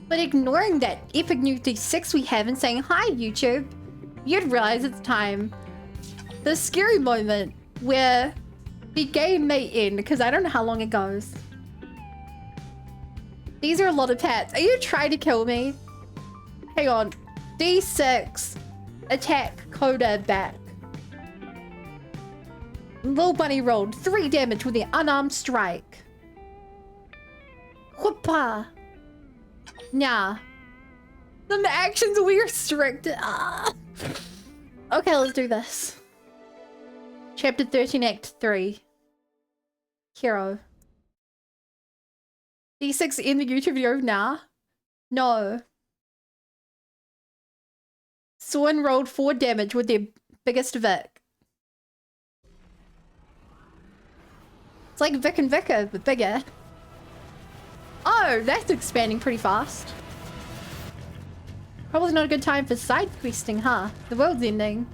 But ignoring that epic new D6 we have and saying, hi, YouTube, you'd realize it's time. The scary moment where the game may end, because I don't know how long it goes. These are a lot of tats. Are you trying to kill me? Hang on. D6. Attack Coda back. Little bunny rolled 3 damage with the unarmed strike. Whoopa. Nah. Some actions we restrict. Ah. Okay, let's do this. Chapter 13, Act 3. Hero. D6 in the YouTube video now? No. Swan rolled 4 damage with their biggest Vic. It's like Vic and Vicar, but bigger. Oh, that's expanding pretty fast. Probably not a good time for side questing, huh? The world's ending.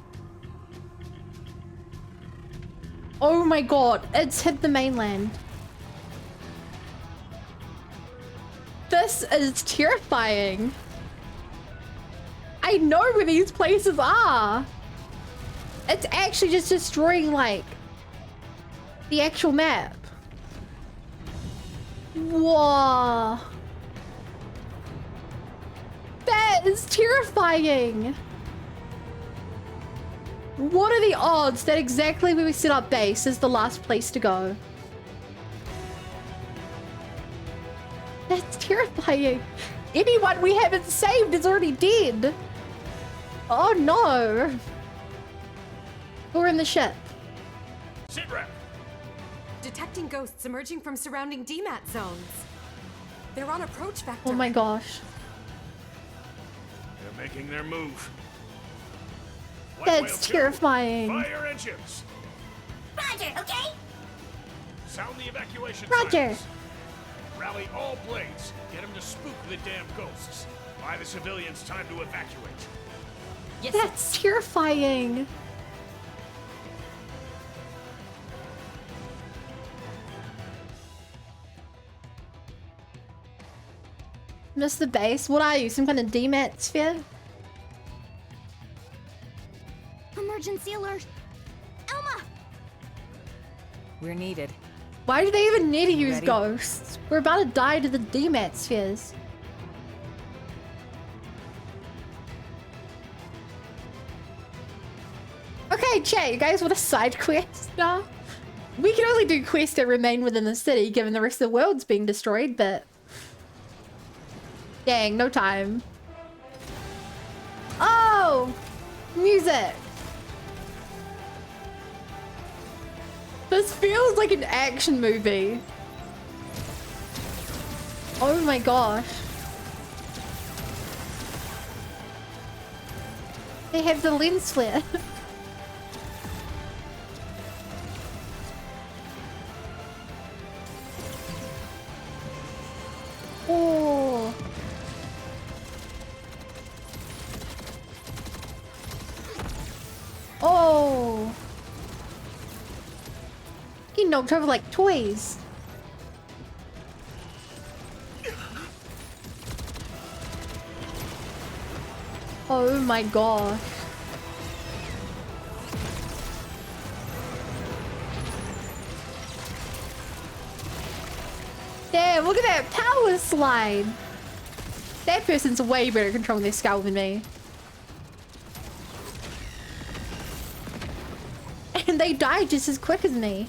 Oh my god, it's hit the mainland. This is terrifying. I know where these places are. It's actually just destroying, like, the actual map. Whoa. That is terrifying. What are the odds that exactly where we set up base is the last place to go? That's terrifying. Anyone we haven't saved is already dead. Oh no. We're in the ship. Sit rep. Detecting ghosts emerging from surrounding DMAT zones. They're on approach vector. Oh my gosh. They're making their move. That's terrifying. Fire engines. Roger, okay? Sound the evacuation Roger. sirens. Rally all blades. Get them to spook the damn ghosts. Buy the civilians time to evacuate. Yes, That's terrifying. Miss the base? What are you? Some kind of DMAT sphere? Emergency alert. Elma! we're needed. Why do they even need to use Ready? ghosts? We're about to die to the DMAT spheres. Okay, chat, you guys want a side quest now? We can only do quests that remain within the city given the rest of the world's being destroyed, but... Dang, no time. Oh! Music! This feels like an action movie. Oh my gosh. They have the lens flare. Oh. Oh. He knocked over like toys. Oh my gosh. Damn, look at that power slide. That person's way better at controlling their skull than me. And they die just as quick as me.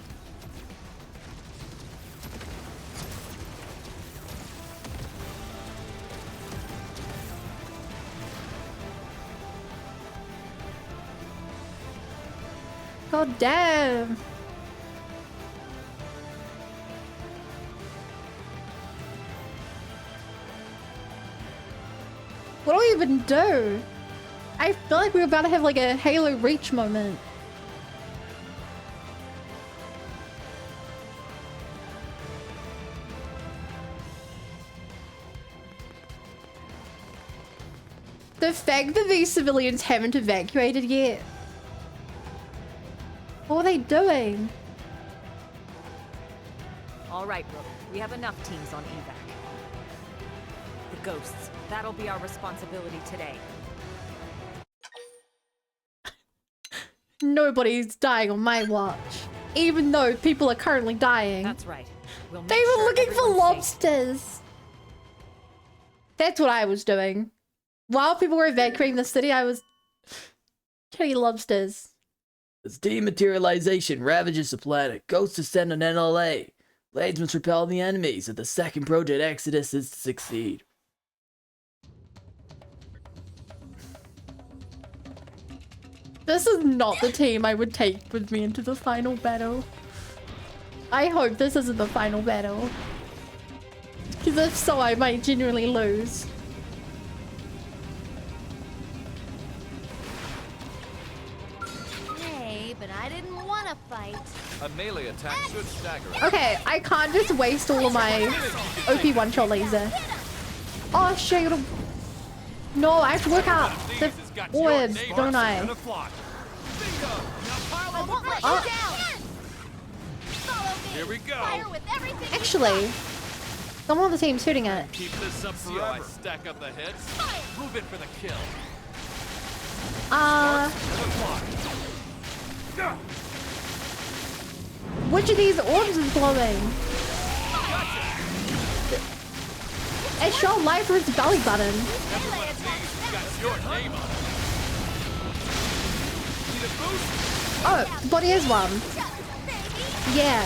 God damn. What do we even do? I feel like we're about to have like a Halo Reach moment. The fact that these civilians haven't evacuated yet. What are they doing? All right, Brooke. We have enough teams on evac. The ghosts. That'll be our responsibility today. Nobody's dying on my watch. Even though people are currently dying. That's right. We'll make They were sure looking for everyone's lobsters. That's what I was doing. While people were evacuating the city, I was killing lobsters. As dematerialization ravages the planet, ghosts descend on NLA. Blades must repel the enemies if the second Project Exodus is to succeed. This is not the team I would take with me into the final battle. I hope this isn't the final battle. Because if so, I might genuinely lose. Hey, but I didn't want to fight. A melee attack should stagger. Okay, I can't just waste all of my OP one-shot laser. Oh shit, no, I have to work out the orbs, don't I? Gonna fly. I won't let Oh. you down. Follow me. Here we go. Fire with everything. Actually, someone on the team's shooting it. Keep this up so I stack up the heads. Move in for the kill. Which of these orbs is glowing? It showed light for its belly button. Melee attack. Got your name on it. Need a boost? Oh, body is one. Yeah.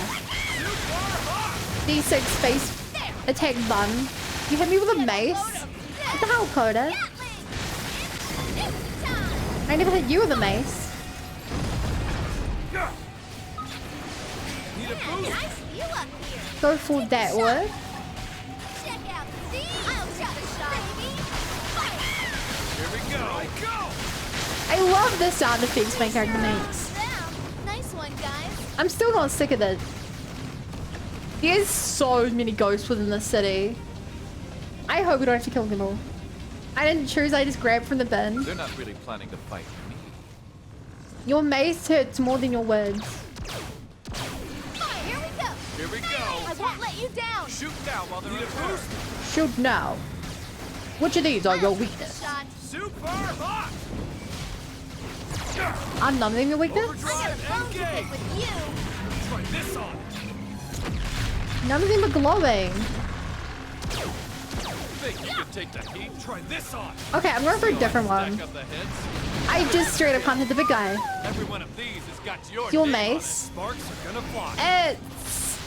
D6 space attack button. You hit me with a mace? What the hell, Coda? I never hit you with a mace. Need a boost? Nice view up here. Go for that orb. Check out these. I'll shot a shot, baby. Here we go. Go! I love the sound effects my character makes. Nice one, guys. I'm still not sick of it. There's so many ghosts within the city. I hope we don't have to kill them all. I didn't choose, I just grabbed from the bin. They're not really planning to fight me. Your mace hurts more than your words. Here we go. Here we go. I won't let you down. Shoot now while they're in a boost. Shoot now. Which of these are your weakness? Shot. Super hot. Are none of them your weakness? I got a bone to pick with you. Try this on. None of them are glowing. Think you can take the heat? Try this on. Okay, I'm going for a different one. Stack up the heads. I just straight up can't hit the big guy. Every one of these has got Your name on it. mace. Sparks are gonna fly. It's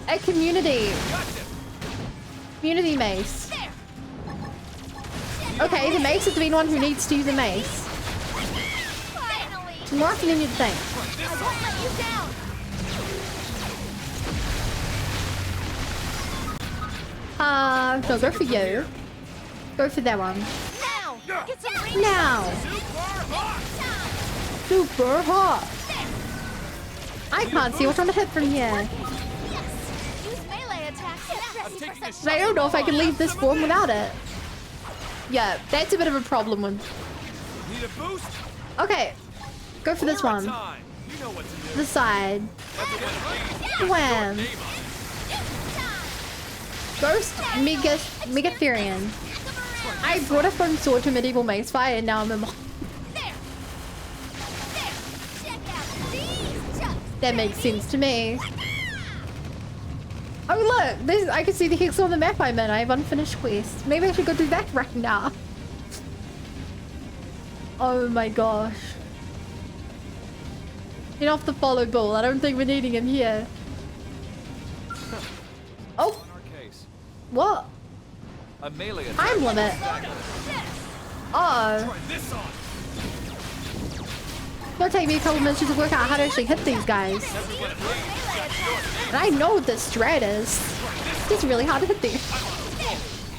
a community. Gotcha. Community mace. Okay, the mace is the one who needs to use the mace. Finally. It's more often than you'd think. I won't let you down. No, go for you. Go for that one. Now. Get some range. Now. Super hot. I can't see what's on the hit from here. Yes. Use melee attacks. Get ready for some. I don't know if I can leave this form without it. Yeah, that's a bit of a problem with. Need a boost? Okay, go for this one. Time. You know what to do. The side. Wham. Ghost Megatherian. I brought a phone sword to medieval mace fight and now I'm in. There. Check out these chucks. That makes sense to me. Oh look, this, I can see the hex on the map I'm in. I have unfinished quests. Maybe I should go do that right now. Oh my gosh. Get off the follow ball. I don't think we're needing him here. Oh, In our case, what? a melee attack. Time limit. Oh, Try this on. it's gonna take me a couple minutes just to work out how to actually hit these guys. And I know what this strat is. It's really hard to hit these.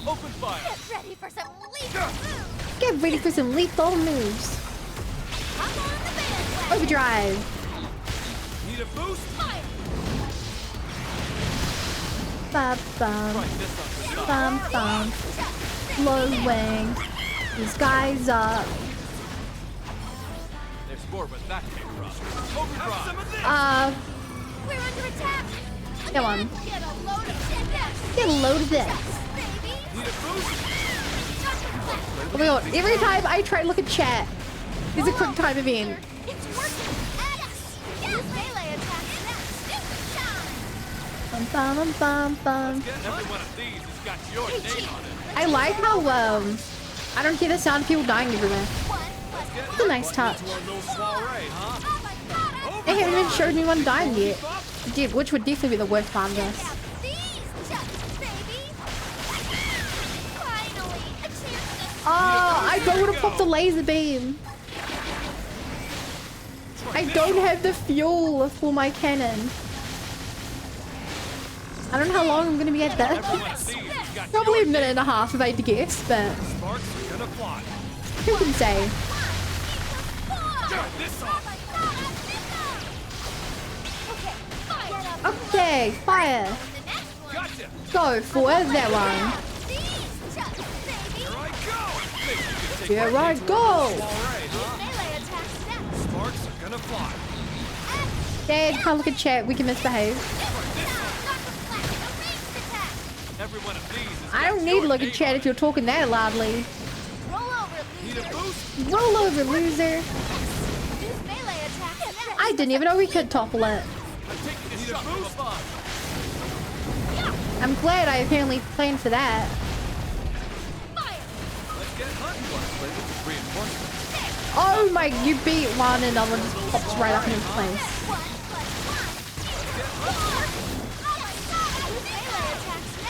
Open fire. Get ready for some lethal moves. Get ready for some lethal moves. Hop on the bandwagon. Overdrive. Need a boost? Fire. Bum bum bum bum. Low wing. These guys up. There's more, but that came from overdrive. We're under attack. Come on. Get a load of shit. Get a load of this. Baby. Oh my god, every time I try to look at chat, there's a quick time event. It's working. Use melee attacks now. Bum, bum, bum, bum. Every one of these has got your name on it. I like how, I don't hear the sound of people dying everywhere. It's a nice touch. To our little soiree, huh? Oh my god, They haven't even showed anyone dying yet. Which would definitely be the worst part of this. these chucks, baby. Finally, a chance to Oh, I don't want to pop the laser beam. I don't have the fuel for my cannon. I don't know how long I'm going to be at Every one that. of these has got Probably your a minute and a half if I had to guess, but sparks are gonna fly. who can say? Turn this off. Okay, fire. Gotcha. Go for that one. these chucks, baby. Here I go. Think you can take Here my I name to go. our little soiree, huh? Melee attacks now. Sparks are gonna fly. Dad, can't look at chat. We can misbehave. Every one of these has I got don't need your to look at name chat on if you're talking that loudly. Roll over, it. Need a loser. boost? Roll over, loser. Use melee attacks now. I didn't even know we could topple it. I'm taking this shot from above. I'm glad I apparently planned for that. Fire. Let's get hunting. Play with the reinforcements. Oh my, you beat one and another one just pops right up into place. 1 + 1.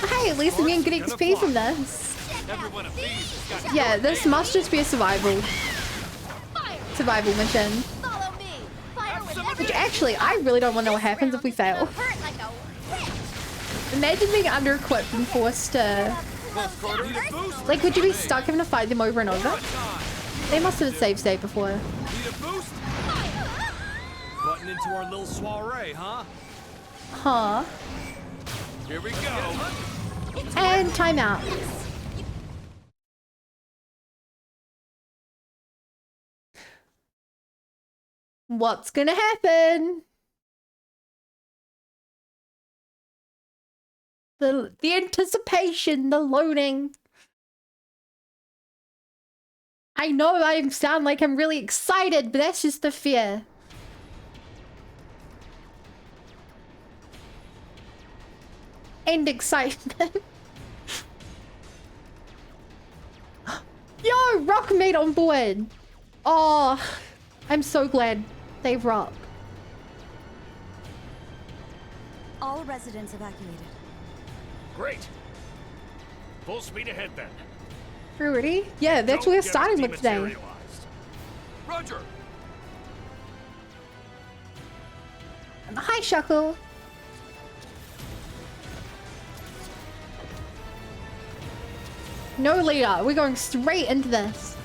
Hey, at least I'm getting good XP from this. Every one of these has got Yeah, your this name must just be a survival mission. Follow me. Fire with every Which actually, I really don't want to know what happens if we fail. hurt like a witch. Imagine being under-equipped and forced to... Close quarter. Need a boost? Like, would you be stuck having to fight them over and over? They must have saved state before. Need a boost? Button into our little soiree, huh? Huh. Here we go. And timeout. What's gonna happen? The anticipation, the loading. I know I sound like I'm really excited, but that's just the fear. And excitement. Yo, Rockmate on board. Oh, I'm so glad they've rock. All residents evacuated. Great. Full speed ahead then. Fruity? Yeah, that's what we're starting with today. Dematerialized. Roger. Hi, Shuckle. No leader. We're going straight into this.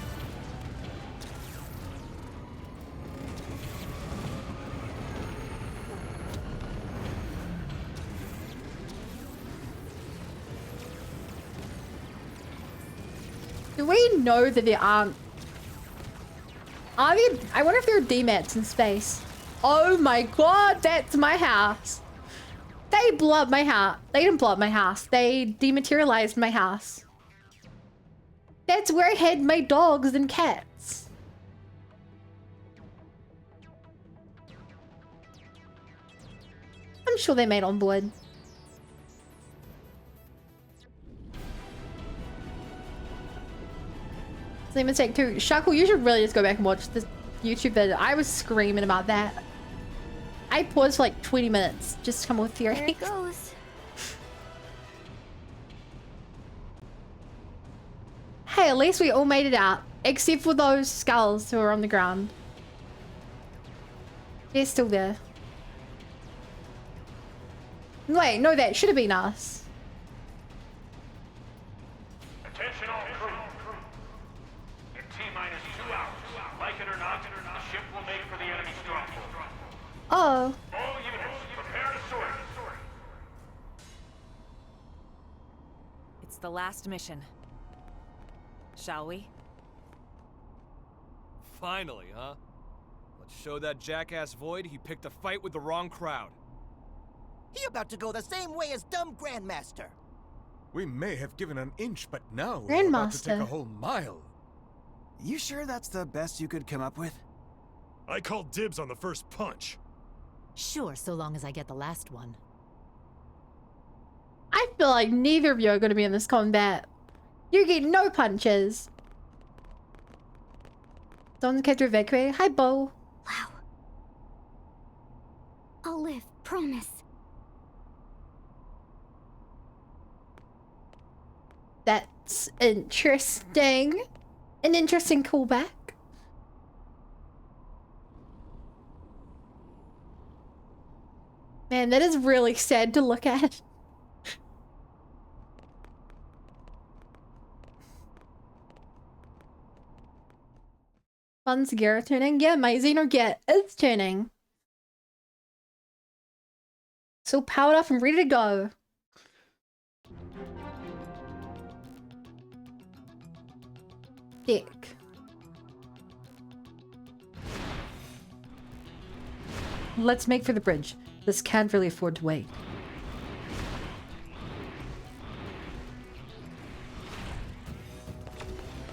Do we know that there aren't... Are there... I wonder if there are DMATs in space. Oh my god, that's my house. They blew up my house. They didn't blow up my house. They dematerialized my house. That's where I had my dogs and cats. I'm sure they made on board. Same mistake too. Shuckle, you should really just go back and watch this YouTube video. I was screaming about that. I paused for like 20 minutes just to come up with There theory. it goes. Hey, at least we all made it out. Except for those skulls who are on the ground. They're still there. Wait, no, that should have been us. Attention all crew. In T-minus 2 hours, like it or not, the ship will make for the enemy stronghold. Oh. All units, prepare to soar. It's the last mission. Shall we? Finally, huh? Let's show that jackass Void he picked a fight with the wrong crowd. He about to go the same way as dumb Grandmaster. We may have given an inch, but now we're about to take a Grandmaster. whole mile. You sure that's the best you could come up with? I called dibs on the first punch. Sure, so long as I get the last one. I feel like neither of you are going to be in this combat. You get no punches. Don't catch your victory. Hi, Bo. Wow. I'll live, promise. That's interesting. An interesting callback. Man, that is really sad to look at. Fun's gear tuning? Yeah, my Xeno gear is tuning. So powered up and ready to go. Dick. Let's make for the bridge. This can't really afford to wait.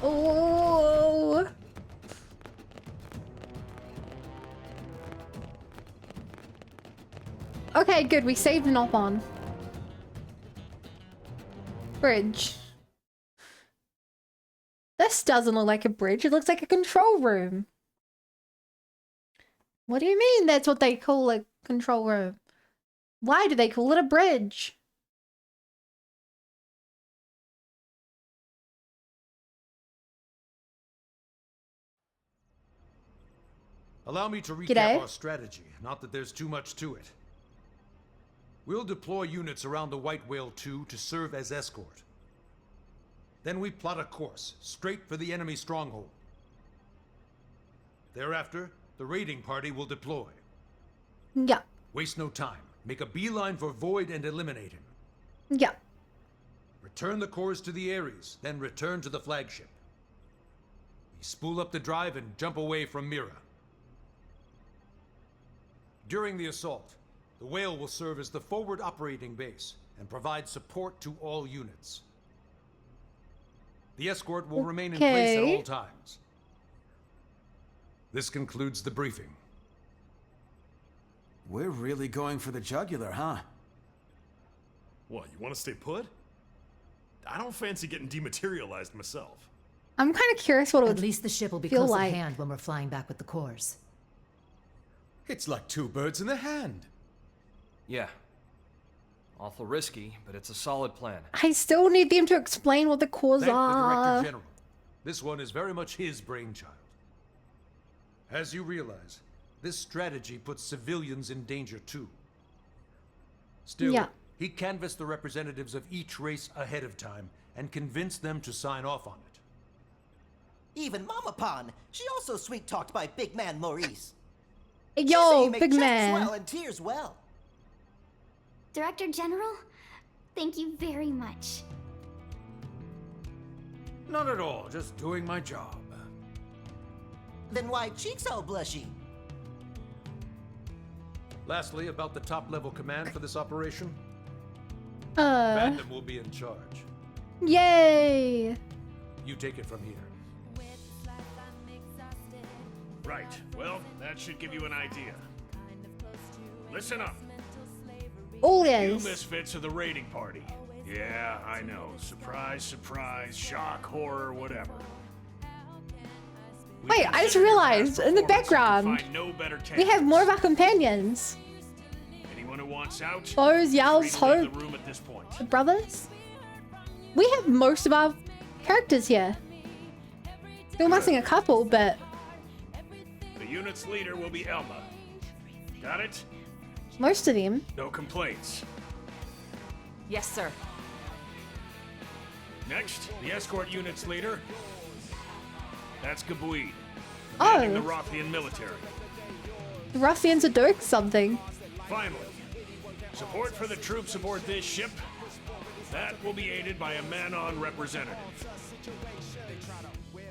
Oh. Okay, good. We saved an op on. Bridge. This doesn't look like a bridge. It looks like a control room. What do you mean that's what they call a control room? Why do they call it a bridge? Allow me to recap G'day. our strategy, not that there's too much to it. We'll deploy units around the White Whale 2 to serve as escort. Then we plot a course, straight for the enemy stronghold. Thereafter, the raiding party will deploy. Yeah. Waste no time. Make a beeline for Void and eliminate him. Yeah. Return the cores to the Ares, then return to the flagship. We spool up the drive and jump away from Mira. During the assault, the Whale will serve as the forward operating base and provide support to all units. The escort will remain in place at all times. This concludes the briefing. We're really going for the jugular, huh? What, you want to stay put? I don't fancy getting dematerialized myself. I'm kind of curious what it would At least the ship will be feel close like. at hand when we're flying back with the cores. It's like two birds in the hand. Yeah. Awful risky, but it's a solid plan. I still need them to explain what the cores Thank the are. Director General. This one is very much his brainchild. As you realize, this strategy puts civilians in danger too. Still, Yeah. he canvassed the representatives of each race ahead of time and convinced them to sign off on it. Even Mama Pon, she also sweet-talked by Big Man Maurice. Yo, She say you make big checks man. well and tears well. Director General, thank you very much. Not at all, just doing my job. Then why cheeks all blushy? Lastly, about the top-level command for this operation, Uh, Fandom will be in charge. yay. You take it from here. Right. Well, that should give you an idea. Listen up. Oh, You yes. misfits of the raiding party. Yeah, I know. Surprise, surprise, shock, horror, whatever. We Wait, I just consider your realized past in the performance and background, find no better we have more of candidates. our companions. Anyone who wants out, Bows, Yowls, free to leave Hope, the room at this point. the brothers. We have most of our characters here. Still missing a couple, but The unit's leader will be Elma. Got it? most of them. No complaints. Yes, sir. Next, the escort unit's leader. That's Gabuid, Oh. commanding the Rothian military. The ruffians are doing something. Finally, support for the troops aboard this ship. That will be aided by a man-on representative.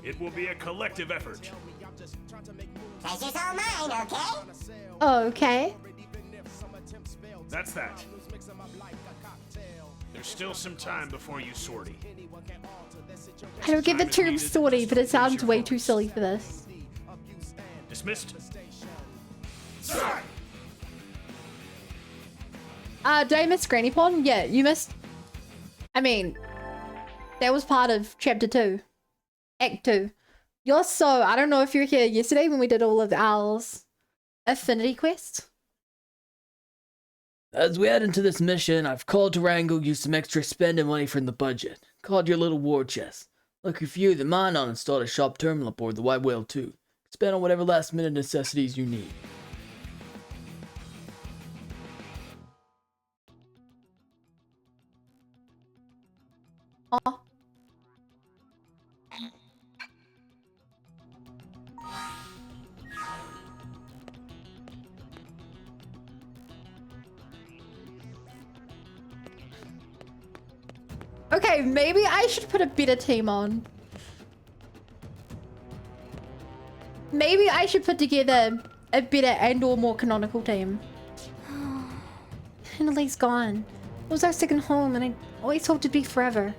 It will be a collective effort. Pleasure's all mine, okay? Okay. That's that. There's still some time before you sortie. I don't get the term sortie, but it sounds way too silly for this. Dismissed. Did I miss Granny Pond? Yeah, you missed. I mean, that was part of chapter 2. Act 2. You're so, I don't know if you were here yesterday when we did all of Owl's Affinity Quest. As we head into this mission, I've called to wrangle you some extra spending money from the budget. Called your little war chest. Lucky for you, the Monon installed a shop terminal aboard the White Whale 2. Spend on whatever last minute necessities you need. Aw. Okay, maybe I should put a better team on. Maybe I should put together a better and or more canonical team. Emily's gone. It was our second home and I always hoped it'd be forever.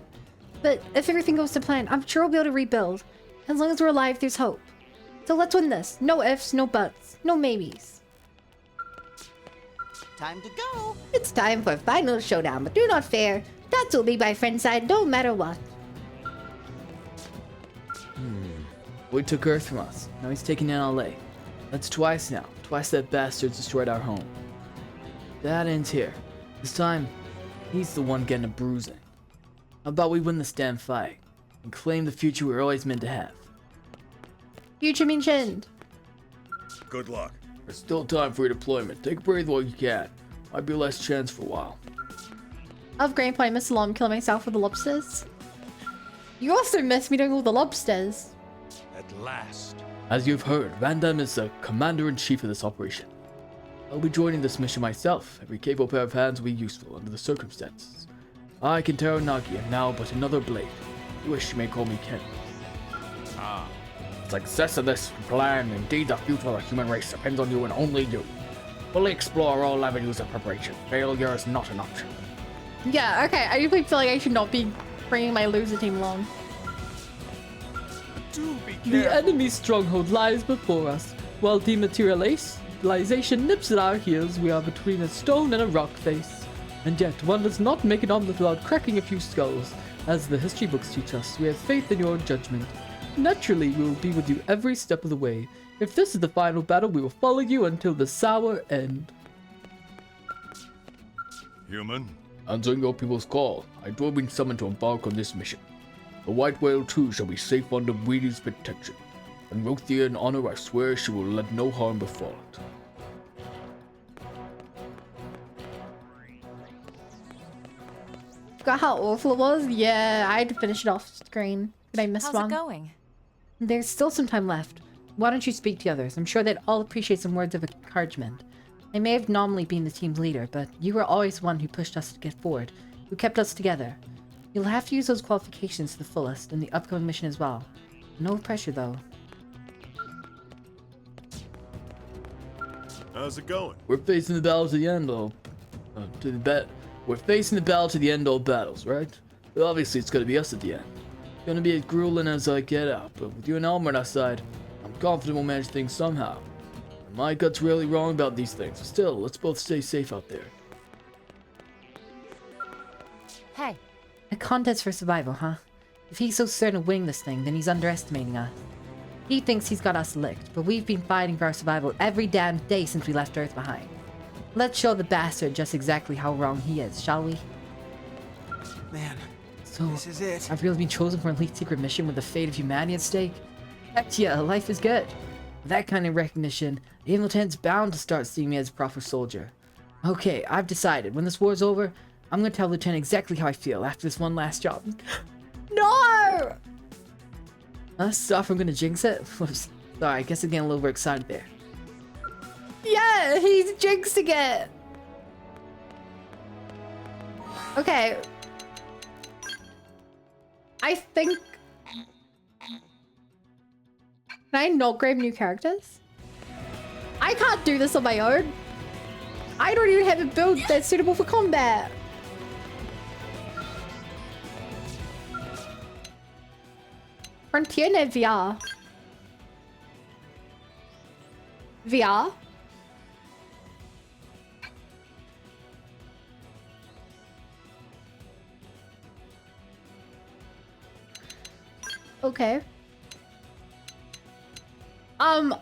But if everything goes to plan, I'm sure we'll be able to rebuild. As long as we're alive, there's hope. So let's win this. No ifs, no buts, no maybes. Time to go. It's time for a final showdown, but do not fear. That's will be by friend's side, no matter what. Boyd took Earth from us. Now he's taking NLA. That's twice now. Twice that bastard's destroyed our home. That ends here. This time, he's the one getting a bruising. How about we win this damn fight and claim the future we were always meant to have? Future mentioned. Good luck. There's still time for your deployment. Take a breathe while you can. Might be less chance for a while. Of Grandpa, I miss the killing myself with the lobsters. You also miss me doing all the lobsters. At last. As you've heard, Van Damme is the commander-in-chief of this operation. I'll be joining this mission myself. Every capable pair of hands will be useful under the circumstances. I, Kentaro Nagi, am now but another blade. You wish you may call me Ken. Success of this plan, indeed the future of the human race, depends on you and only you. Fully explore all avenues of preparation. Failure is not an option. Yeah, okay, I usually feel like I should not be bringing my loser team along. Do be careful. The enemy's stronghold lies before us. While dematerialization nips at our heels, we are between a stone and a rock face. And yet, one does not make an omelet without cracking a few skulls. As the history books teach us, we have faith in your judgment. Naturally, we will be with you every step of the way. If this is the final battle, we will follow you until the sour end. Human. Answering your people's call, I have been summoned to embark on this mission. The White Whale 2 shall be safe under Wheatley's protection. And Rothia in honor, I swear she will let no harm befall it. Forgot how awful it was? Yeah, I had to finish it off screen. Did I miss How's one? it going? There's still some time left. Why don't you speak to others? I'm sure they'd all appreciate some words of encouragement. I may have nominally been the team's leader, but you were always one who pushed us to get forward, who kept us together. You'll have to use those qualifications to the fullest in the upcoming mission as well. No pressure, though. How's it going? We're facing the battle to the end all... We're facing the battle to the end all battles, right? But obviously it's gonna be us at the end. It's gonna be as grueling as I get out, but with you and Elmer on our side, I'm confident we'll manage things somehow. My gut's really wrong about these things, but still, let's both stay safe out there. Hey. A contest for survival, huh? If he's so certain of winning this thing, then he's underestimating us. He thinks he's got us licked, but we've been fighting for our survival every damn day since we left Earth behind. Let's show the bastard just exactly how wrong he is, shall we? Man, So, this is it. I've really been chosen for an elite secret mission with the fate of humanity at stake? Heck yeah, life is good. With that kind of recognition, the Lieutenant's bound to start seeing me as a proper soldier. Okay, I've decided. When this war's over, I'm gonna tell Lieutenant exactly how I feel after this one last job. No! Stop, I'm gonna jinx it. Sorry, I guess I'm getting a little overexcited there. Yeah, he's jinxing it! Okay. I think... Can I not grab new characters? I can't do this on my own. I don't even have a build that's suitable for combat. FrontierNet VR. VR? Okay.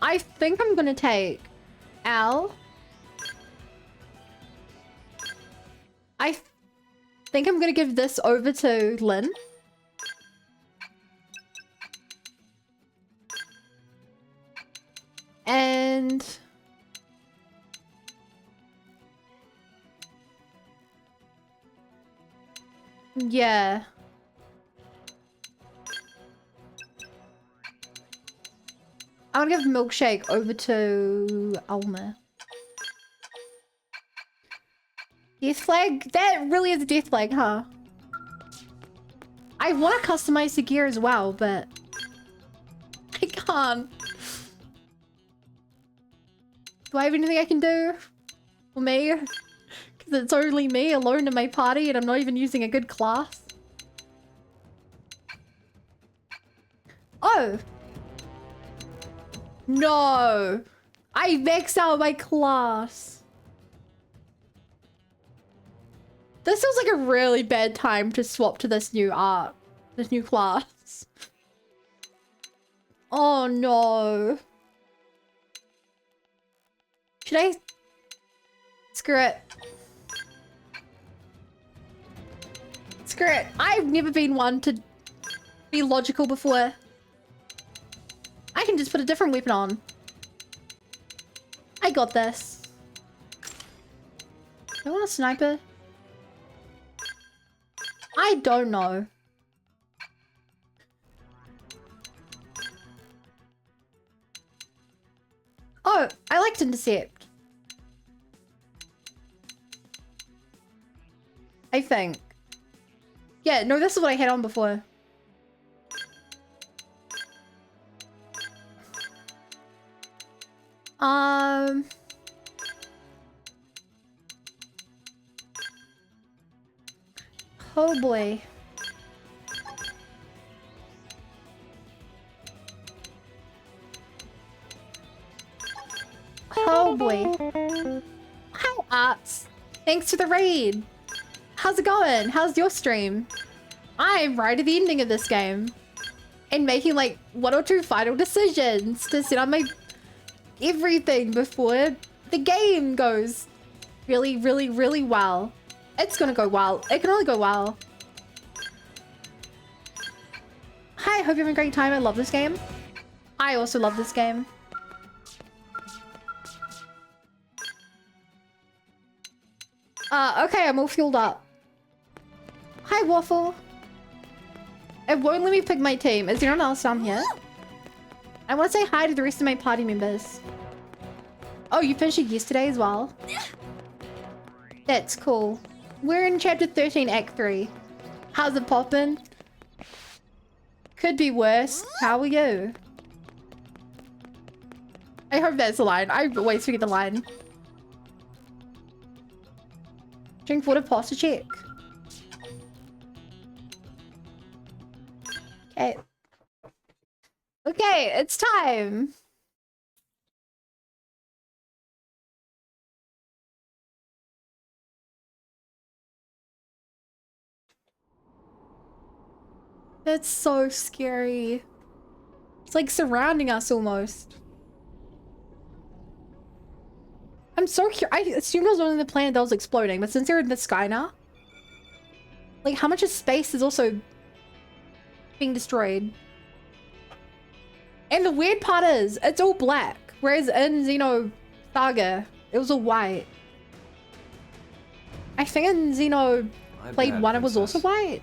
I think I'm gonna take Al. I think I'm gonna give this over to Lynn. And yeah. I'm gonna give Milkshake over to Alma. Death flag? That really is a death flag, huh? I want to customize the gear as well, but I can't. Do I have anything I can do for me? Because it's only me alone in my party and I'm not even using a good class. Oh! No! I maxed out my class. This feels like a really bad time to swap to this new art. This new class. Oh no. Should I? Screw it. Screw it. I've never been one to be logical before. I can just put a different weapon on. I got this. Do I want a sniper? I don't know. Oh, I liked intercept. I think. Yeah, no, this is what I had on before. Oh boy. Oh boy. Hi, Arts. Thanks for the raid. How's it going? How's your stream? I'm right at the ending of this game. And making like 1 or 2 final decisions to set up my everything before the game goes really, really, really well. It's gonna go well. It can only go well. Hi, hope you're having a great time. I love this game. I also love this game. Okay, I'm all fueled up. Hi, Waffle. It won't let me pick my team. Is there anyone else down here? I want to say hi to the rest of my party members. Oh, you finished it yesterday as well? That's cool. We're in chapter 13, act 3. How's it poppin'? Could be worse. How are you? I hope that's the line. I always forget the line. Drink water, pasta check. Okay. Okay, it's time. That's so scary. It's like surrounding us almost. I'm so curious. I assumed it was only the planet that was exploding, but since they're in the sky now, like how much of space is also being destroyed? And the weird part is, it's all black, whereas in Saga, it was all white. I think in Xenoblade 1 it was also white.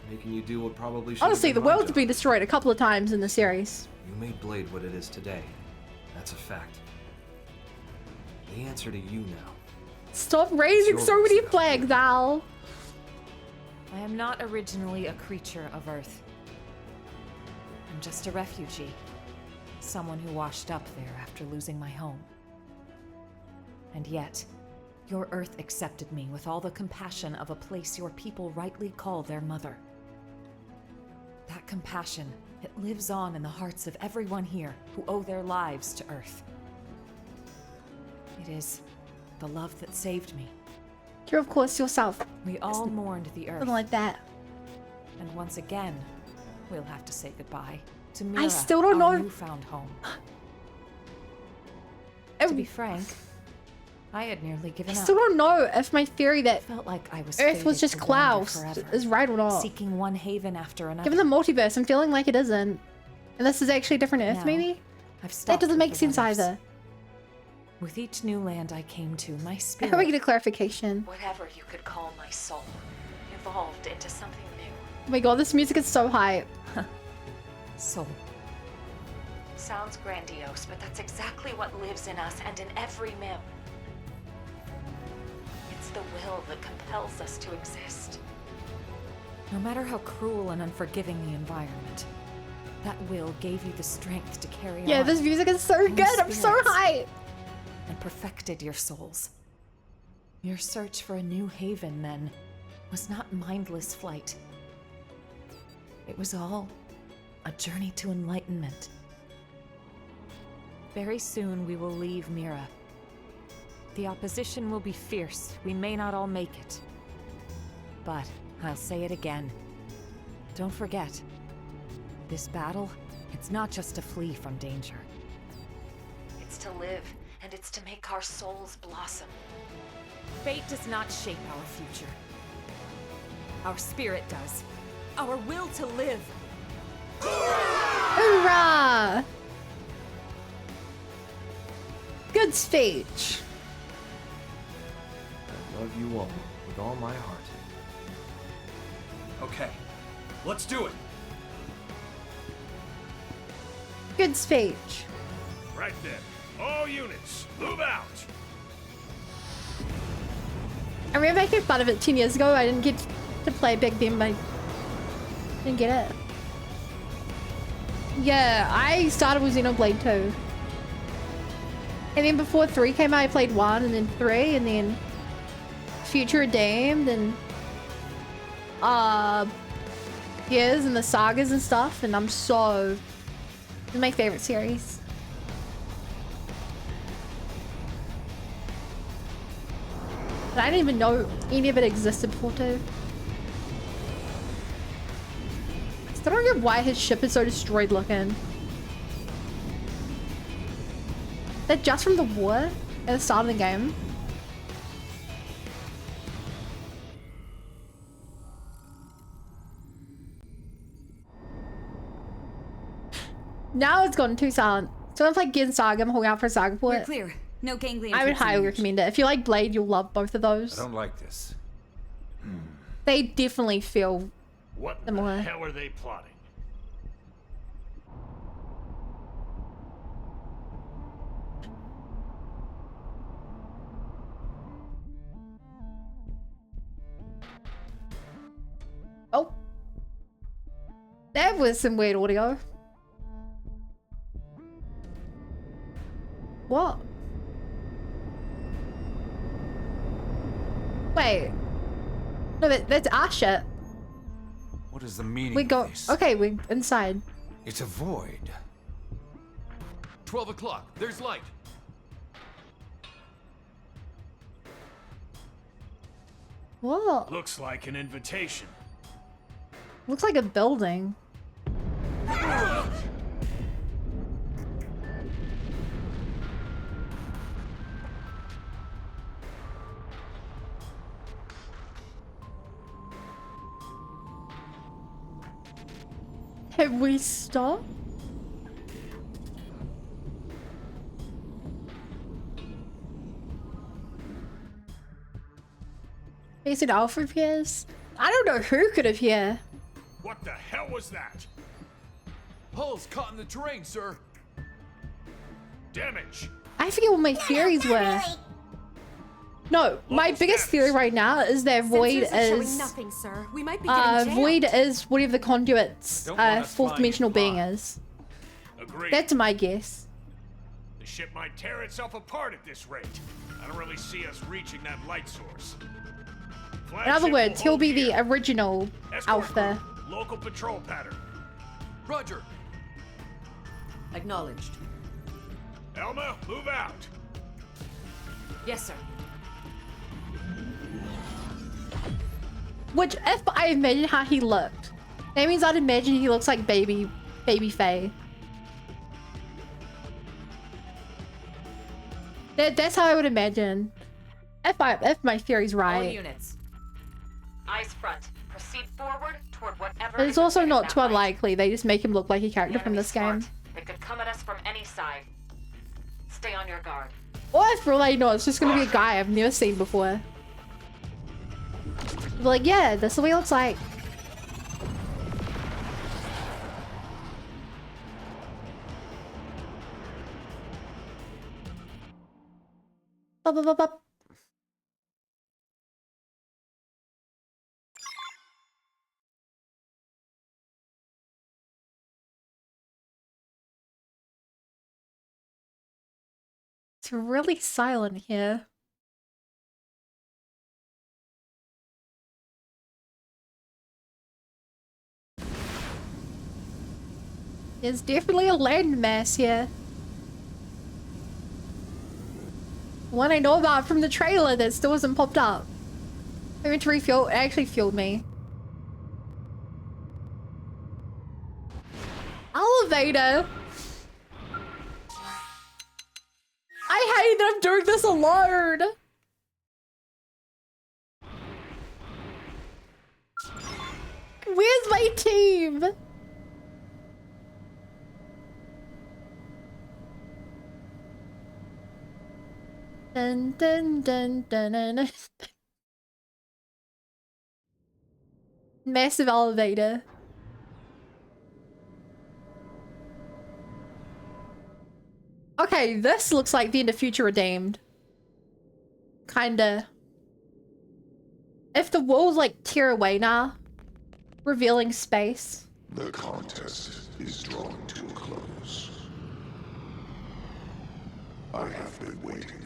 Making you do what probably should. Honestly, the world's been destroyed a couple of times in the series. You made Blade what it is today. That's a fact. The answer to you now. Stop raising so many flags, Al. I am not originally a creature of Earth. I'm just a refugee. Someone who washed up there after losing my home. And yet, your Earth accepted me with all the compassion of a place your people rightly call their mother. That compassion It lives on in the hearts of everyone here who owe their lives to Earth. It is the love that saved me. You're of course yourself. We all mourned the Earth. Something like that. And once again, we'll have to say goodbye to Mira, I still don't our know. newfound home. To be frank, I had nearly given I up. still don't know if my theory that Felt like I was Earth was fated just to wander Klaus forever, is right or not. seeking one haven after another. Given the multiverse, I'm feeling like it isn't. And this is actually a different Earth, Now, maybe? I've That stopped doesn't with make the sense what-ifs. either. With each new land I came to, my I spirit, hope I get a clarification. whatever you could call my soul, evolved into something new. Oh my god, this music is so hype. Soul. Sounds grandiose, but that's exactly what lives in us and in every mim. It's the will that compels us to exist. No matter how cruel and unforgiving the environment, that will gave you the strength to carry Yeah, on. this music is so Own good. I'm so spirits, hyped. and perfected your souls. Your search for a new haven, then, was not mindless flight. It was all a journey to enlightenment. Very soon we will leave Mira. The opposition will be fierce. We may not all make it. But I'll say it again. Don't forget, this battle, it's not just to flee from danger. It's to live, and it's to make our souls blossom. Fate does not shape our future. Our spirit does. Our will to live. Hoorah! Good speech. I love you all with all my heart. Okay, let's do it. Good speech. Right then. All units, move out. I remember making fun of it 10 years ago. I didn't get to play back then, but I didn't get it. Yeah, I started with Xenoblade 2. And then before 3 came out, I played 1 and then 3 and then Future Redeemed and Gears and the Sagas and stuff. And I'm so... It's my favorite series. But I didn't even know any of it existed before 2. Still don't get why his ship is so destroyed looking. That just from the war at the start of the game. Now it's gone too silent. So I'm like getting Saga, I'm holding out for Saga for We're it. clear. No ganglion. I would troops in highly range. recommend it. If you like Blade, you'll love both of those. I don't like this. They definitely feel What in similar. the hell are they plotting? Oh. That was some weird audio. What? Wait. No, that's our shit. What is the meaning We of go. this? Okay, we're inside. It's a void. 12 o'clock. There's light. Whoa. Looks like an invitation. Looks like a building. Have we stopped? Basic Alpha appears. I don't know who could have here. What the hell was that? Hull's caught in the terrain, sir. Damage. I forget what my theories were. No, my biggest theory right now is that Void Sensors are showing is nothing, sir. We might be getting jammed. Void is whatever the conduit's Don't want us fourth flying dimensional in being blind. is. Agreed. That's my guess. The ship might tear itself apart at this rate. I don't really see us reaching that light source. In other words, he'll be the original Escort Alpha. group, local patrol pattern. Roger. Acknowledged. Elma, move out. Yes, sir. Which, if I imagine how he looked, that means I'd imagine he looks like baby Faye. That's how I would imagine. If my theory's All right. units. Eyes front. Proceed forward toward whatever. But it's also not too unlikely. They just make him look like a character from this game. They could come at us from any side. Stay on your guard. Or if for all I know, it's just gonna be a guy I've never seen before. Be like, yeah, this is what he looks like. Bup, bup, bup, bup. It's really silent here. There's definitely a landmass here. One I know about from the trailer that still hasn't popped up. I went to refuel, it actually fueled me. Elevator! I hate that I'm doing this alone! Where's my team? Dun dun dun dun dun. Massive elevator. Okay, this looks like the end of Future Redeemed. Kinda. If the walls like tear away now, revealing space. The contest is drawing to a close. I have been waiting,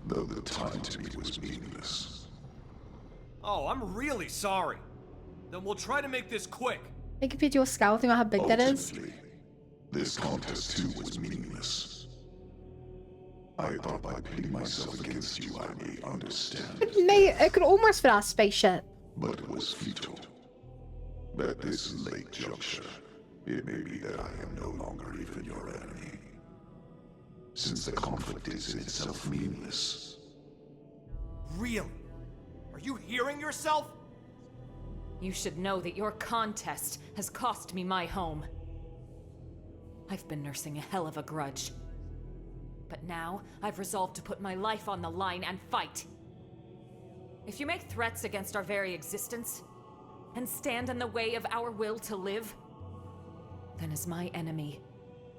though the time to me was meaningless. Oh, I'm really sorry. Then we'll try to make this quick. Hey, compared to your scale, think about how big that is. This contest too was meaningless. I thought by pitting myself against you I may understand. It could almost fit our spaceship. But it was futile. At this late juncture, it may be that I am no longer even your enemy. Since the conflict is in itself meaningless. Really? Are you hearing yourself? You should know that your contest has cost me my home. I've been nursing a hell of a grudge. But now, I've resolved to put my life on the line and fight. If you make threats against our very existence, and stand in the way of our will to live, then as my enemy,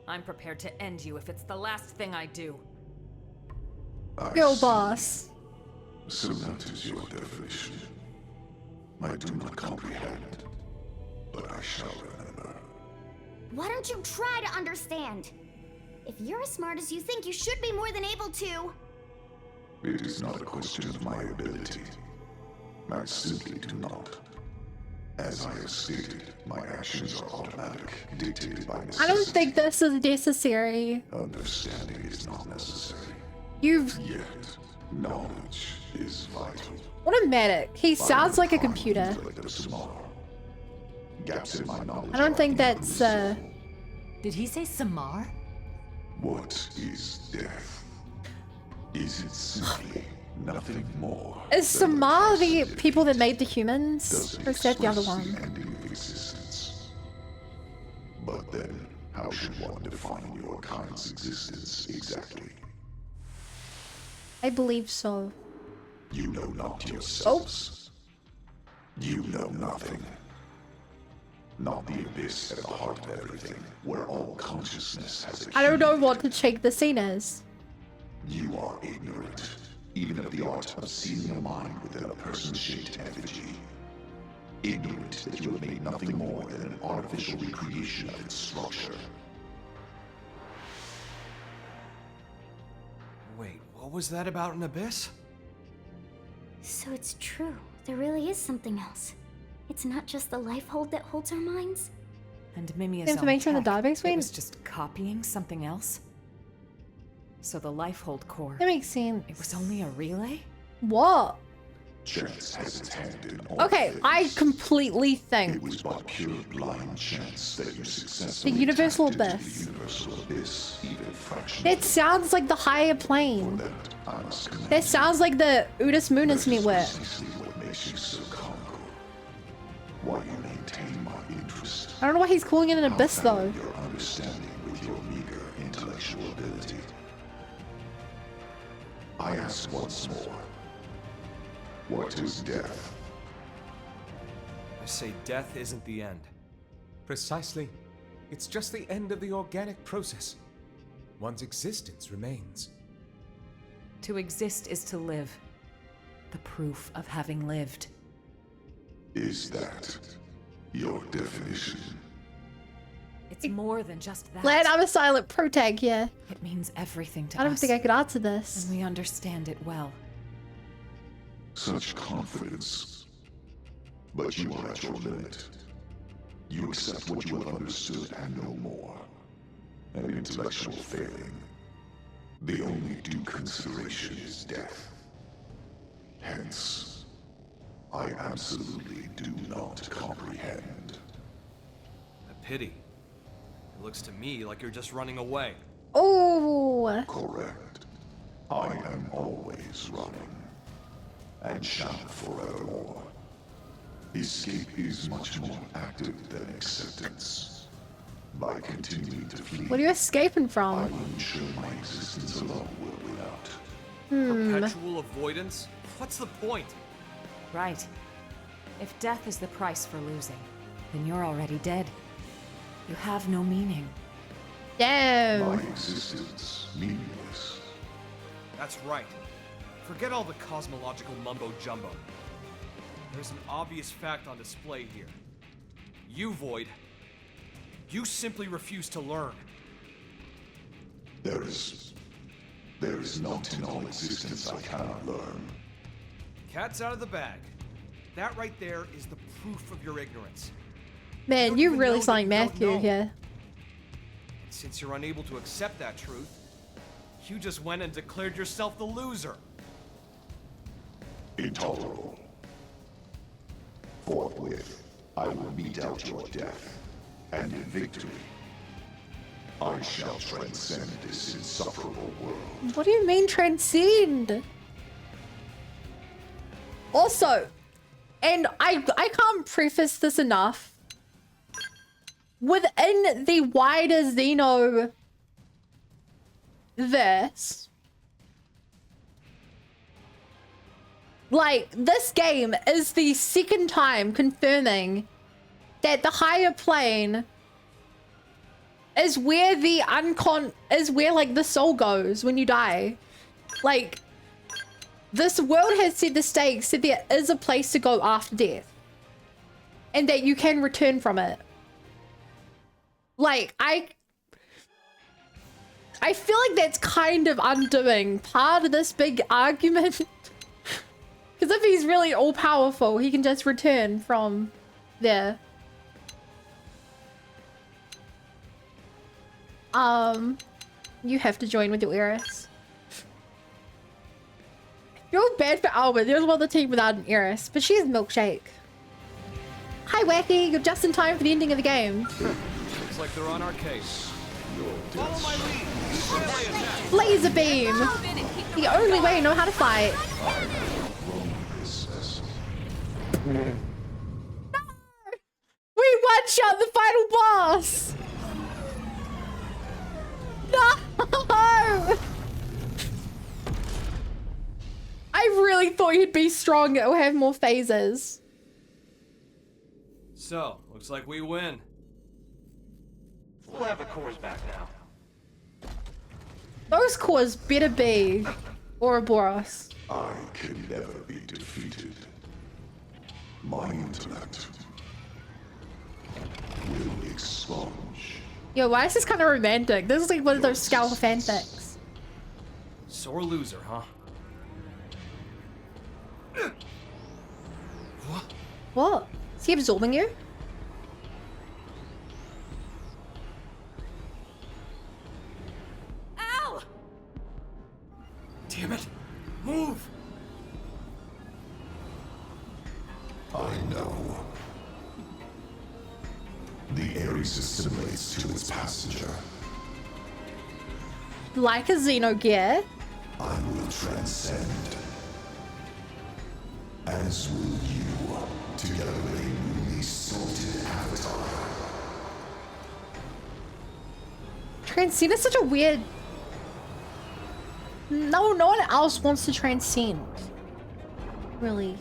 I'm prepared to end you if it's the last thing I do. Go, boss. So that is your definition. I do not comprehend, but I shall remember. Why don't you try to understand? If you're as smart as you think, you should be more than able to. It is not a question of my ability. I simply do not. As I have stated, my actions are automatic, dictated by necessity. I don't think this is necessary. Understanding is not necessary. You've... Yet, knowledge is vital. Automatic. He sounds like a computer. Gaps in my knowledge. I don't think that's, Did he say Samar? What is death? Is it simply nothing more? Is Samar the people that made the humans? Or is that the other one? Ending of existence. But then, how should one define your kind's existence exactly? I believe so. You know not yourselves. You know nothing. Not the abyss at the heart of everything, where all consciousness has a I don't know what to shake the scene as. You are ignorant, even of the art of seeing a mind within a person-shaped effigy. Ignorant that you have made nothing more than an artificial recreation of its structure. Wait, what was that about an abyss? So it's true. There really is something else. It's not just the life hold that holds our minds. And Mimia's The information own in the tech, database it went? was just copying something else? So the Lifehold core, That makes sense. it was only a relay? What? Chance has its hand in all Okay, things. I completely think It was but pure blind chance that you successfully the universal tapped into abyss. the universal abyss, even fractionally. That sounds like the higher plane. I must commend That sounds like the Udis Munis That is network. precisely what makes you so comical. Why you maintain my interest. I don't know why he's calling it an abyss though. Your understanding with your meager intellectual ability. I ask once more. What is death? I say death isn't the end. Precisely. It's just the end of the organic process. One's existence remains. To exist is to live. The proof of having lived. Is that your definition? It's more than just that. Glad I'm a silent protag here. It means everything to us. I don't think I could answer this. And we understand it well. Such confidence. But you are at your limit. You accept what you have understood and no more. An intellectual failing. The only due consideration is death. Hence, I absolutely do not comprehend. A pity. It looks to me like you're just running away. Oh. Correct. I am always running. And shall forevermore. Escape is much more active than acceptance. By continuing to flee, What are you escaping I from? will ensure my existence alone will win out. Perpetual avoidance? What's the point? Right. If death is the price for losing, then you're already dead. You have no meaning. Damn. My existence meaningless. That's right. Forget all the cosmological mumbo-jumbo. There's an obvious fact on display here. You, Void, you simply refuse to learn. There is not in all existence I cannot learn. Cat's out of the bag. That right there is the proof of your ignorance. Man, you really sound like Matthew here. Since you're unable to accept that truth, you just went and declared yourself the loser. Intolerable. Forthwith, I will mete out your death, and in victory, I shall transcend this insufferable world. What do you mean transcend? Also, and I can't preface this enough. Within the wider Xeno verse, like, this game is the second time confirming that the higher plane is where the like the soul goes when you die. Like, this world has set the stakes that there is a place to go after death. And that you can return from it. Like, I feel like that's kind of undoing part of this big argument. Because if he's really all-powerful, he can just return from there. You have to join with your Eris. Feel bad for Albert. There's one of the team without an Eris, but she has Milkshake. Hi, Wacky. You're just in time for the ending of the game. Looks like they're on our case. Follow my lead. Use melee attack. Laser beam. The only way I know how to fight. No! We one-shot the final boss. No! I really thought you'd be stronger or have more phases. So, looks like we win. We'll have the cores back now. Those cores better be Ouroboros. I can never be defeated. My intellect will expunge. Yo, why is this kind of romantic? This is like one of those Scout fanfics. Sore loser, huh? What? Is he absorbing you? Damn it! Move! I know. The Ares assimilates to its passenger. Like a Xenogear. I will transcend. As will you, together with a newly sorted avatar. Transcend is such a weird... No one else wants to transcend. Really.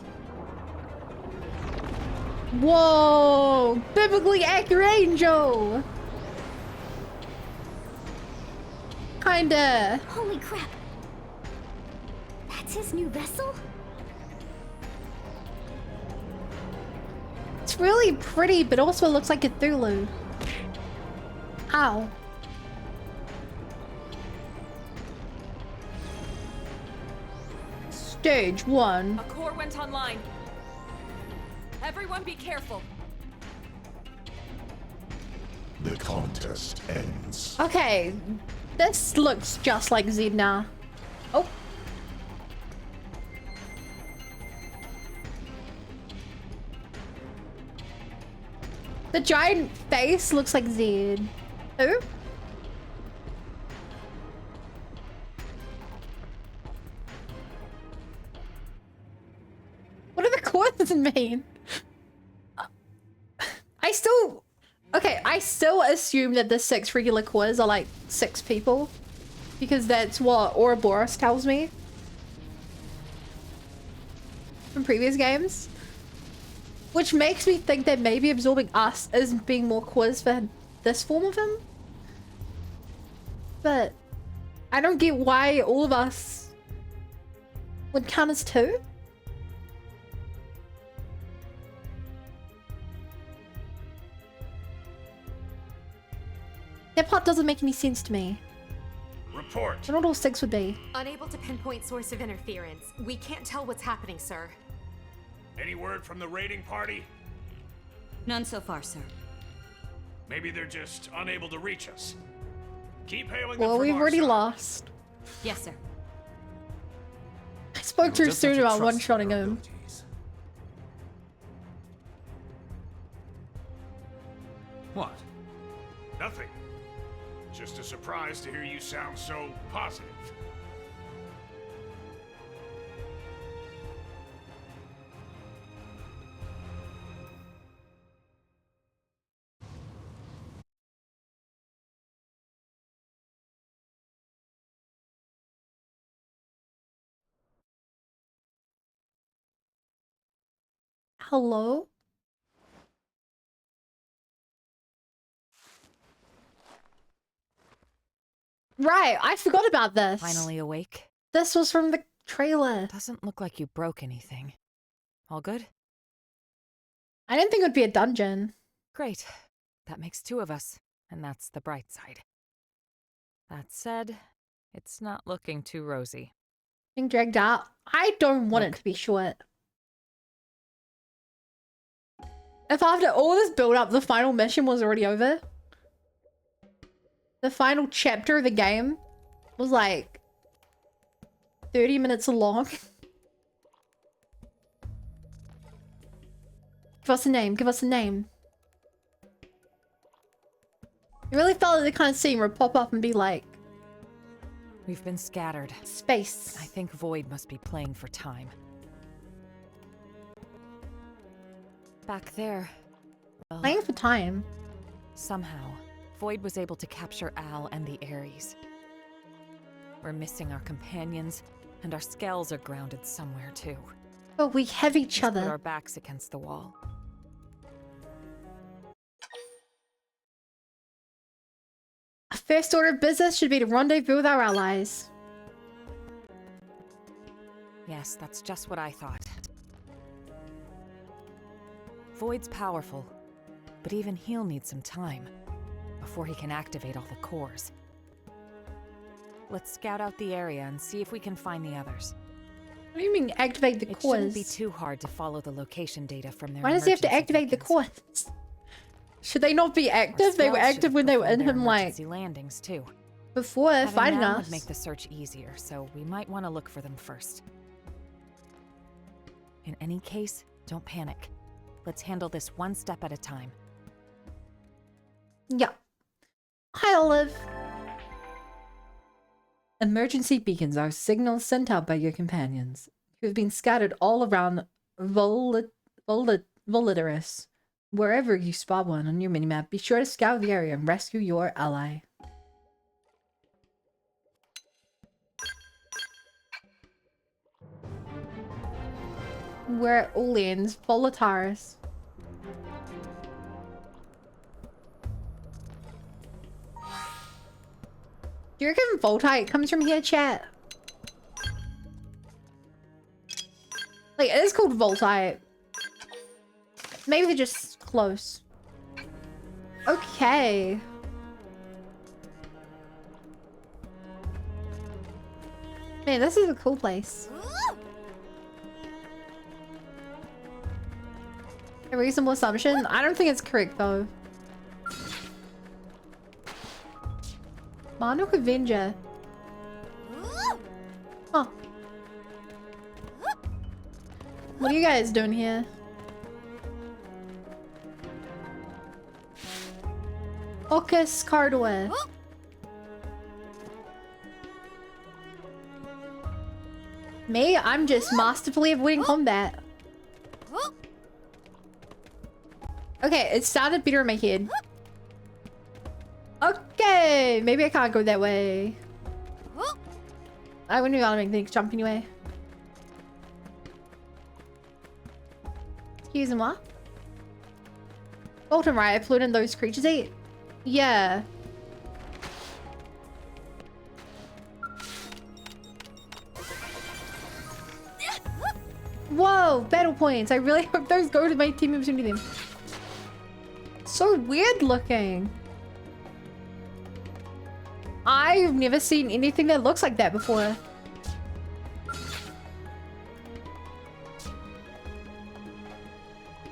Whoa! Biblically accurate angel! Kinda. Holy crap. That's his new vessel? It's really pretty, but also looks like Cthulhu. Ow. Stage 1. A core went online. Everyone be careful. The contest ends. Okay, this looks just like Zed now. Oh. The giant face looks like Zed. Oh. What do the cords mean? I still assume that the 6 regular cores are like 6 people. Because that's what Ouroboros tells me. From previous games. Which makes me think that maybe absorbing us is being more cores for this form of him. But I don't get why all of us would count as 2. That part doesn't make any sense to me. Report. But not all 6 would be. Unable to pinpoint source of interference. We can't tell what's happening, sir. Any word from the raiding party? None so far, sir. Maybe they're just unable to reach us. Keep hailing them Well, from we've our already side. lost. Yes, sir. I spoke too just have soon to about trust one-shotting their him. abilities. What? Nothing. Just a surprise to hear you sound so positive. Hello? Right, I forgot about this. Finally awake? This was from the trailer. Doesn't look like you broke anything. All good? I didn't think it would be a dungeon. Great. That makes 2 of us, and that's the bright side. That said, it's not looking too rosy. Being dragged out. I don't want Look. it to be short. If after all this build-up, the final mission was already over. The final chapter of the game was like 30 minutes long. Give us a name. Give us a name. It really felt like the kind of scene where it pop up and be like, We've been scattered. space. I think Void must be playing for time. Back there, well, Playing for time. somehow, Void was able to capture Al and the Ares. We're missing our companions, and our skells are grounded somewhere too. But we have each Let's put other. our backs against the wall. Our first order of business should be to rendezvous with our allies. Yes, that's just what I thought. Void's powerful, but even he'll need some time before he can activate all the cores. Let's scout out the area and see if we can find the others. What do you mean activate the It shouldn't be cores? too hard to follow the location data from their Why does he have to emergency activate the beacons. cores? Should they not be Our active? They were scouts should active when they were in perform their him like... emergency landings too. before Having fighting them us. would make the search easier, so we might want to look for them first. In any case, don't panic. Let's handle this one step at a time. Yeah. Hi, Olive. Emergency beacons are signals sent out by your companions, who have been scattered all around Volitaris. Wherever you spot one on your minimap, be sure to scout the area and rescue your ally. We're at Olean's, Volitaris. Do you reckon Voltite comes from here, chat? Like, it is called Voltite. Maybe they're just close. Okay. Man, this is a cool place. A reasonable assumption? I don't think it's correct, though. Monarch Avenger. Huh. What are you guys doing here? Focus Cardware. Me? I'm just masterfully avoiding combat. Okay, it started beating my head. Okay, maybe I can't go that way. I wouldn't be able to make things jump anyway. Excuse me, what? Bolton Riot flew in those creatures ate? Yeah. Whoa, battle points. I really hope those go to my team members into them. So weird looking. I've never seen anything that looks like that before.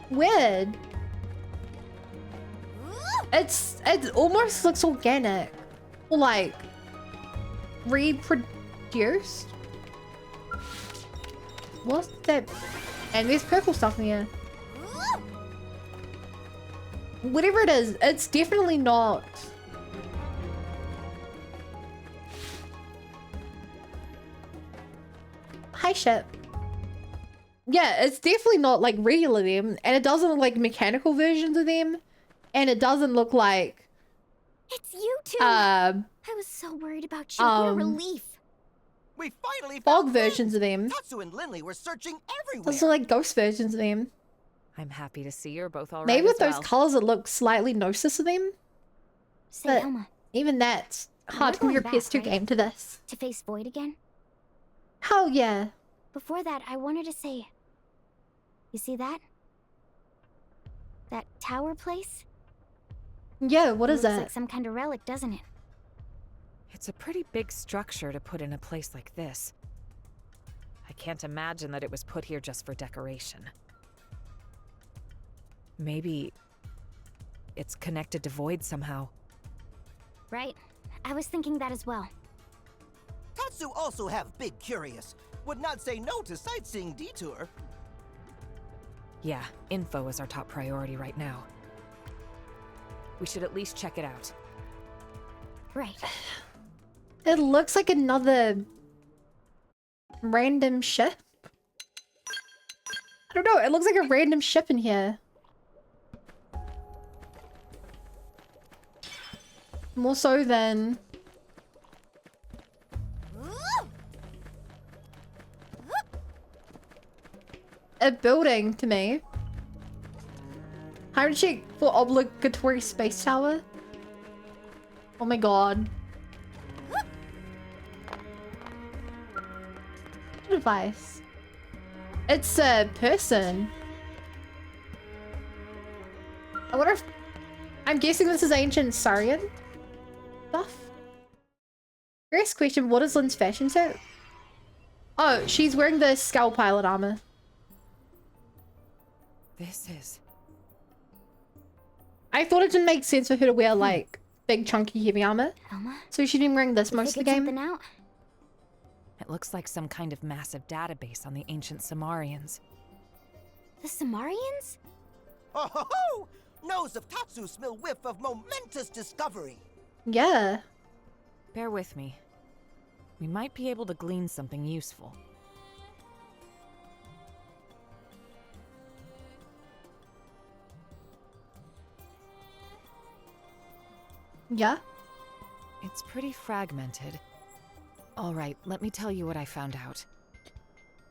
Weird. It almost looks organic. Like reproduced. What's that? And there's purple stuff in here. Whatever it is, it's definitely not. Hi, ship. Yeah, it's definitely not like regular them, and it doesn't look like mechanical versions of them, and it doesn't look like. It's you two. I was so worried about you. What a relief. We finally fog versions of them. Tatsu and Linley were searching everywhere. Those are like ghost versions of them. I'm happy to see you're both alright. Maybe with as those well. colors, it looks slightly gnosis of them. Say, But Elma, even that's hard to compare your PS2 game to this. to face Void again? Hell yeah. Before that, I wanted to say... You see that? That tower place? Yeah, what is Looks that? like some kind of relic, doesn't it? It's a pretty big structure to put in a place like this. I can't imagine that it was put here just for decoration. Maybe it's connected to Void somehow. Right. I was thinking that as well. Tatsu also have big curious. Would not say no to sightseeing detour. Yeah, info is our top priority right now. We should at least check it out. Right. It looks like another random ship. I don't know, it looks like a random ship in here. More so than... a building to me. Time check for obligatory space tower. Oh my god. Device. It's a person. I wonder if... I'm guessing this is ancient Saurian stuff. First question, what is Lynn's fashion suit? Oh, she's wearing the Skull Pilot armor. This is... I thought it didn't make sense for her to wear, like, big chunky heavy armor. Elma? So she didn't bring this most of the game. Something out? It looks like some kind of massive database on the ancient Samarians. The Samarians? Oh ho ho! Nose of Tatsu smell whiff of momentous discovery. Yeah. Bear with me. We might be able to glean something useful. Yeah? It's pretty fragmented. Alright, let me tell you what I found out.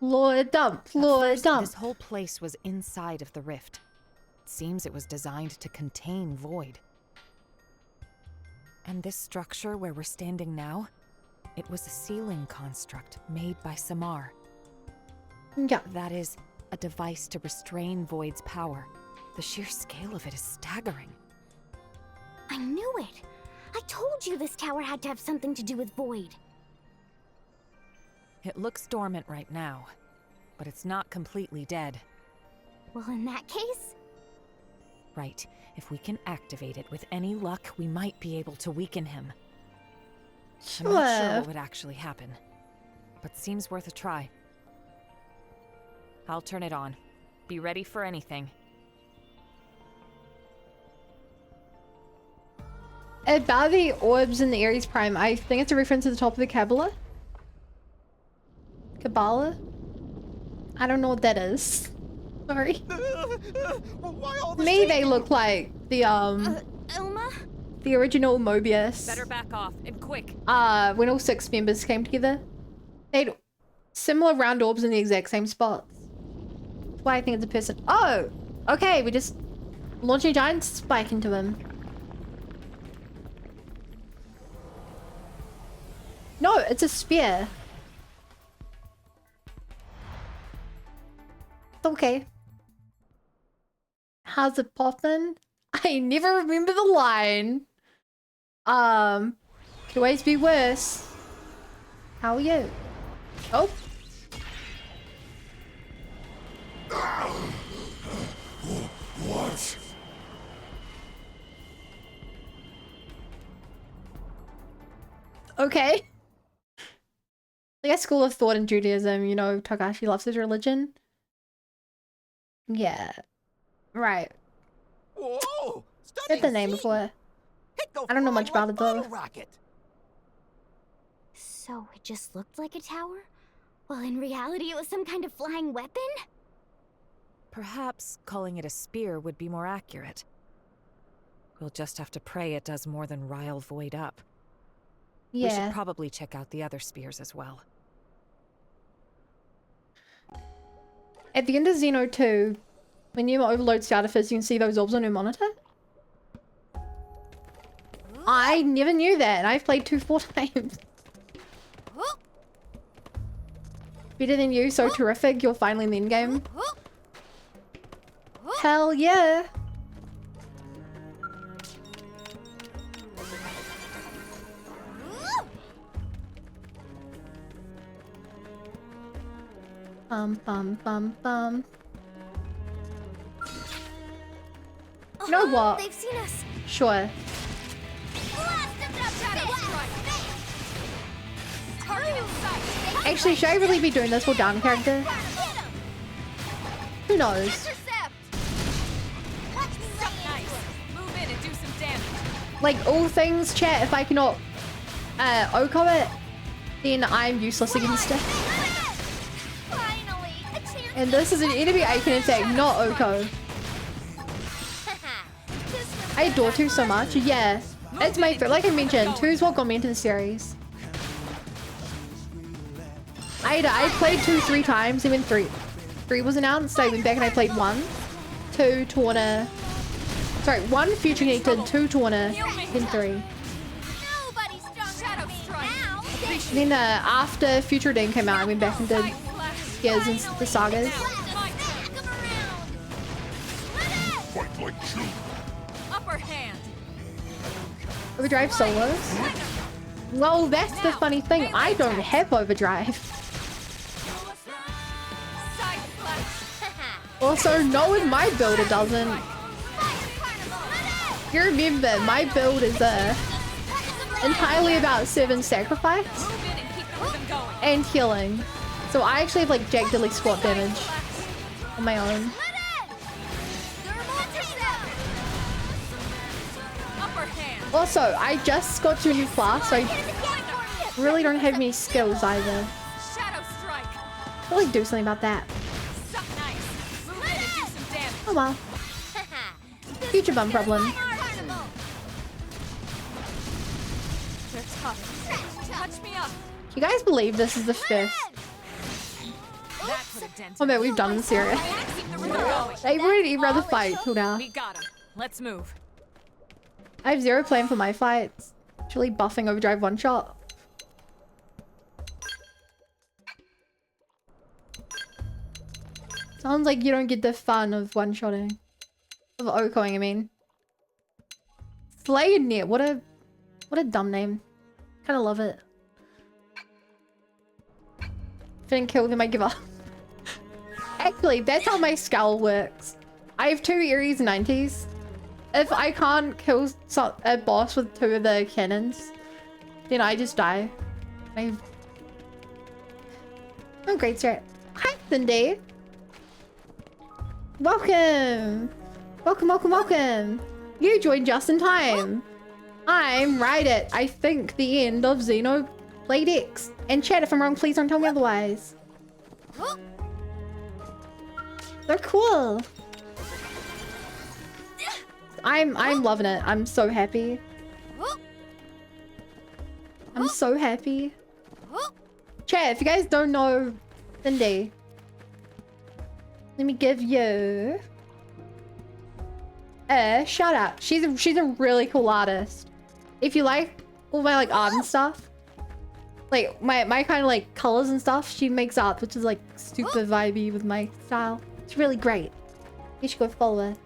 Lord dump, Lord dump. This whole place was inside of the rift. It seems it was designed to contain Void. And this structure where we're standing now, it was a sealing construct made by Samar. Yeah. That is, a device to restrain Void's power. The sheer scale of it is staggering. I knew it! I told you this tower had to have something to do with Void. It looks dormant right now, but it's not completely dead. Well, in that case... Right. If we can activate it with any luck, we might be able to weaken him. Sure. I'm not sure what would actually happen, but seems worth a try. I'll turn it on. Be ready for anything. About the orbs in the Ares Prime, I think it's a reference to the top of the Kabbalah. Kabbalah? I don't know what that is. Sorry. Why all Me, they look like the Elma? the original Mobius. Better back off, and quick. When all 6 members came together. They'd similar round orbs in the exact same spots. That's why I think it's a person. Oh! Okay, we just launch a giant spike into him. No, it's a spear. Okay. How's it poppin'? I never remember the line. Could always be worse. How are you? Oh. What? Okay. Like a school of thought in Judaism, you know, Takashi loves his religion. Yeah. Right. Whoa! Heard the name before. I don't know much about it though. Rocket. So it just looked like a tower? Well, in reality, it was some kind of flying weapon? Perhaps calling it a spear would be more accurate. We'll just have to pray it does more than rile Void up. We Yeah. should probably check out the other spears as well. At the end of Xeno 2, when you overload Starterfist, you can see those orbs on your monitor. I never knew that, and I've played 2 4 times. Better than you, so terrific, you're finally in the endgame. Hell yeah! Bum bum bum bum. You know what? They've seen us. Sure. Actually, should I really be doing this for down character? Who knows? Move in and do some damage. Like all things, chat, if I cannot OCO it, then I'm useless against it. And this is an enemy I can attack, not OCO. I adore 2 so much. Yeah, it's my favorite. Like I mentioned, 2 is what got me into the series. I played 2 3 times, even 3 was announced. I went back and I played 1, 2 to wanna. Sorry, 1 future connected, 2 to wanna, then 3. Then after Future Dane came out, I went back and did Gears and the Sagas. Fight like children. Upper hand. Overdrive solos? Well, that's the funny thing. I don't have overdrive. Also, no one my builder doesn't. You remember, my build is entirely about 7 sacrifice and healing. So I actually have like Jack Dilly squat damage on my own. Also, I just got to a new class, so I really don't have any skills either. I'll like do something about that. Oh well. Future bum problem. You guys believe this is the first? Oh man, we've done this area. They really rather fight till now. We got him. Let's move. I have 0 plan for my fights. Actually buffing overdrive one shot. Sounds like you don't get the fun of one-shotting. Of OCOing, I mean. Slay and Net, what a dumb name. Kinda love it. If I didn't kill them, I give up. Actually, that's how my scowl works. I have 2 Ares 90s. If I can't kill a boss with 2 of the cannons, then I just die. Oh, great strat. Hi, Cindy. Welcome. Welcome, welcome, welcome. You joined just in time. I'm right at, I think, the end of Xenoblade X. And chat, if I'm wrong, please don't tell me otherwise. They're cool. I'm loving it. I'm so happy. I'm so happy. Chat, if you guys don't know Cindy, let me give you a shout out. She's a really cool artist. If you like all my like art and stuff, like my kind of like colors and stuff, she makes art which is like super vibey with my style. It's really great. You should go follow her.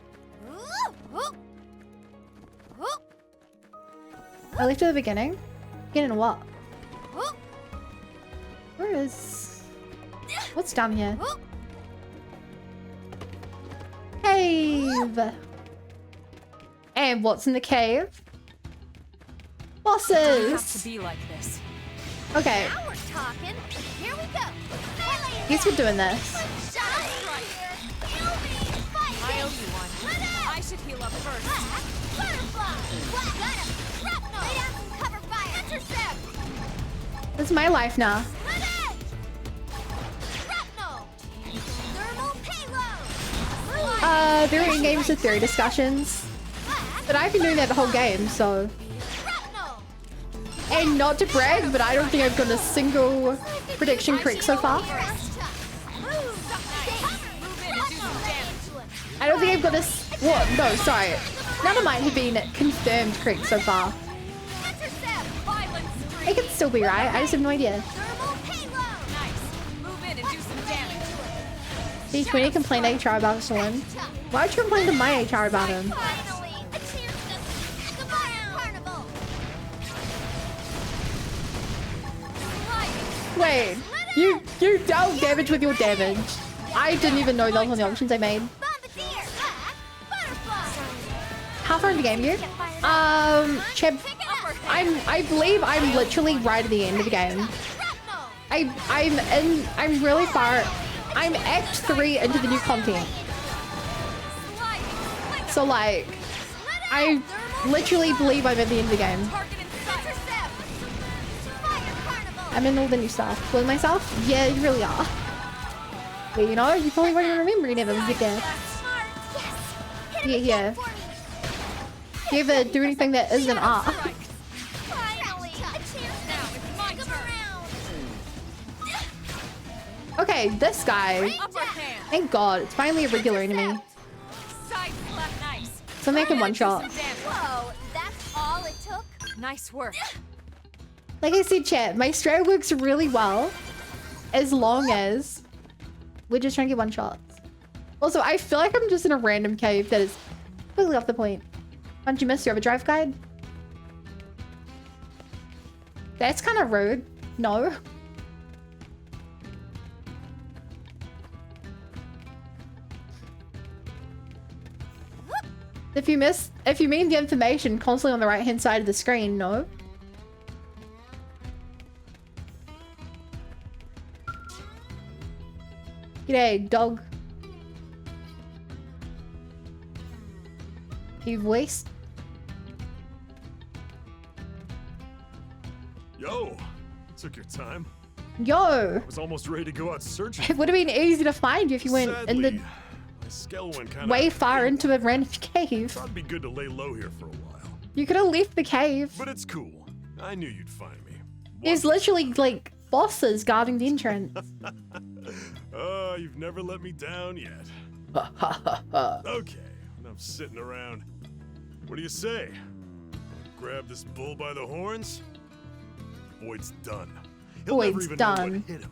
I left at the beginning. Beginning of what? Where is... What's down here? Cave! And what's in the cave? Bosses! It has to be like this. Okay. Now we're talking. Here we go. Guess we're doing this. I owe you one. I should heal up first. This is my life now. There are games with theory discussions. But I've been doing that the whole game, so... And not to brag, but I don't think I've gotten a single prediction correct so far. I don't think I've got a... What? No, sorry. None of mine have been confirmed correct so far. It could still be right, I just have no idea. D20 complained HR about Slim. Why would you complain to my HR about him? Wait, you dealt damage with your damage. I didn't even know that was one of the options I made. How far in the game are you? Cheb, I believe I'm literally right at the end of the game. I'm really far. I'm Act 3 into the new content. So like, I literally believe I'm at the end of the game. I'm in all the new stuff. With myself? Yeah, you really are. But you know, you probably won't even remember any of them if you get there. Yeah. Do you ever do anything that isn't art? Okay, this guy. Thank God, it's finally a regular enemy. So make him one shot. Whoa, that's all it took? Nice work. Like I said, chat, my strat works really well as long as we're just trying to get one shots. Also, I feel like I'm just in a random cave that is completely off the point. How'd you miss? You have a drive guide? That's kind of rude. No. If you mean the information constantly on the right hand side of the screen, no. G'day, dog. You voice? Yo, took your time. Yo! I was almost ready to go out searching. It would have been easy to find you if you went in the my skull went kinda way far into a random cave. Thought it'd be good to lay low here for a while. You could have left the cave. But it's cool. I knew you'd find me. There's literally like bosses guarding the entrance. Oh, you've never let me down yet. Okay, enough sitting around. What do you say? Grab this bull by the horns? Void's done. He'll never Void's even know done. what hit him.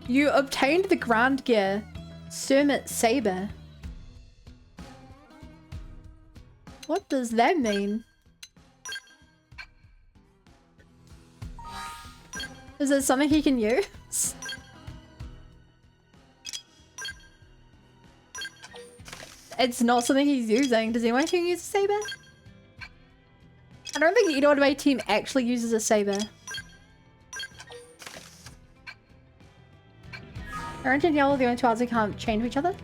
You obtained the Grand Gear Sermit Saber. What does that mean? Is it something he can use? It's not something he's using. Does anyone can use a saber? I don't think anyone on my team actually uses a saber. Orange and yellow are the only two odds that can't change each other.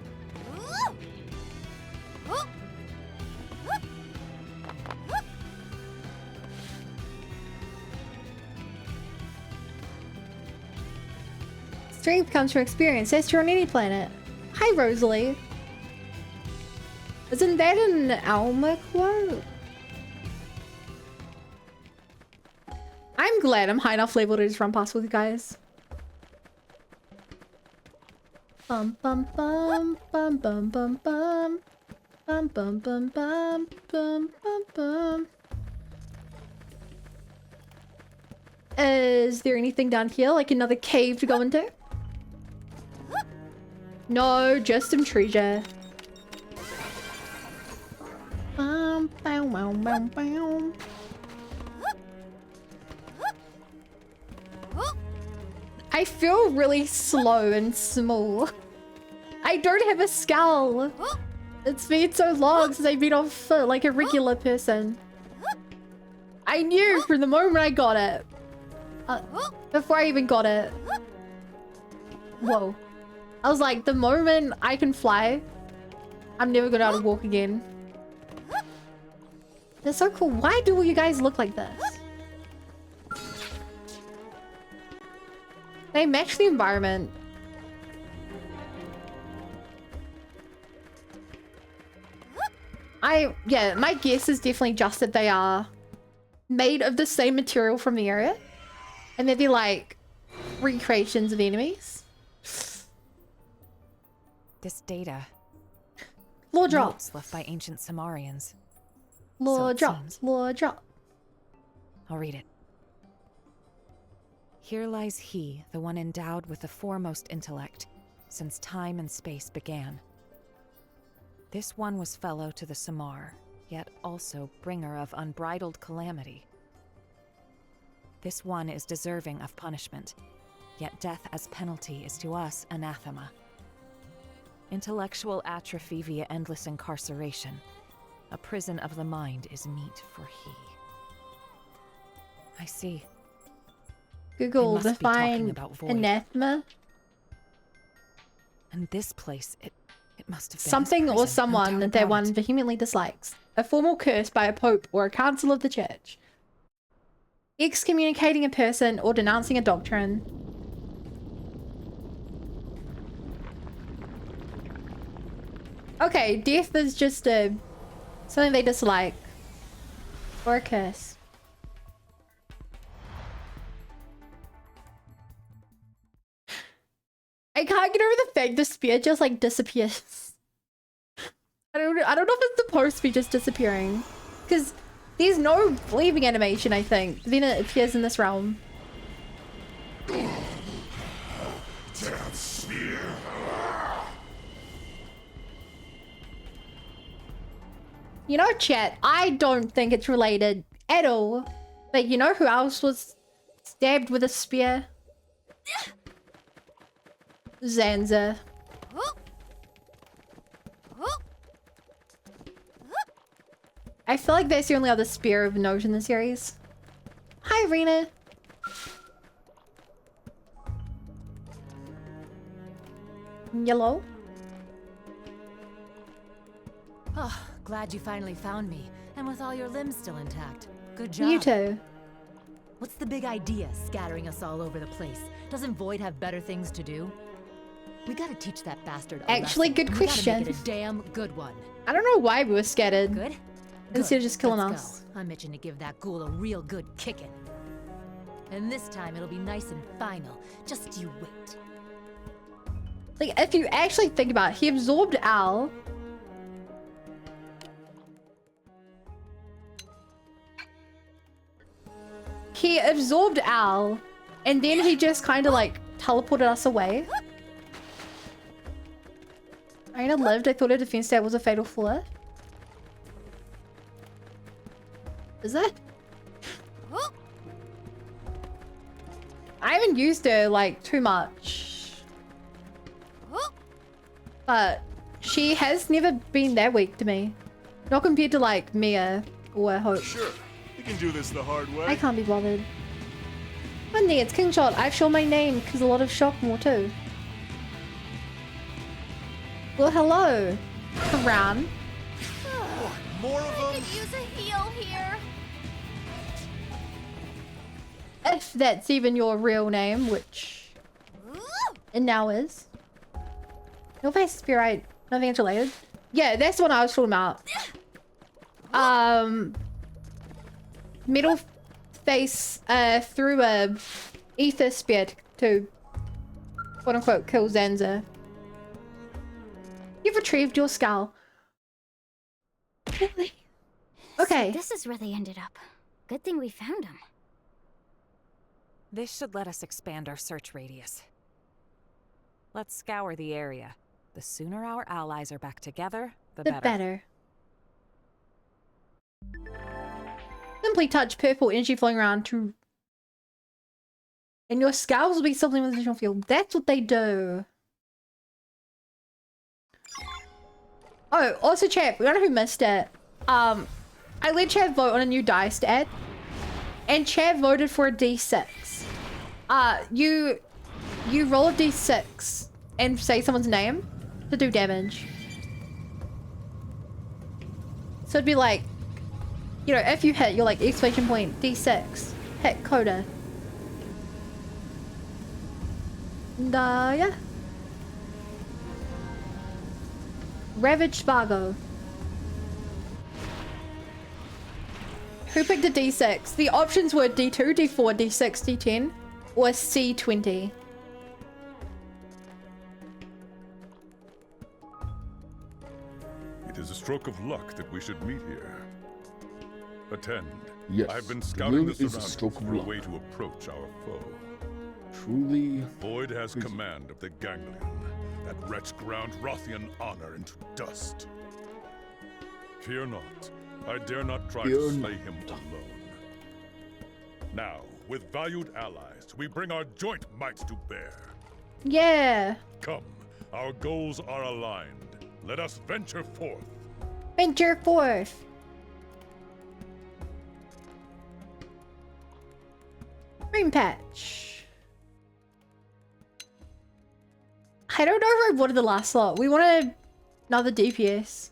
Strength comes from experience. That's true on any planet. Hi, Rosalie. Isn't that an Alma quote? I'm glad I'm high enough level to just run past with you guys. Bum bum bum bum bum bum bum bum bum bum bum bum bum bum. Is there anything down here, like another cave to go into? No, just some treasure. Bum, bow, bow, bow, bow. I feel really slow and small. I don't have a skull. It's been so long since I've been on foot like a regular person. I knew from the moment I got it. Before I even got it. Whoa. I was like, the moment I can fly, I'm never gonna be able to walk again. That's so cool. Why do all you guys look like this? They match the environment. Yeah, my guess is definitely just that they are made of the same material from the area. And they'd be like recreations of enemies. This data. Lore drop. Notes left by ancient Samarians. Lore drop. Lore drop. I'll read it. Here lies he, the one endowed with the foremost intellect, since time and space began. This one was fellow to the Samar, yet also bringer of unbridled calamity. This one is deserving of punishment, yet death as penalty is to us anathema. Intellectual atrophy via endless incarceration. A prison of the mind is meet for he. I see. Google define anathema. And this place, it must have been Something or someone no that one vehemently dislikes. A formal curse by a pope or a council of the church. Excommunicating a person or denouncing a doctrine. Okay, death is just something they dislike. Or a curse. I can't get over the fact the spear just like disappears. I don't know if it's supposed to be just disappearing. Because there's no leaving animation, I think. Then it appears in this realm. Death spear. You know, chat, I don't think it's related at all. But you know who else was stabbed with a spear? Zanza. I feel like that's the only other spear of note in the series. Hi, Rena. Yellow. Oh, glad you finally found me, and with all your limbs still intact. Good job. You too. What's the big idea, scattering us all over the place? Doesn't Void have better things to do? We gotta teach that bastard a Actually, lesson, good and we gotta question. make it a damn good one. I don't know why we were scattered. Good? Instead of just killing Let's us. Go. I'm itching to give that ghoul a real good kicking. And this time it'll be nice and final. Just you wait. Like, if you actually think about it, he absorbed Al. He absorbed Al, and then he just kind of like teleported us away. Aina lived. I thought her defense stat was a fatal flaw. Is it? I haven't used her like too much. But she has never been that weak to me. Not compared to like Mia or Hope. Sure, we can do this the hard way. I can't be bothered. Monday, it's Kingshot. I've shown my name because a lot of shock more too. Well, hello, Karan. More of them? I could use a heal here. If that's even your real name, which it now is. Your face is right. Nothing interrelated. Yeah, that's the one I was talking about. Metal face threw a ether spear to quote unquote kill Zanza. You've retrieved your skull. Really? Okay. So this is where they ended up. Good thing we found them. This should let us expand our search radius. Let's scour the area. The sooner our allies are back together, the better. Simply touch purple energy flowing around to... And your scowls will be something with additional field. That's what they do. Oh, also chat, we don't know who missed it. I let Chav vote on a new die stat. And Chav voted for a D6. You roll a D6 and say someone's name to do damage. So it'd be like, you know, if you hit, you're like exclamation point D6, hit Coda. And yeah. Ravage Spargo. Who picked a D6? The options were D2, D4, D6, D10, or C20. It is a stroke of luck that we should meet here. Attend. Yes, I've been scouting the will is a surroundings stroke of for a luck. way to approach our foe. Truly. Void has command of the Ganglion. That wretch ground Rothian honor into dust. Fear not. I dare not try to slay him alone. Now, with valued allies, we bring our joint might to bear. Yeah. Come, our goals are aligned. Let us venture forth. Venture forth. Green patch. I don't know if I wanted the last slot. We wanted another DPS.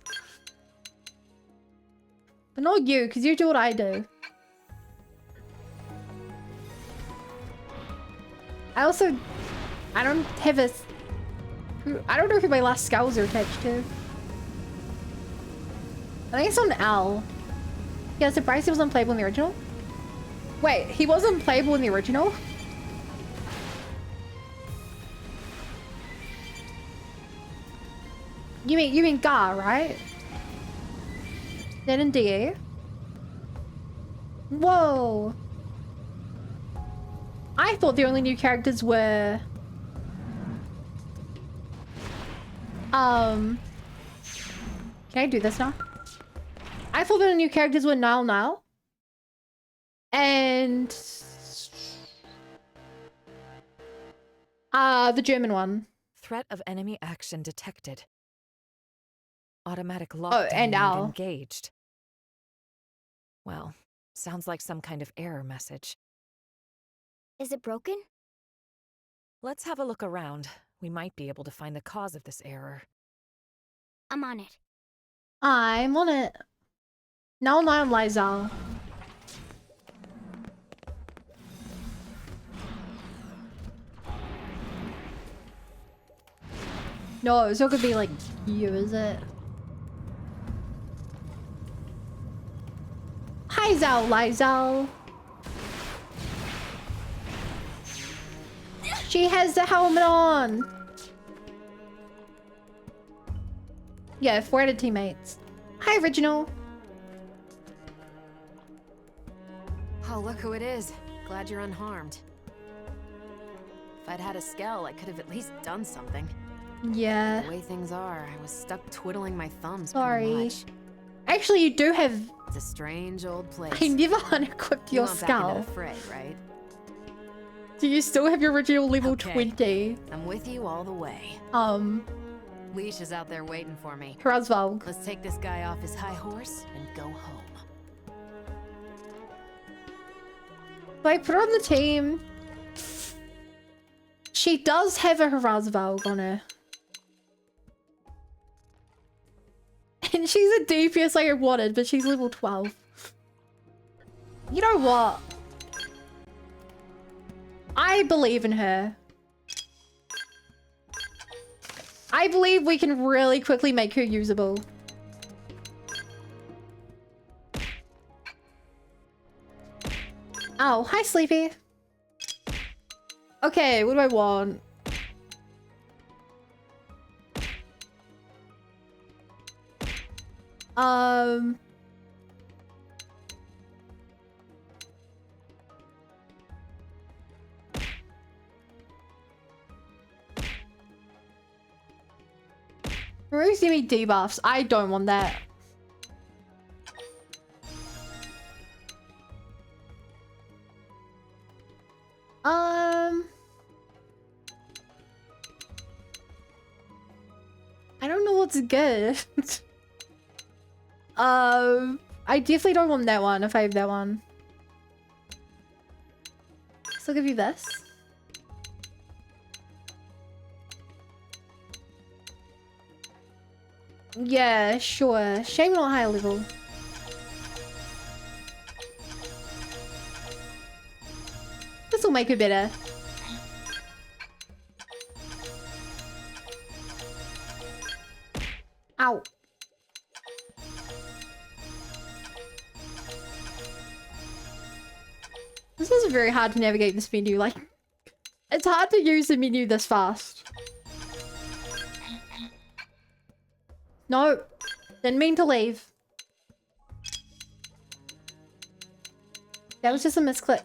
But not you, because you do what I do. I don't have a... I don't know who my last skulls are attached to. I think it's on Al. Yeah, surprised he wasn't playable in the original. Wait, he wasn't playable in the original? You mean Gar, right? Then in DA. Whoa. I thought the only new characters were... Can I do this now? I thought the new characters were Nile. And... the German one. Threat of enemy action detected. Automatic lockdown Oh, and Al. engaged. Well, sounds like some kind of error message. Is it broken? Let's have a look around. We might be able to find the cause of this error. I'm on it. I'm on it. Now I'm on Lizal. No, it's not gonna be like you, is it? Hi, Zao, Lizal. She has the helmet on. Yeah, 4 out of teammates. Hi, Original. Oh, look who it is. Glad you're unharmed. If I'd had a Skell, I could have at least done something. Yeah. The way things are, I was stuck twiddling my thumbs Sorry. pretty much. Actually, you do have... It's a strange old place. I never unequipped your want back into skull. the fray, right? Do you still have your original level Okay. 20? I'm with you all the way. Leash is out there waiting for me. Hrasvalg. Let's take this guy off his high horse and go home. Do I put her on the team? She does have a Hrasvalg on her. And she's a DPS like I wanted, but she's level 12. You know what? I believe in her. I believe we can really quickly make her usable. Oh, hi, Sleepy. Okay, what do I want? Remove me debuffs. I don't want that. I don't know what's good. I definitely don't want that one if I have that one. So I'll give you this. Yeah, sure. Shame not high level. This will make it better. Ow. This is very hard to navigate this menu. Like, it's hard to use the menu this fast. No, didn't mean to leave. That was just a misclick.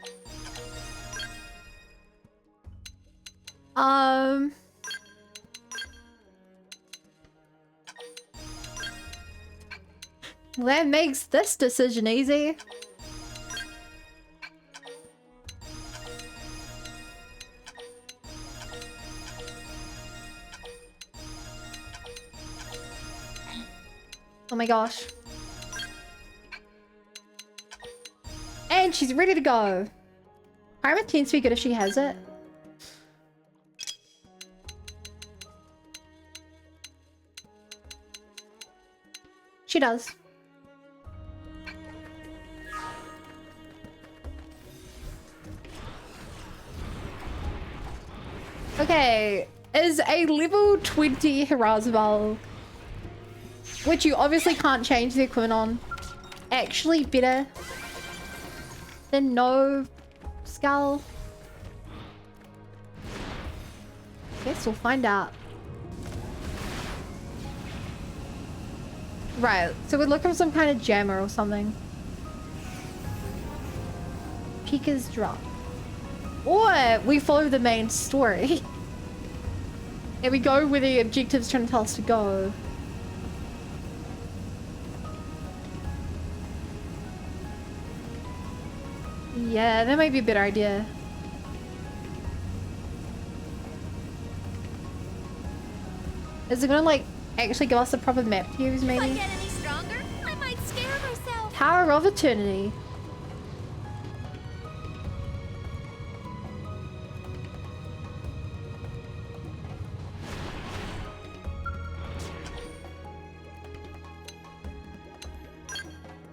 That makes this decision easy. Oh my gosh. And she's ready to go. I'm at 10 speed good if she has it. She does. Okay, is a level 20 Hrasvalg, which you obviously can't change the equipment on, actually better than no skull? Guess we'll find out. Right, so we're looking for some kind of jammer or something. Pika's drop. Or we follow the main story. And we go where the objective's trying to tell us to go. Yeah, that might be a better idea. Is it gonna like actually give us a proper map to use maybe? If I get any stronger, I might scare myself. Tower of Eternity.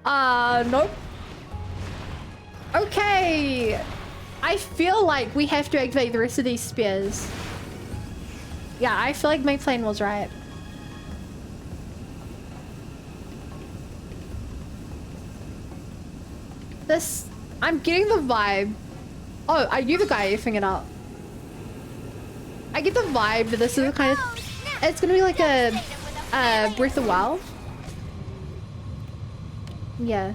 Nope. Okay. I feel like we have to activate the rest of these spears. Yeah, I feel like my plan was right. This, I'm getting the vibe. Oh, are you the guy effing it up? I get the vibe that this is the kind of, it's gonna be like a Breath of the Wild. Yeah.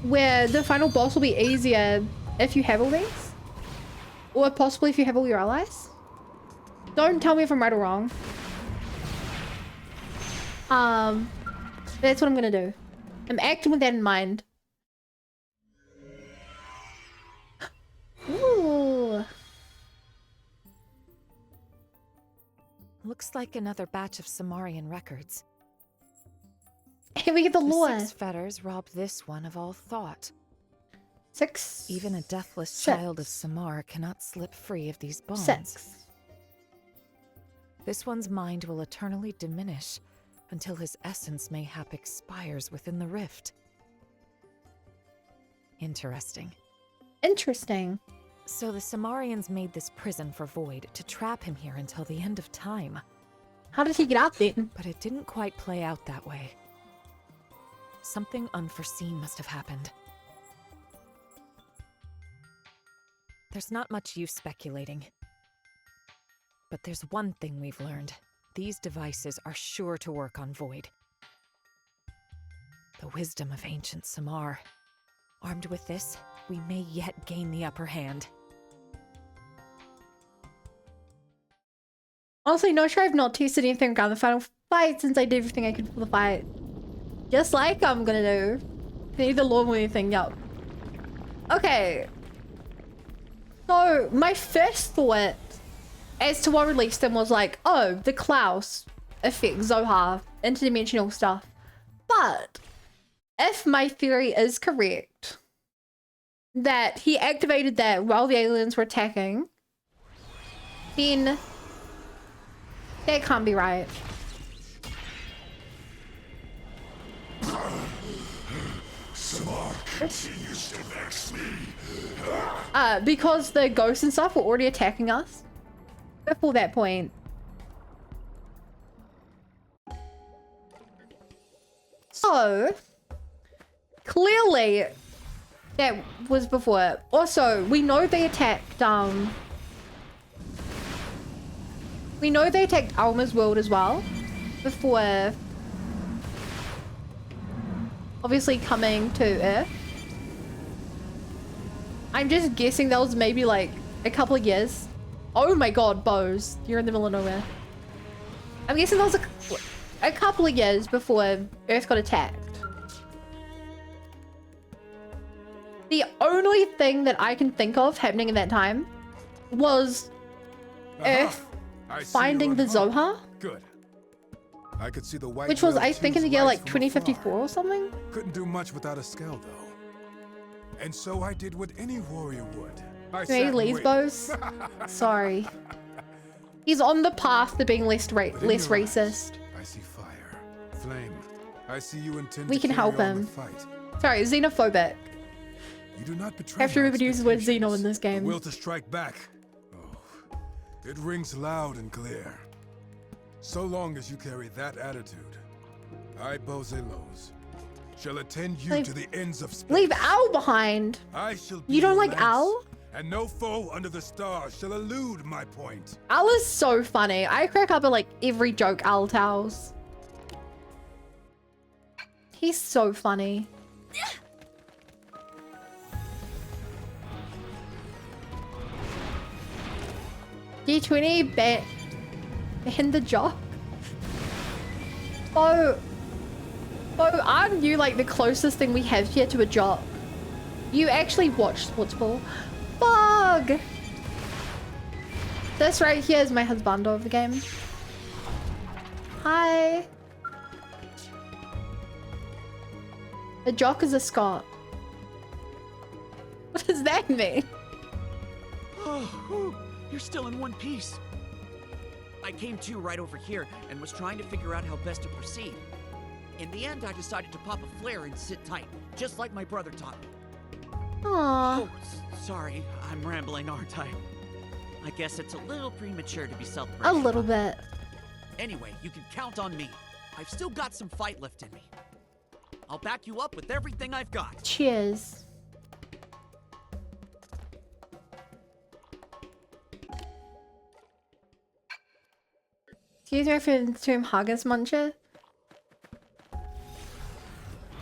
Where the final boss will be easier if you have all these. Or possibly if you have all your allies. Don't tell me if I'm right or wrong. That's what I'm gonna do. I'm acting with that in mind. Ooh. Looks like another batch of Samarian records. Hey, we get the lore. The 6 fetters robbed this one of all thought. 6. Even a deathless child of Samar cannot slip free of these bonds. 6. This one's mind will eternally diminish until his essence mayhap expires within the rift. Interesting. Interesting. So the Samarians made this prison for Void to trap him here until the end of time. How did he get out then? But it didn't quite play out that way. Something unforeseen must have happened. There's not much use speculating. But there's one thing we've learned. These devices are sure to work on Void. The wisdom of ancient Samar. Armed with this, we may yet gain the upper hand. Honestly, not sure I've not tested anything around the final fight since I did everything I could for the fight. Just like I'm gonna do. Need the lore or anything, yup. Okay. So, my first thought as to what released them was like, oh, the Klaus effect, Zohar, interdimensional stuff. But, if my theory is correct, that he activated that while the aliens were attacking, then that can't be right. Samar continues to vex me. Because the ghosts and stuff were already attacking us before that point. So, clearly, that was before. Also, we know they attacked, we know they attacked Alma's world as well, before obviously coming to Earth. I'm just guessing that was maybe like a couple of years. Oh my god, Bose, you're in the middle of nowhere. I'm guessing that was a couple of years before Earth got attacked. The only thing that I can think of happening in that time was Earth finding the Zohar. Good. I could see the white, which was, I think, in the year like 2054 or something. Couldn't do much without a skull, though. And so I did what any warrior would. Maybe Lesbos. Sorry. He's on the path to being less racist. I see fire, flame. I see you intend we to can carry help on him. the fight. Sorry, xenophobic. You do not betray. Have to remember to use the word xeno in this game. The will to strike back. Oh, it rings loud and clear. So long as you carry that attitude, I, Bose Los, shall attend you to the ends of space. Leave Al behind. I shall be you don't like lance, Al? And no foe under the stars shall elude my point. Al is so funny. I crack up at like every joke Al tells. He's so funny. D20 bet in the job. Bo, aren't you like the closest thing we have here to a job? You actually watch sports ball. Bug! This right here is my husband of the game. Hi. A jock is a Scot. What does that mean? Oh, you're still in one piece. I came to right over here and was trying to figure out how best to proceed. In the end, I decided to pop a flare and sit tight, just like my brother taught me. Aww. Oh, sorry, I'm rambling, aren't I? I guess it's a little premature to be celebrating. A little bit. Anyway, you can count on me. I've still got some fight left in me. I'll back you up with everything I've got. Cheers. Excuse me for the term Haggis Muncher.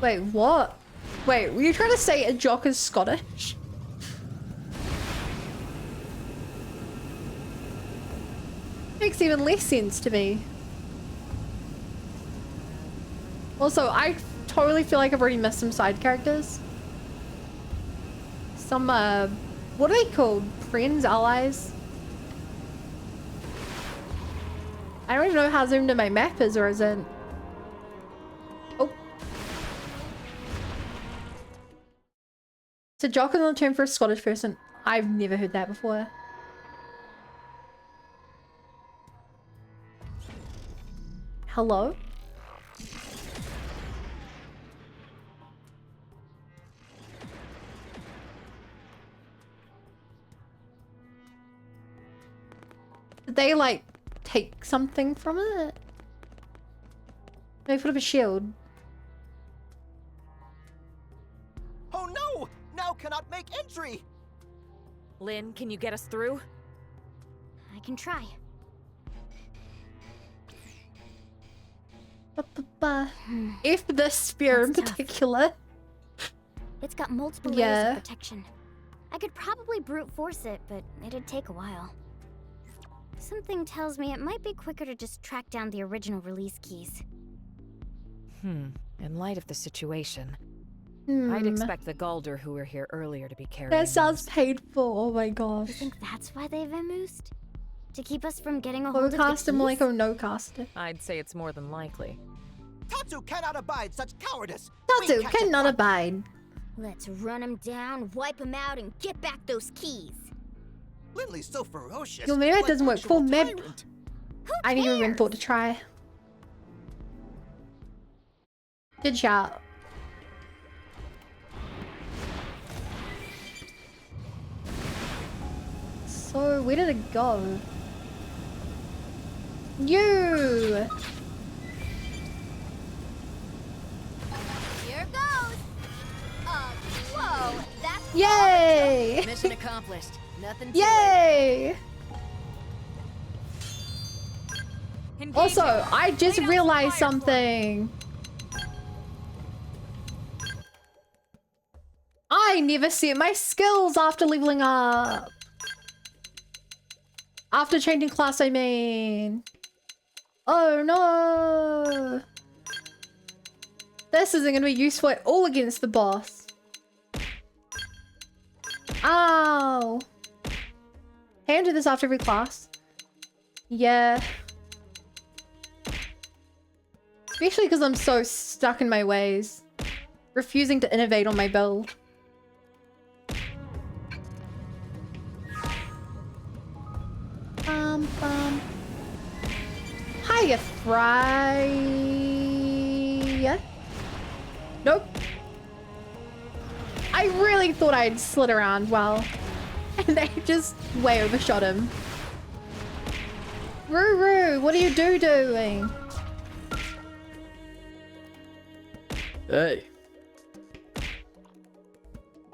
Wait, what? Wait, were you trying to say a jock is Scottish? Makes even less sense to me. Also, I totally feel like I've already missed some side characters. Some, what are they called? Friends, allies? I don't even know how zoomed in my map is or isn't. Oh. So jock is the term for a Scottish person. I've never heard that before. Hello? Did they like take something from it? They put up a shield. Oh no! Now cannot make entry! Lynn, can you get us through? I can try. If this spear in That's particular. It's got multiple layers Yeah. of protection. I could probably brute force it, but it'd take a while. Something tells me it might be quicker to just track down the original release keys. In light of the situation, I'd expect the Galder who were here earlier to be carrying That sounds those. painful. Oh my gosh. You think that's why they've moosed? To keep us from getting a Low hold of cast the him keys? like or no cast it. I'd say it's more than likely. Tatsu cannot abide such cowardice! Tatsu cannot abide. Let's run him down, wipe him out, and get back those keys. Lindley's so ferocious. Yo, maybe that like doesn't work. actual Full map. tyrant. I need a rim thought to try. Good shot. So, where did it go? You! Here goes! Whoa! That's Yay! Mission accomplished. Nothing to Yay! Engage Also, him. I just Lay down some realized fire something. I never set my skills after leveling up. After changing class, I mean. Oh no. This isn't going to be useful at all against the boss. Ow. Can I do this after every class? Yeah. Especially because I'm so stuck in my ways. Refusing to innovate on my build. Hiya, Fry. Nope. I really thought I'd slid around well. And they just way overshot him. Ruru, what are you doing? Hey.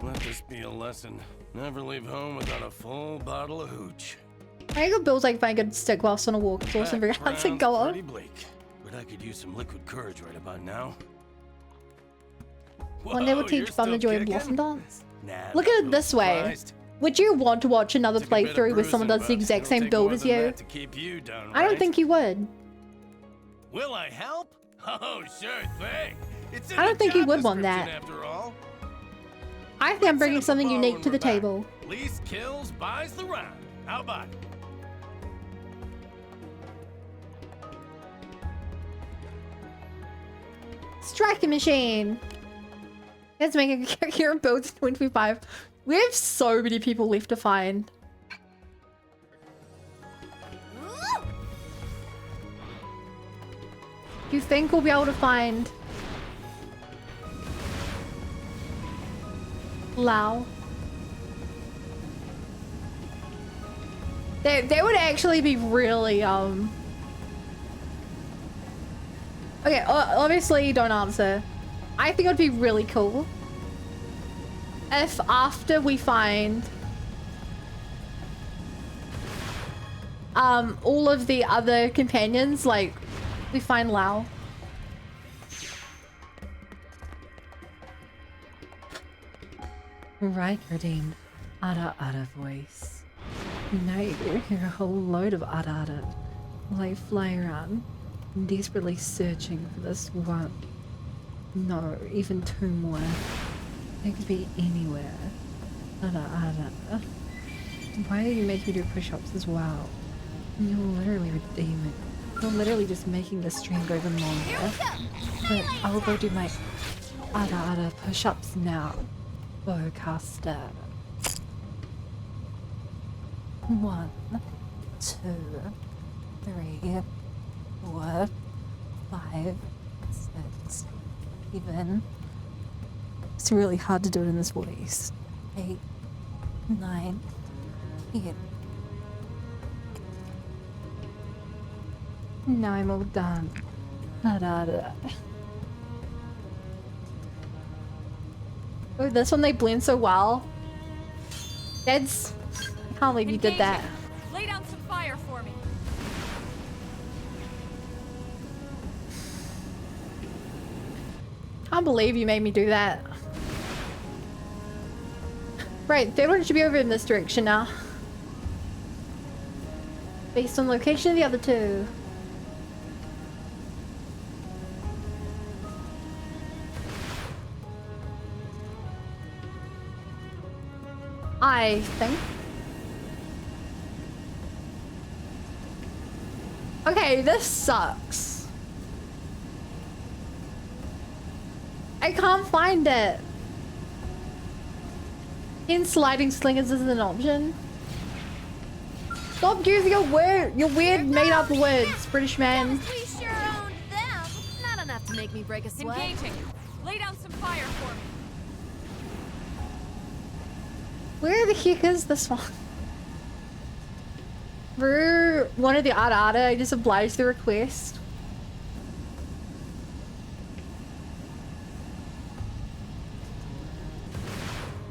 Let this be a lesson. Never leave home without a full bottle of hooch. I think Bill's like find a good stick whilst on a walk. It's awesome for how to go on. Pretty bleak, but I could use some liquid courage right about now. One day we'll Whoa, teach you're Bum the still joy of kicking? Blossom Dance. Nah, Look at it this way. Would you want to watch another playthrough where someone does the exact same build as you? To keep you down, I don't right? think you would. Will I help? Oh, sure thing. It's in I don't the think you job would want description, that. After all. I think I'm bringing Set up a something bar unique when to the we're back. table. Least kills buys the round. How about it? Striking machine. Let's make a character build 25. We have so many people left to find. You think we'll be able to find Lao. They would actually be really, Okay, obviously don't answer. I think it would be really cool if after we find all of the other companions, like, we find Lao. Right, redeemed. Ada voice. Now you hear a whole load of Ada while I fly around, desperately searching for this one. No, even two more. They could be anywhere. Ada. Why do you make me do push-ups as well? You're literally redeeming. You're literally just making the stream go even longer. But I'll go do my Ada push-ups now. Bowcaster. 1, 2, 3, 4, 5, 6, 7. It's really hard to do it in this voice. 8, 9, 10. Now I'm all done. Oh, this one they blend so well. That's... I can't believe you did that. Lay down some fire for me. Can't believe you made me do that. Right, third one should be over in this direction now. Based on location of the other two. I think. Okay, this sucks. I can't find it. In sliding slingers isn't an option. Stop using your weird made-up words, British man. We sure owned them. Not enough to make me break a sweat. Engaging. Lay down some fire for me. Where the heck is this one? For one of the Ada, I just obliged the request.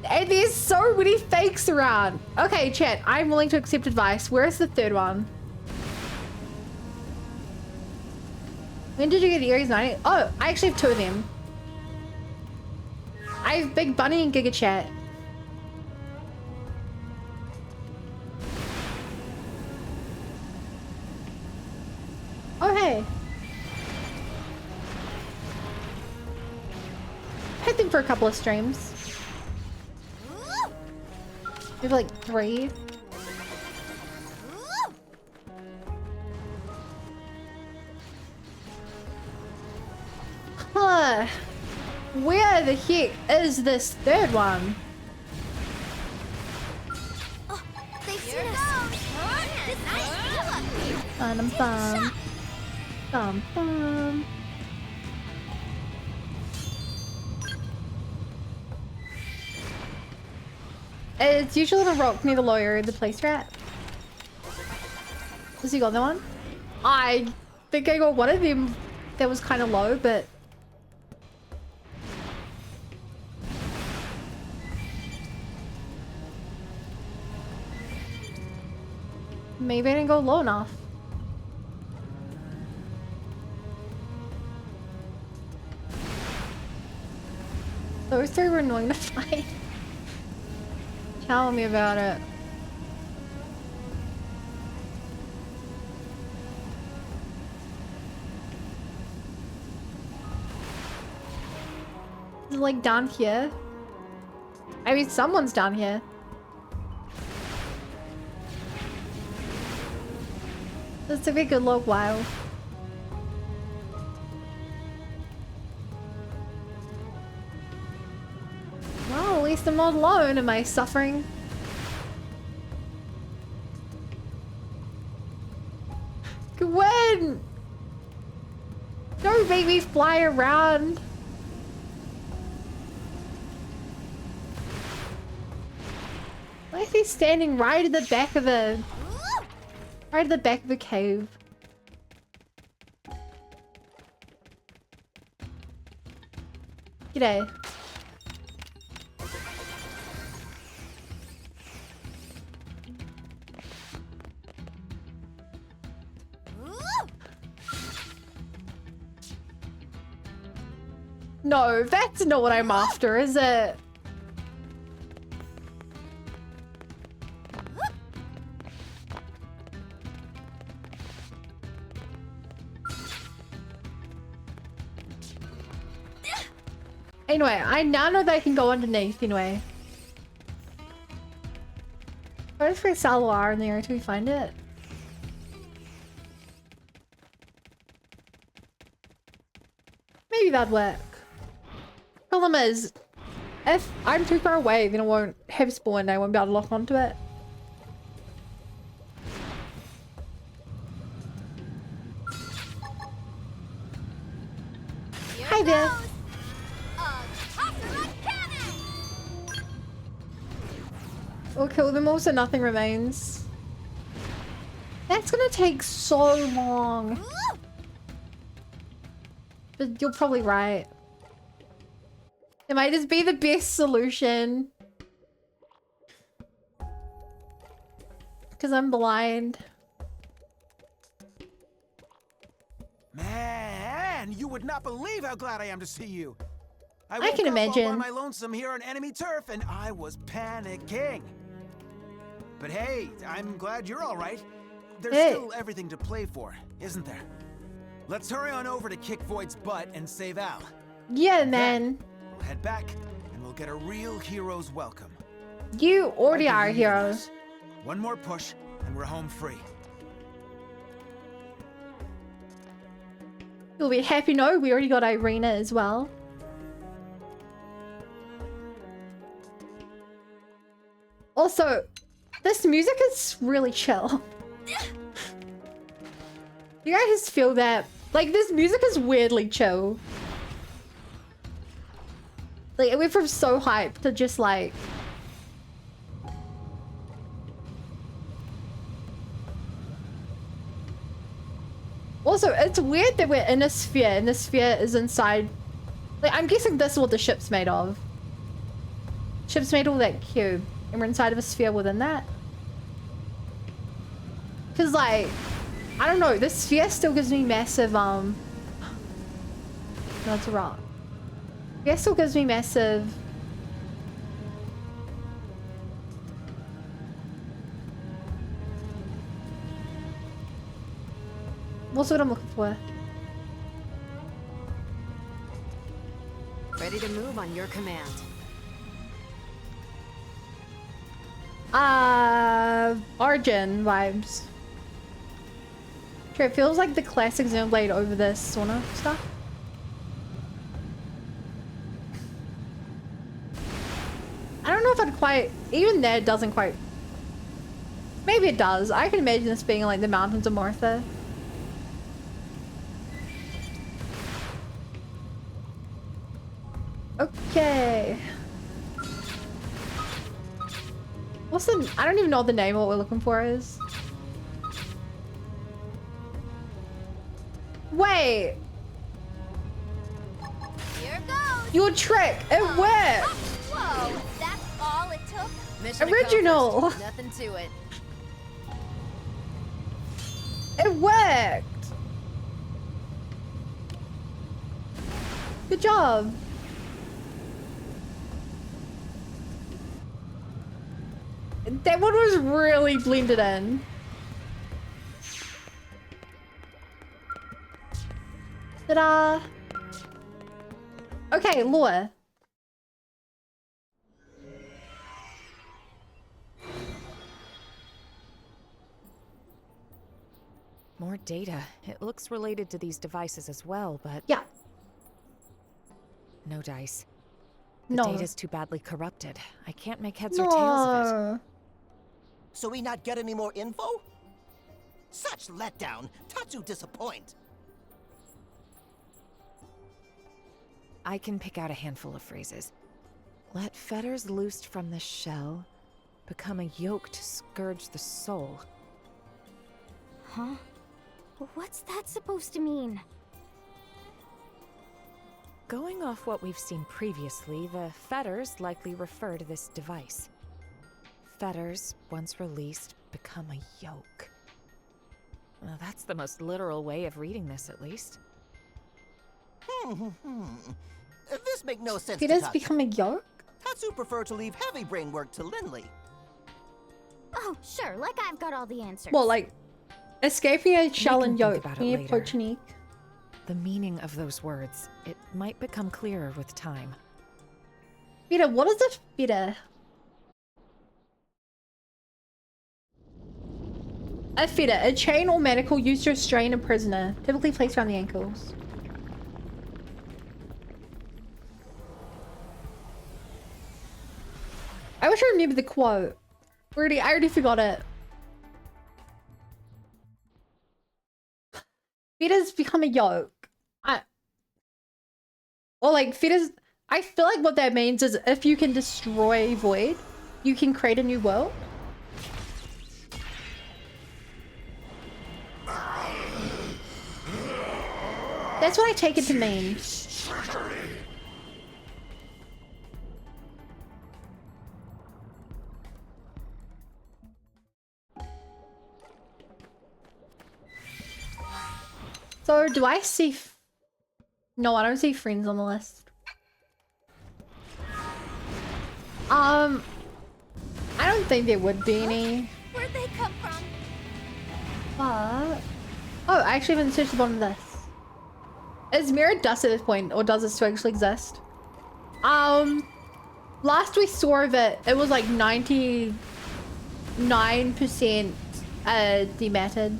And there's so many fakes around. Okay, chat, I'm willing to accept advice. Where's the third one? When did you get Aries 90? Oh, I actually have two of them. I have Big Bunny and Giga Chat. Oh, hey. Had them for a couple of streams. We have like 3. Huh. Where the heck is this third one? Oh, they see us. Bum. It's usually on a rock near the lawyer, the place rat. Has he got that one? I think I got one of them that was kind of low, but... maybe I didn't go low enough. Those 3 were annoying to fight. Tell me about it. Is it like down here? I mean, someone's down here. This took me a good little while. Well, at least I'm not alone in my suffering. Gwen! Don't make me fly around. he's standing right at the back of a... Right at the back of a cave. G'day. No, that's not what I'm after, is it? Anyway, I now know that I can go underneath anyway. Where's for Salwar in there till we find it? Maybe that'd work. Problem is, if I'm too far away, then it won't have spawn and I won't be able to lock onto it. Hi there. We'll kill them all so nothing remains. That's gonna take so long. But you're probably right. It might just be the best solution. Because I'm blind. Man, you would not believe how glad I am to see you. I woke can up imagine. all by my lonesome here on enemy turf, and I was panicking. But hey, I'm glad you're all right. There's still everything to play for, isn't there? Let's hurry on over to kick Void's butt and save Al. Yeah, man. Then we'll head back, and we'll get a real hero's welcome. You already are a hero. One more push, and we're home free. You'll be happy. No, we already got Irina as well. Also, this music is really chill. You guys feel that? Like, this music is weirdly chill. Like, it went from so hyped to just like... Also, it's weird that we're in a sphere and the sphere is inside... Like, I'm guessing this is what the ship's made of. Ship's made of that cube. And we're inside of a sphere within that. Because, like... I don't know, this sphere still gives me massive, No, it's a rock. Sphere still gives me massive... What's what I'm looking for? Ready to move on your command. Origin vibes. Sure, it feels like the classic Xenoblade over this sort of stuff. I don't know if I'd quite... Even there, it doesn't quite... Maybe it does. I can imagine this being like the Mountains of Martha. Okay. What's the... I don't even know what the name of what we're looking for is. Wait. Here goes. Your trick. It worked. Whoa, that's all it took? Mission Original. accomplished. Nothing to it. It worked. Good job. That one was really blended in. Ta-da! Okay, lore. More data. It looks related to these devices as well, but... Yeah. No dice. The No. data's too badly corrupted. I can't make heads or tails of it. So we not get any more info? Such letdown. Tatsu disappoint. I can pick out a handful of phrases. Let fetters loosed from the shell. become a yoke to scourge the soul. Huh? What's that supposed to mean? Going off what we've seen previously, the fetters likely refer to this device. Fetters, once released, become a yoke. Well, that's the most literal way of reading this, at least. This makes no sense He to does Tatsu. become a yoke? Tatsu prefer to leave heavy brain work to Lindley. Oh, sure, like I've got all the answers. Well, like, escaping a shell and yoke. about Can it you later. approach Nick? The meaning of those words, it might become clearer with time. Peter, what is a fetter? A fetter, a chain or manacle used to restrain a prisoner, typically placed around the ankles. I wish I remembered the quote. I already forgot it. Fetters become a yoke. Or like fetters. I feel like what that means is if you can destroy Void, you can create a new world. That's what I take it to mean. So do I see... No, I don't see friends on the list. I don't think there would be any. Where'd they come from? But... Oh, I actually haven't searched the bottom of this. Is mirrored dust at this point, or does it still actually exist? Last we saw of it, it was like 99% dematted.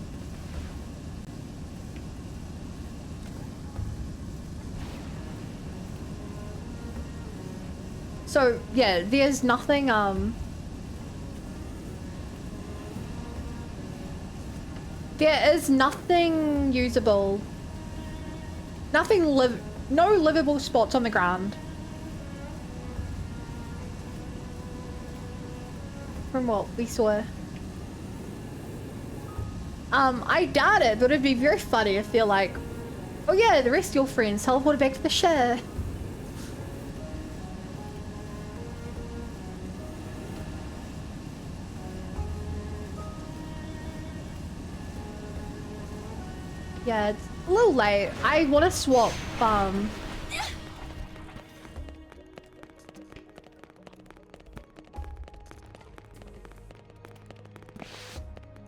So yeah, there's nothing there is nothing usable. No livable spots on the ground. From what we saw. I doubt it, but it'd be very funny if they're like, oh yeah, the rest of your friends teleported back to the share. Yeah, it's a little late. I want to swap,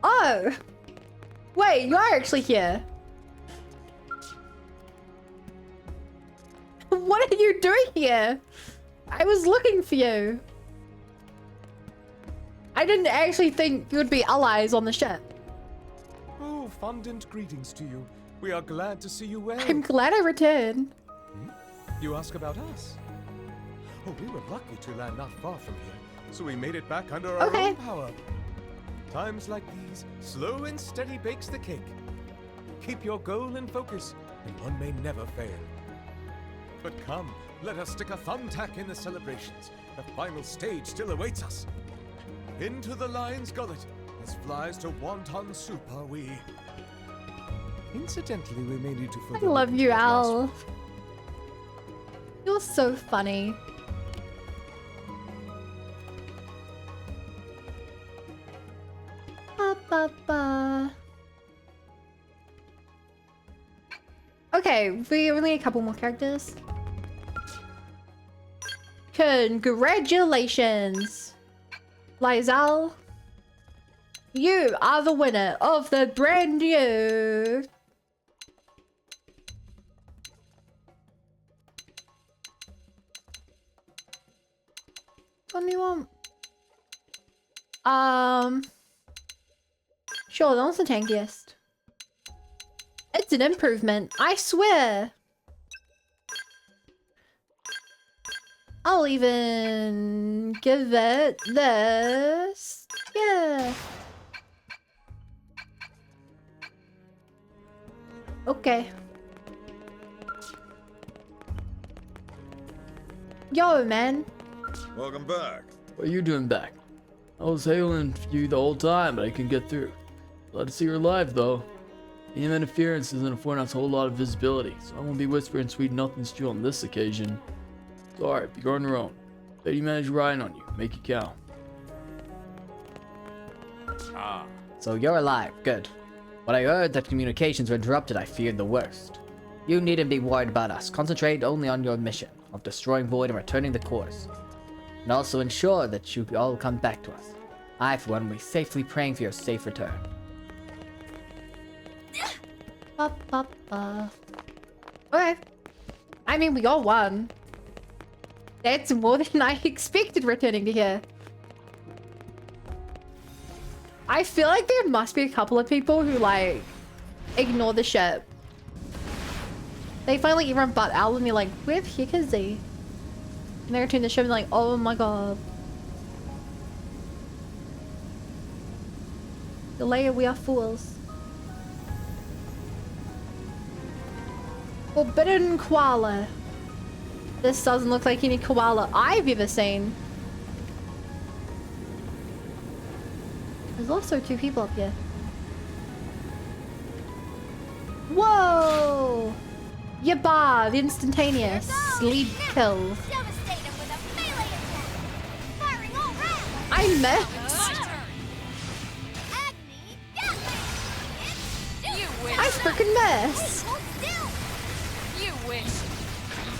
Oh! Wait, you are actually here. What are you doing here? I was looking for you. I didn't actually think you would be allies on the ship. Oh, fondant greetings to you. We are glad to see you well. I'm glad I returned. You ask about us? Oh, we were lucky to land not far from here, so we made it back under our own power. Times like these, slow and steady bakes the cake. Keep your goal in focus, and one may never fail. But come, let us stick a thumbtack in the celebrations. The final stage still awaits us. Into the lion's gullet, as flies to wonton soup are we. Incidentally, we may need to I further love look you, into that last Al. You're so funny. Ba. Okay, we only need a couple more characters. Congratulations, Lizal. You are the winner of the brand new what do you want? Sure, that one's the tankiest. It's an improvement, I swear. I'll even give it this. Yeah. Okay. Yo, man. Welcome back. What are you doing back? I was hailing for you the whole time, but I couldn't get through. Glad to see you're alive, though. Aim interference doesn't afford us a whole lot of visibility, so I won't be whispering sweet nothings to you on this occasion. It's alright, be on your own. Bet you managed riding on you. Make it count. So you're alive. Good. When I heard that communications were interrupted, I feared the worst. You needn't be worried about us. Concentrate only on your mission of destroying Void and returning the course. And also ensure that you all come back to us. I, for one, will be safely praying for your safe return. Okay. I mean, we all won. That's more than I expected returning to here. I feel like there must be a couple of people who, like, ignore the ship. They find, like, everyone but Al and they're like, where the heck is he? And they return the ship and they're like, oh my god. Leia, we are fools. Forbidden koala. This doesn't look like any koala I've ever seen. There's also 2 people up here. Whoa! Yabba, the instantaneous sleep kills. I missed. I freaking missed. You wish.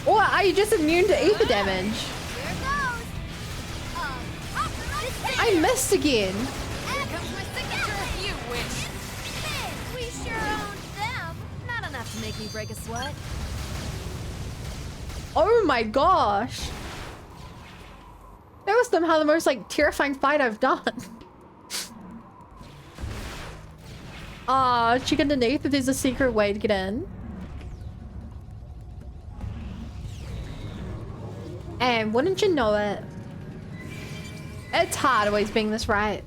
Or are you just immune to ether damage? I missed again. You wish. We sure owned them. Not enough to make me break a sweat. Oh my gosh. That was somehow the most, like, terrifying fight I've done. Check underneath if there's a secret way to get in. And wouldn't you know it? It's hard always being this right.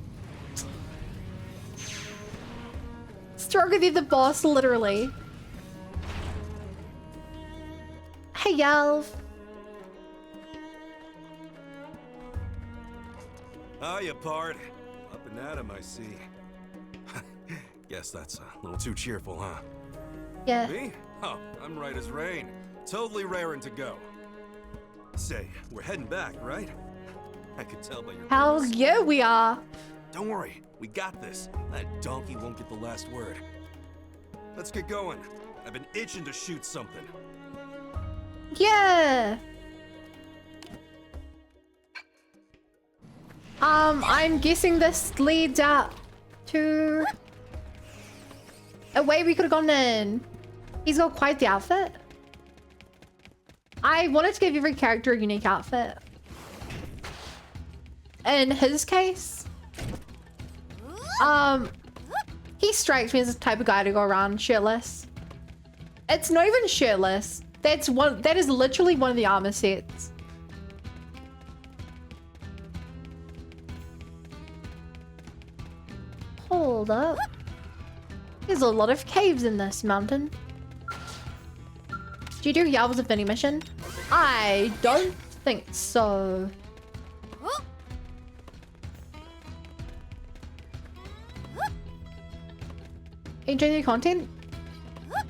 Stronger than the boss, literally. Hey, Yelv. Hiya, Pard. Up and at 'em, I see. Guess that's a little too cheerful, huh? Yeah. Me? Oh, I'm right as rain. Totally raring to go. Say, we're heading back, right? I could tell by your Hell voice. yeah, we are. Don't worry, we got this. That donkey won't get the last word. Let's get going. I've been itching to shoot something. Yeah. I'm guessing this leads out to a way we could have gone in. He's got quite the outfit. I wanted to give every character a unique outfit. In his case, he strikes me as the type of guy to go around shirtless. It's not even shirtless. That is literally one of the armor sets. Hold up. There's a lot of caves in this mountain. Do you do Yelv's Affinity mission? I don't think so. Enjoy the content?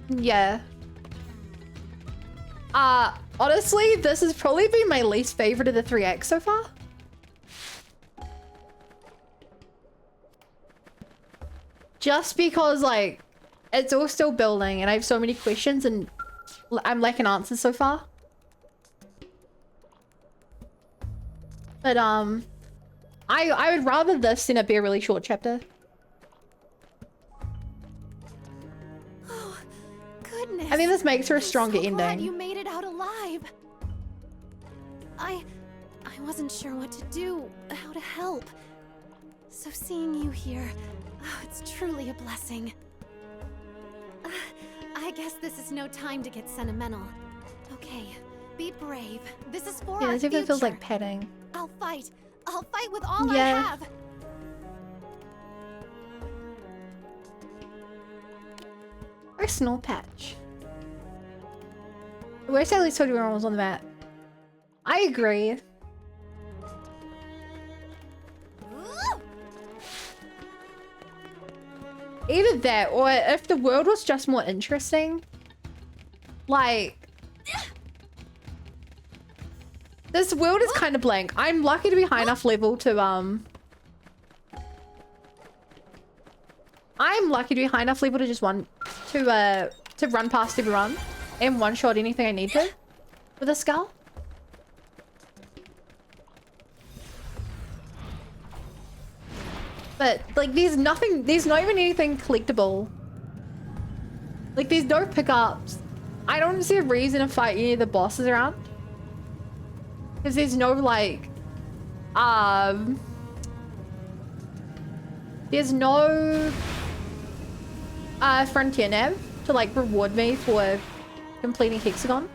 Yeah. Honestly, this has probably been my least favorite of the 3 acts so far. Just because, like, it's all still building and I have so many questions and I'm lacking answers so far. But, I would rather this than it be a really short chapter. Oh, goodness. I think this makes her a stronger I'm so glad ending. you made it out alive. I wasn't sure what to do, how to help. So seeing you here, oh, it's truly a blessing. I guess this is no time to get sentimental. Okay, be brave. This is for Yeah, our this even future. feels like petting. I'll fight. I'll fight with all I Yeah. have. Personal patch. I wish I at least told you everyone was on the map. I agree. Either that, or if the world was just more interesting. Like... This world is kind of blank. I'm lucky to be high enough level to, I'm lucky to be high enough level to just run past everyone and one-shot anything I need to with a skull. But, like, there's not even anything collectible. Like, there's no pickups. I don't see a reason to fight any of the bosses around. Because there's no, like, there's no, frontier nav to, like, reward me for completing Hexagon.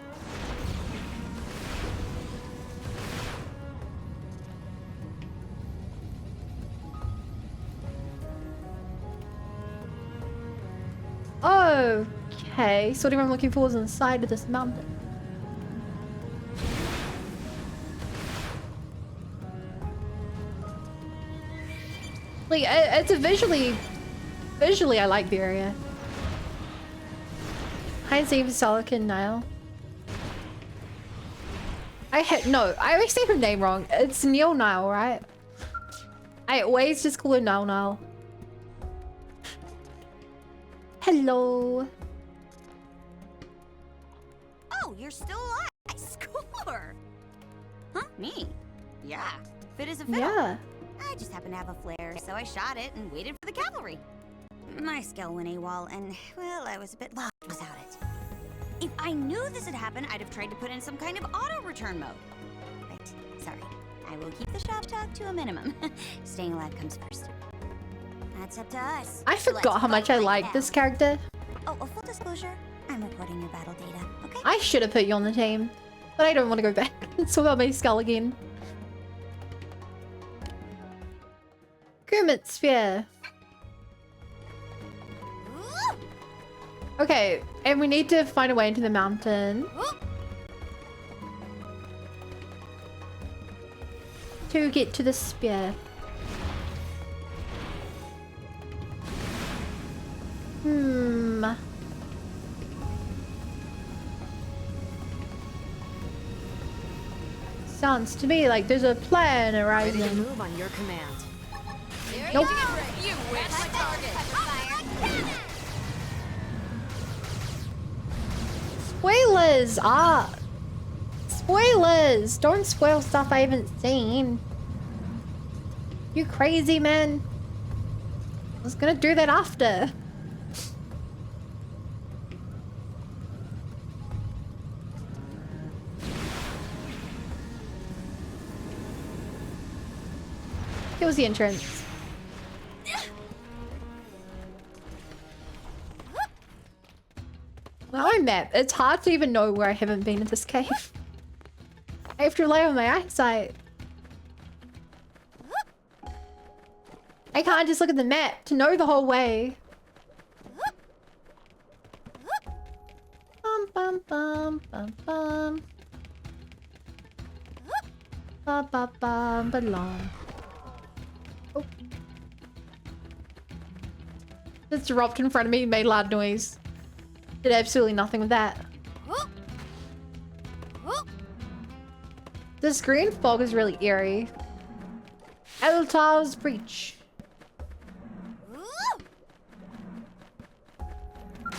Okay, so what I'm looking for is inside of this mountain. Like, it's a visually I like the area. Hide and seek Silicon Nile. No, I always say her name wrong. It's Neil Nile, right? I always just call her Nile. Hello. Oh, you're still alive. I score. Huh? Me? Yeah. Fit as a fiddle. Yeah. I just happened to have a flare, so I shot it and waited for the cavalry. My skill went AWOL, and, well, I was a bit lost without it. If I knew this had happened, I'd have tried to put in some kind of auto-return mode. But, sorry. I will keep the shop talk to a minimum. Staying alive comes first. That's up to us. I forgot how much I like this character. Oh, a full disclosure, I'm recording your battle data, okay? I should have put you on the team, but I don't want to go back and sort out my skull again. Kermit Sphere. Okay, and we need to find a way into the mountain to get to the spear. Sounds to me like there's a plan arising. Ready to move on your command. Nope. You win. My target. Spoilers! Spoilers! Don't spoil stuff I haven't seen. You crazy, man. I was gonna do that after. It was the entrance. Well, I'm map. It's hard to even know where I haven't been in this cave. I have to rely on my eyesight. I can't just look at the map to know the whole way. Bum bum bum bum bum. Ba ba bum belong. Oh. This dropped in front of me and made loud noise. Did absolutely nothing with that. This green fog is really eerie. Eltar's Breach.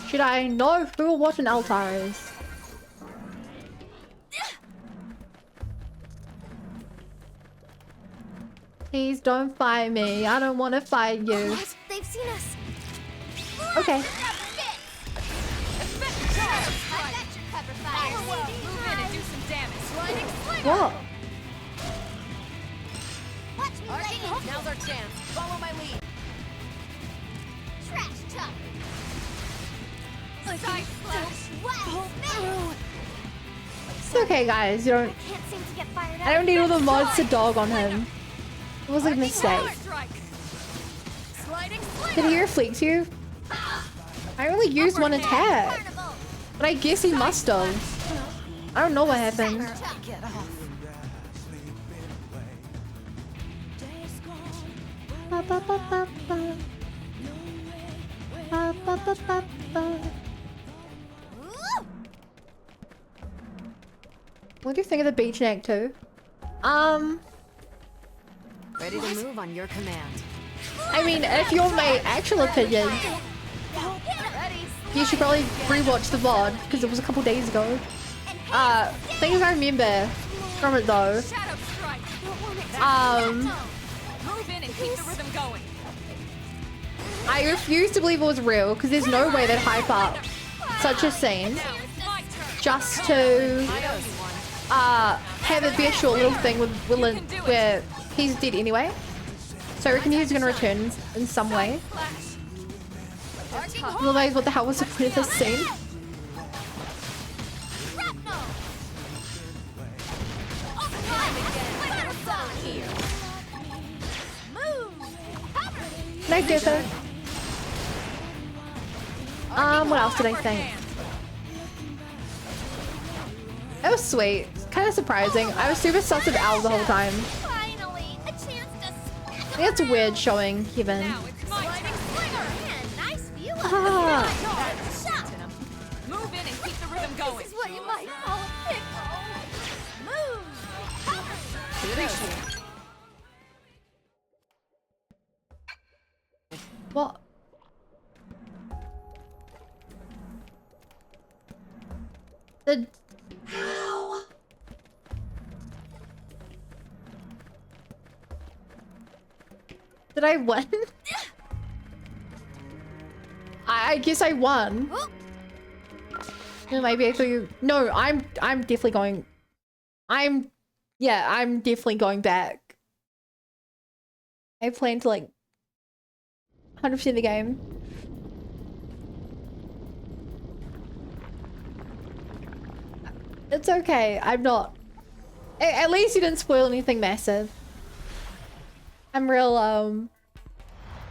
Should I know who or what an Altar is? Please don't fight me. I don't want to fight you. What? They've seen us. Okay. What? Watch me lay it. Now's our chance. Follow my lead. Trash talk. Side slash. It's okay, guys. You don't. Can't seem to get fired up. I don't need all the mods to dog on him. It was a mistake. Did he reflect you? I only used one attack. But I guess he must have. I don't know what happened. Ba, ba, ba, ba, ba. What do you think of the beach in Act 2? Ready to move on your command. I mean, if you're my actual opinion, you should probably rewatch the VOD because it was a couple days ago. Things I remember from it though. Move in and keep the rhythm going. I refuse to believe it was real because there's no way they'd hype up such a scene just to have it be a short little thing with Willen where he's dead anyway. So I reckon he's gonna return in some way. Otherwise, what the hell was the point of this scene? No differ. What else did I think? It was sweet. Kind of surprising. I was super sus of Al the whole time. I think it's weird showing Kevin. Move in and keep the rhythm going. This is what you might call a pickle. Move. What? The... Did I win? I guess I won. Maybe I thought you... No, I'm definitely going... I'm definitely going back. I plan to like 100% the game. It's okay. I'm not. At least you didn't spoil anything massive. I'm real,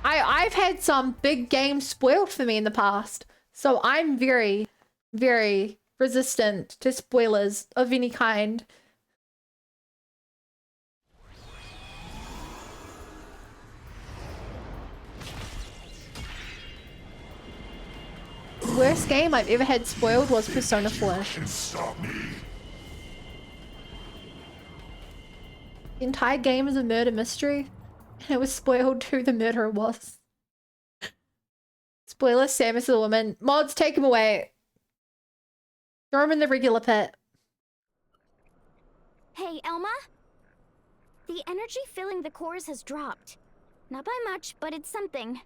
I've had some big games spoiled for me in the past. So I'm very, very resistant to spoilers of any kind. The worst game I've ever had spoiled was Persona 4. The entire game is a murder mystery, and it was spoiled who the murderer was. Spoiler, Samus is a woman. Mods, take him away. Throw him in the regular pit. Hey, Elma? The energy filling the cores has dropped. Not by much, but it's something.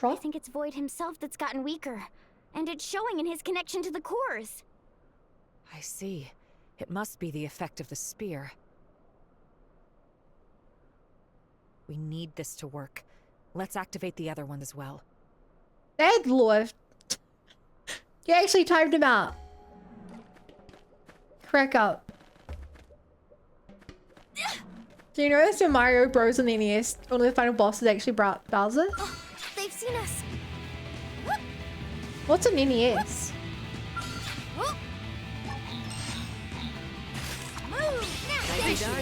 I think it's Void himself that's gotten weaker, and it's showing in his connection to the cores. I see. It must be the effect of the spear. We need this to work. Let's activate the other one as well. Bad lord. You actually timed him out. Crack up. Do you notice in Mario Bros. On the NES, one of the final bosses actually brought Bowser? They've seen us. What's an NES?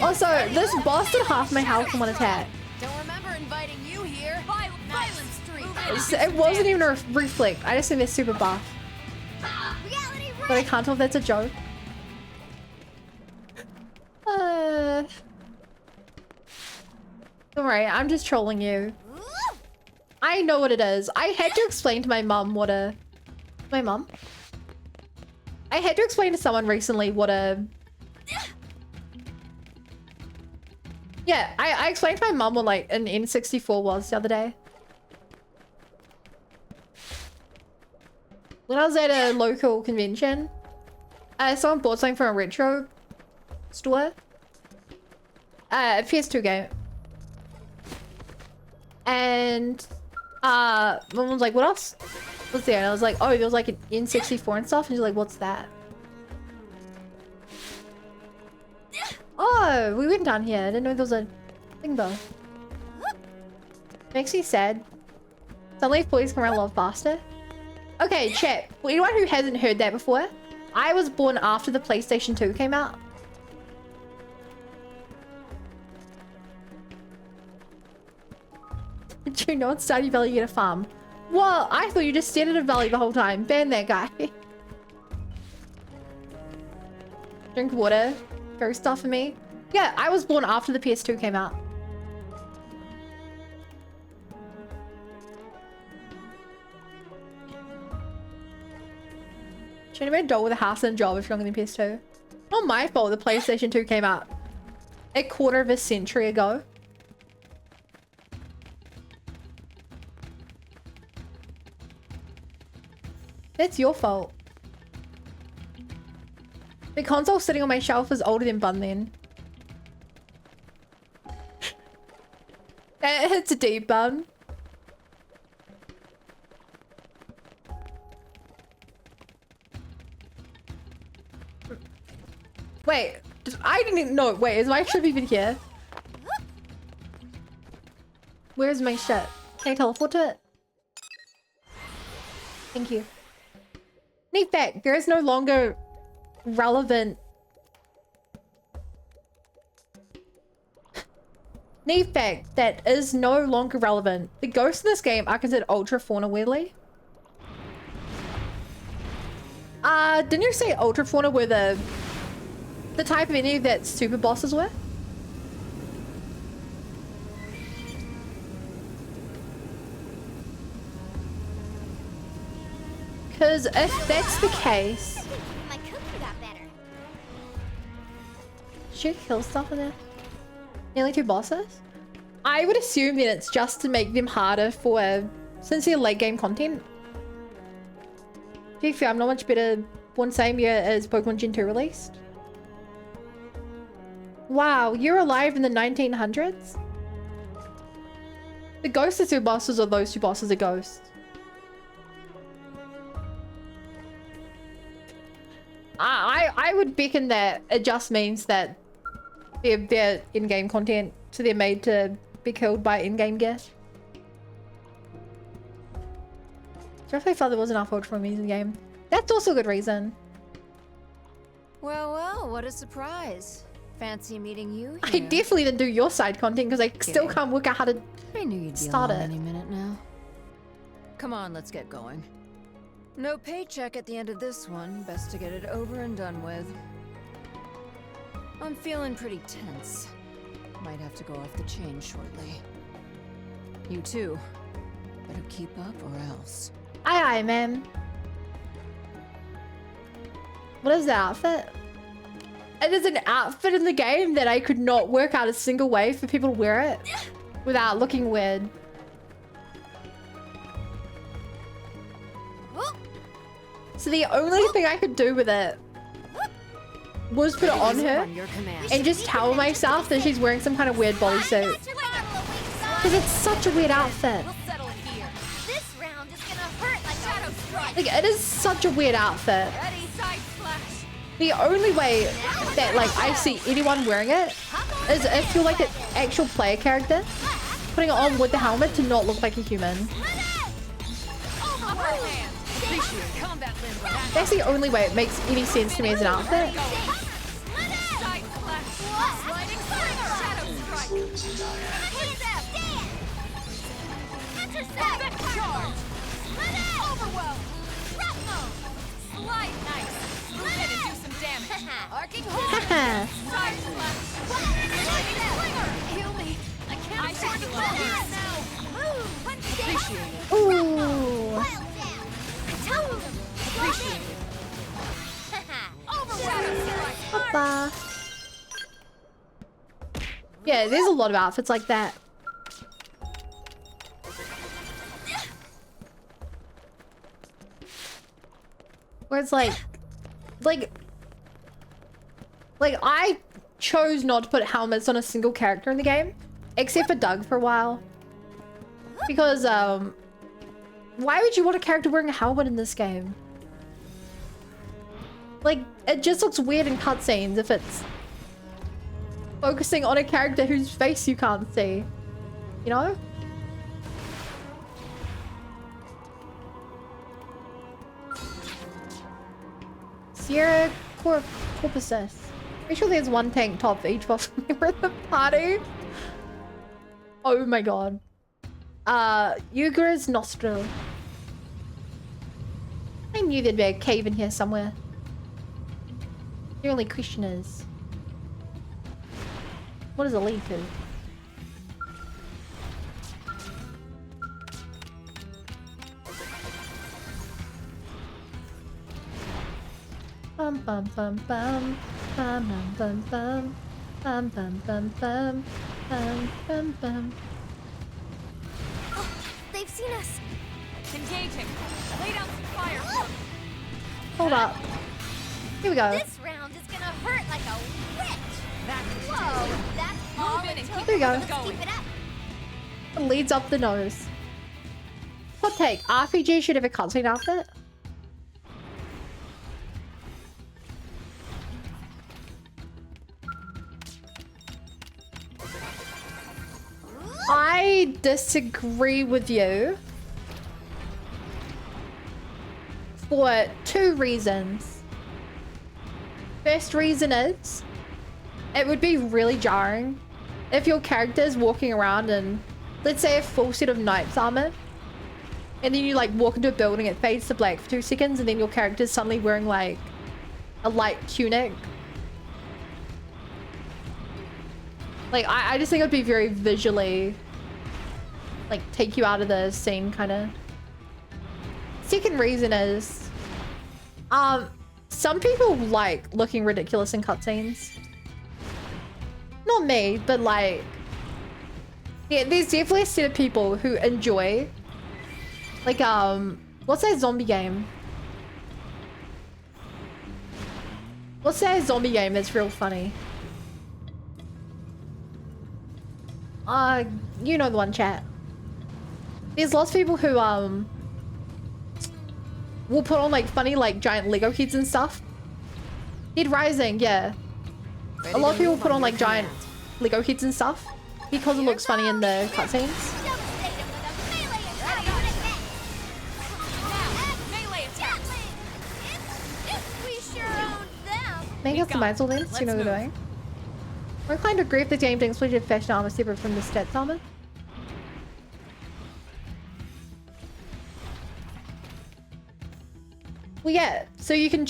Also, this boss did half my health in one attack. Don't remember inviting you here. Violent streak. It wasn't even a reflect. I just think they're super buff. But I can't tell if that's a joke. Don't worry, I'm just trolling you. I know what it is. I had to explain to my mum what a... My mum? I had to explain to someone recently what a... Yeah, I explained to my mum what like an N64 was the other day. When I was at a local convention, someone bought something from a retro store. A PS2 game. And mum was like, what else was there? And I was like, oh, there was like an N64 and stuff. And she's like, what's that? Oh, we went down here. I didn't know there was a thing though. Makes me sad. Suddenly boys can run a lot faster. Okay, chat. For anyone who hasn't heard that before, I was born after the PlayStation 2 came out. Do you know in Stardew Valley you get a farm? Well, I thought you just stayed at a valley the whole time. Ban that guy. Drink water. Very stuff for me. Yeah, I was born after the PS2 came out. Should have been a doll with a house and a job if you're younger than PS2. Not my fault the PlayStation 2 came out a quarter of a century ago. That's your fault. The console sitting on my shelf is older than Bun then. It's a deep Bun. Wait, I didn't know. Wait, is my ship even here? Where's my ship? Can I teleport to it? Thank you. Neat fact, there is no longer relevant. Neat fact, that is no longer relevant. The ghosts in this game are considered ultra fauna weirdly. Didn't you say ultra fauna were the type of enemy that super bosses were? Because if that's the case, My cookie got better. should kill stuff in there. Nearly 2 bosses? I would assume that it's just to make them harder for sincere late game content. To be fair, I'm not much better one same year as Pokemon Gen 2 released. Wow, you're alive in the 1900s? The ghosts are 2 bosses, or those 2 bosses are ghosts? I would beckon that it just means that they're in-game content, so they're made to be killed by in-game gear. Definitely thought there was enough ultra enemies in the game. That's also a good reason. Well, well, what a surprise. Fancy meeting you here. I definitely didn't do your side content because I still can't work out how to I knew you'd be start along it. any minute now. Come on, let's get going. No paycheck at the end of this one. Best to get it over and done with. I'm feeling pretty tense. Might have to go off the chain shortly. You too. Better keep up or else. Aye, aye, ma'am. What is the outfit? It is an outfit in the game that I could not work out a single way for people to wear it without looking weird. So the only thing I could do with it was put it on her and just tell myself that she's wearing some kind of weird bodysuit. Because it's such a weird outfit. This round is gonna hurt like Shadow Strike. Like, it is such a weird outfit. Ready, side slash. The only way that, like, I see anyone wearing it is if you're, like, an actual player character, putting it on with the helmet to not look like a human. That's the only way it makes any sense to me as an outfit. Haha. Ooh. Papa. Yeah, there's a lot of outfits like that. Where it's like I chose not to put helmets on a single character in the game, except for Doug for a while. Because, why would you want a character wearing a helmet in this game? Like, it just looks weird in cutscenes if it's focusing on a character whose face you can't see. You know? Sierra Corpuses. Pretty sure there's one tank top for each boss member of the party. Oh my god. Yugra's nostril. I knew there'd be a cave in here somewhere. The only question is, what does it lead to? Bum bum bum bum bum bum bum bum bum bum bum bum bum bum bum. Oh, they've seen us. Engaging. Lay down some fire. Hold up. Here we go. This round is gonna hurt like a witch. Whoa, that's all until Here we go. Let's keep it up. It leads up the nose. Hot take. RPG should have a cutscene after it. I disagree with you for 2 reasons. First reason is, it would be really jarring if your character is walking around in, let's say, a full set of knight's armor, and then you like walk into a building, it fades to black for 2 seconds, and then your character is suddenly wearing like a light tunic. Like, I just think it would be very visually, like, take you out of the scene, kind of. Second reason is, some people like looking ridiculous in cutscenes. Not me, but like, yeah, there's definitely a set of people who enjoy, like, what's that zombie game? What's that zombie game that's real funny? You know the one, chat. There's lots of people who, will put on, like, funny, like, giant Lego heads and stuff. Dead Rising, yeah. A lot of people put on, like, giant Lego heads and stuff because it looks funny in the cutscenes. Maybe customize all then, so you know what we're doing. We're inclined to agree if the game brings split fashion armor separate from the stats armor. Well, yeah, so you can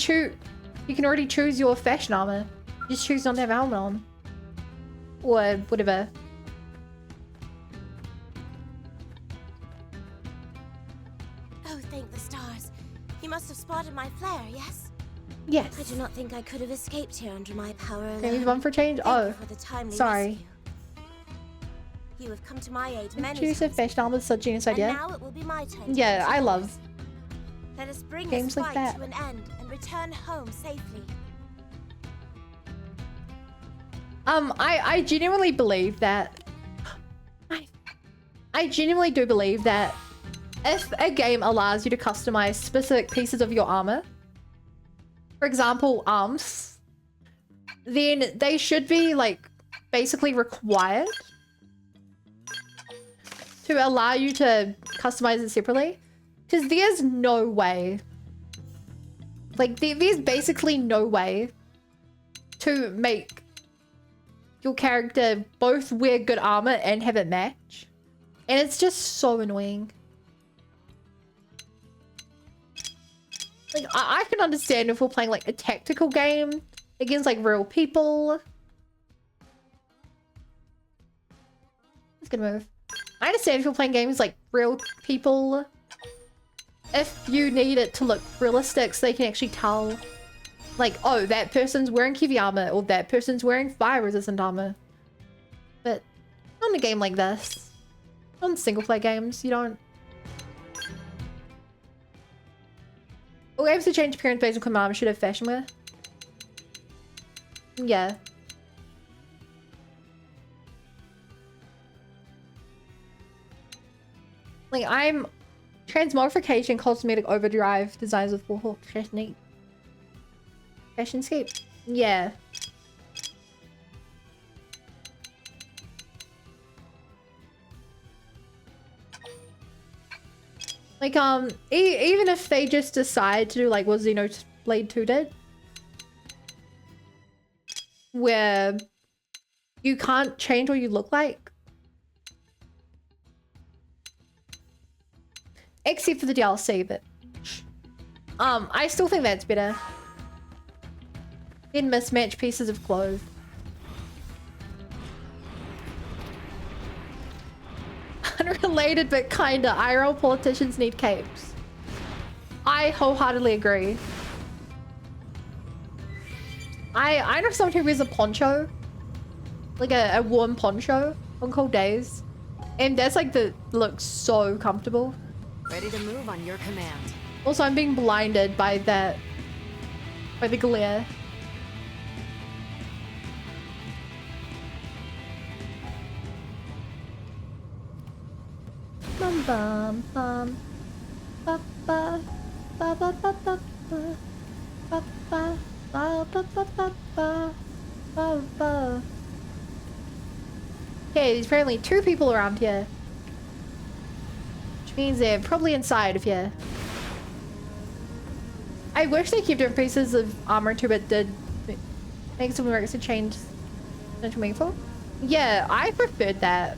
already choose your fashion armor. Just choose not to have helmet on. Or whatever. Oh, thank the stars. You must have spotted my flare, yes? Yes. I do not think I could have escaped here under my power alone. Can we run for change? Oh, sorry. You have come to my aid many Choose a fashion armor, such a genius idea. And now it will be my turn. Yeah, I love Let us bring games this like fight that. to an end and return home safely. I genuinely believe that. I genuinely do believe that if a game allows you to customize specific pieces of your armor, for example, arms, then they should be, like, basically required to allow you to customize it separately. Because there's no way, like, there's basically no way to make your character both wear good armor and have it match. And it's just so annoying. Like, I can understand if we're playing, like, a tactical game against, like, real people. That's a good move. I understand if you're playing games like real people. If you need it to look realistic so they can actually tell, like, oh, that person's wearing heavy armor or that person's wearing fire-resistant armor. But not in a game like this. Not in single-player games, you don't... All games to change appearance based on command should have fashion wear. Yeah. Like, I'm... Transmogrification, cosmetic overdrive, designs with full technique. Fashionscape? Yeah. Like, even if they just decide to do, like, what Xenoblade 2 did. Where you can't change what you look like. Except for the DLC, but... I still think that's better. Then mismatch pieces of clothes. Unrelated but kinda. IRL politicians need capes. I wholeheartedly agree. I know someone who wears a poncho. Like a warm poncho on cold days. And that's like looks so comfortable. Ready to move on your command. Also, I'm being blinded by that, by the glare. Bum bum bum. Ba ba ba ba ba ba ba ba ba ba ba ba ba ba ba. Okay, there's apparently 2 people around here. Which means they're probably inside of here. I wish they kept different pieces of armor too, but did make some lyrics to change into meaningful. Yeah, I preferred that.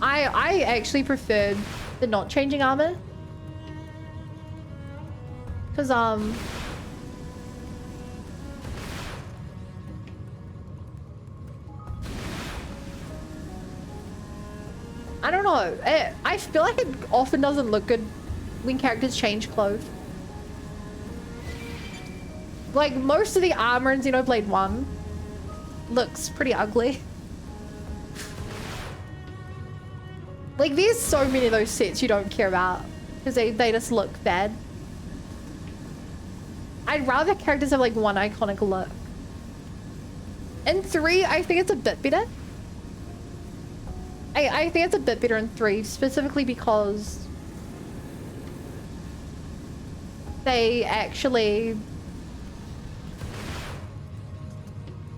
I actually preferred the not changing armor. Cause I don't know. I feel like it often doesn't look good when characters change clothes. Like, most of the armor in Xenoblade 1 looks pretty ugly. Like, there's so many of those sets you don't care about because they just look bad. I'd rather characters have like one iconic look. In 3, I think it's a bit better. I think it's a bit better in 3, specifically because they actually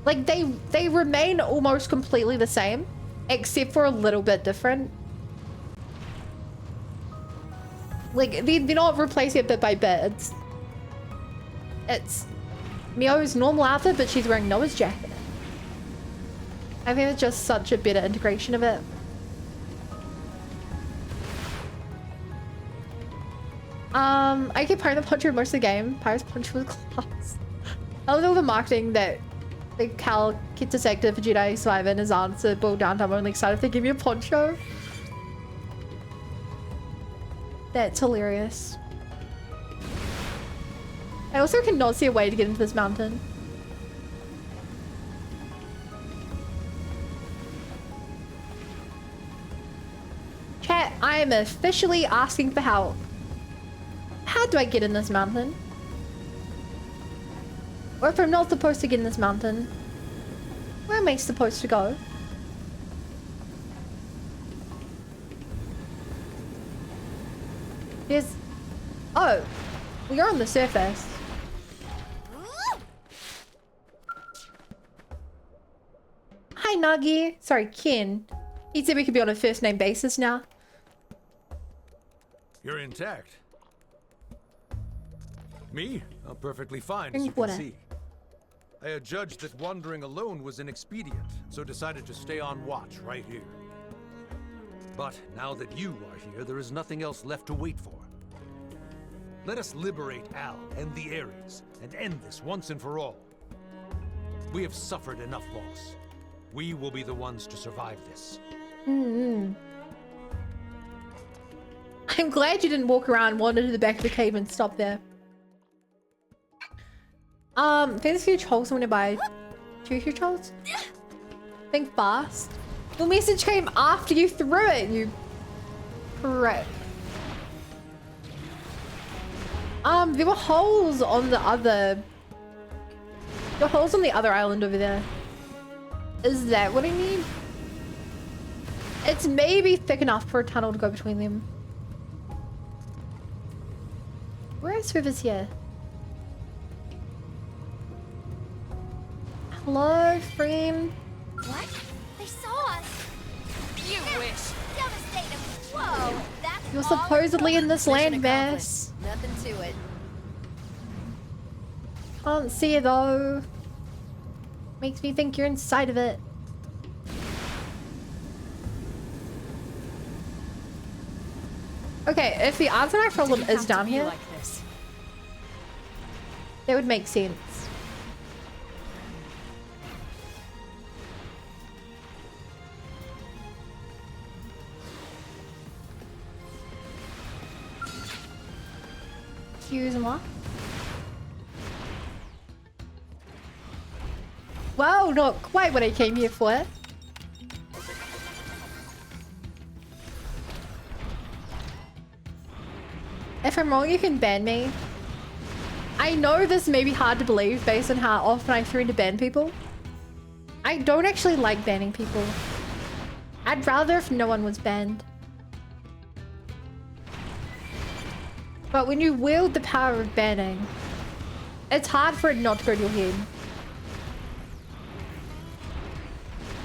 like they remain almost completely the same, except for a little bit different. Like they're not replacing it bit by bit. It's Mio's normal outfit, but she's wearing Noah's jacket. I think it's just such a better integration of it. I keep Pirate Puncher most of the game. Pirate's Punch was class. I love all the marketing that the Cal keeps us active for Jedi Survivor and his answer boiled down to I'm only excited if they give me a poncho. That's hilarious. I also cannot see a way to get into this mountain. Chat, I am officially asking for help. How do I get in this mountain? Or if I'm not supposed to get in this mountain, where am I supposed to go? There's... Oh, we are on the surface. Hi, Nagi. Sorry, Ken. He said we could be on a first name basis now. You're intact. Me? I'm perfectly fine, as Drink you can water. see. I had judged that wandering alone was inexpedient, so decided to stay on watch right here. But now that you are here, there is nothing else left to wait for. Let us liberate Al and the Ares, and end this once and for all. We have suffered enough loss. We will be the ones to survive this. I'm glad you didn't walk around, wander to the back of the cave and stop there. There's a huge hole somewhere nearby. 2 huge holes? Think fast. Your message came after you threw it, you prick. There were holes on the other... There were holes on the other island over there. Is that what I mean? It's maybe thick enough for a tunnel to go between them. Where is rivers here? Hello, friend. What? They saw us. You wish. Devastating. Whoa, that's You're supposedly in this Mission landmass. Nothing to it. Can't see it though. Makes me think you're inside of it. Okay, if the answer to my problem is down here, That would make sense. Excuse-moi. Wow, not quite what I came here for. If I'm wrong, you can ban me. I know this may be hard to believe based on how often I threaten to ban people. I don't actually like banning people. I'd rather if no one was banned. But when you wield the power of banning, it's hard for it not to go to your head.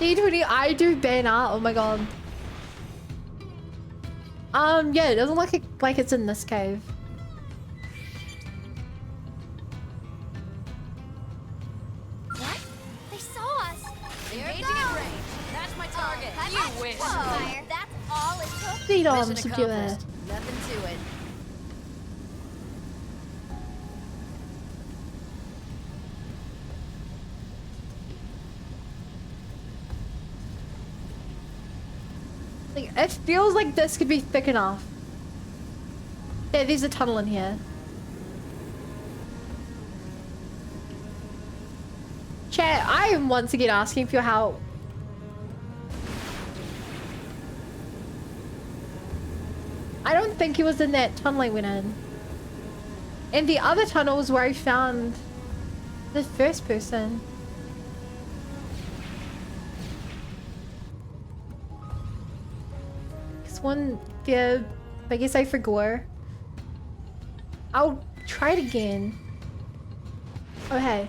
D20, I do ban art. Oh my god. Yeah, it doesn't look like it's in this cave. What? They saw us. Engaging in range. That's my target. You wish. Fire. That's all it took. Speed arms Mission to do it. accomplished. Nothing to it. Like, it feels like this could be thick enough. Yeah, there's a tunnel in here. Chat, I am once again asking for your help. I don't think he was in that tunnel I went in. And the other tunnel was where I found the first person. This one, yeah, I guess I forgot. I'll try it again. Oh, hey.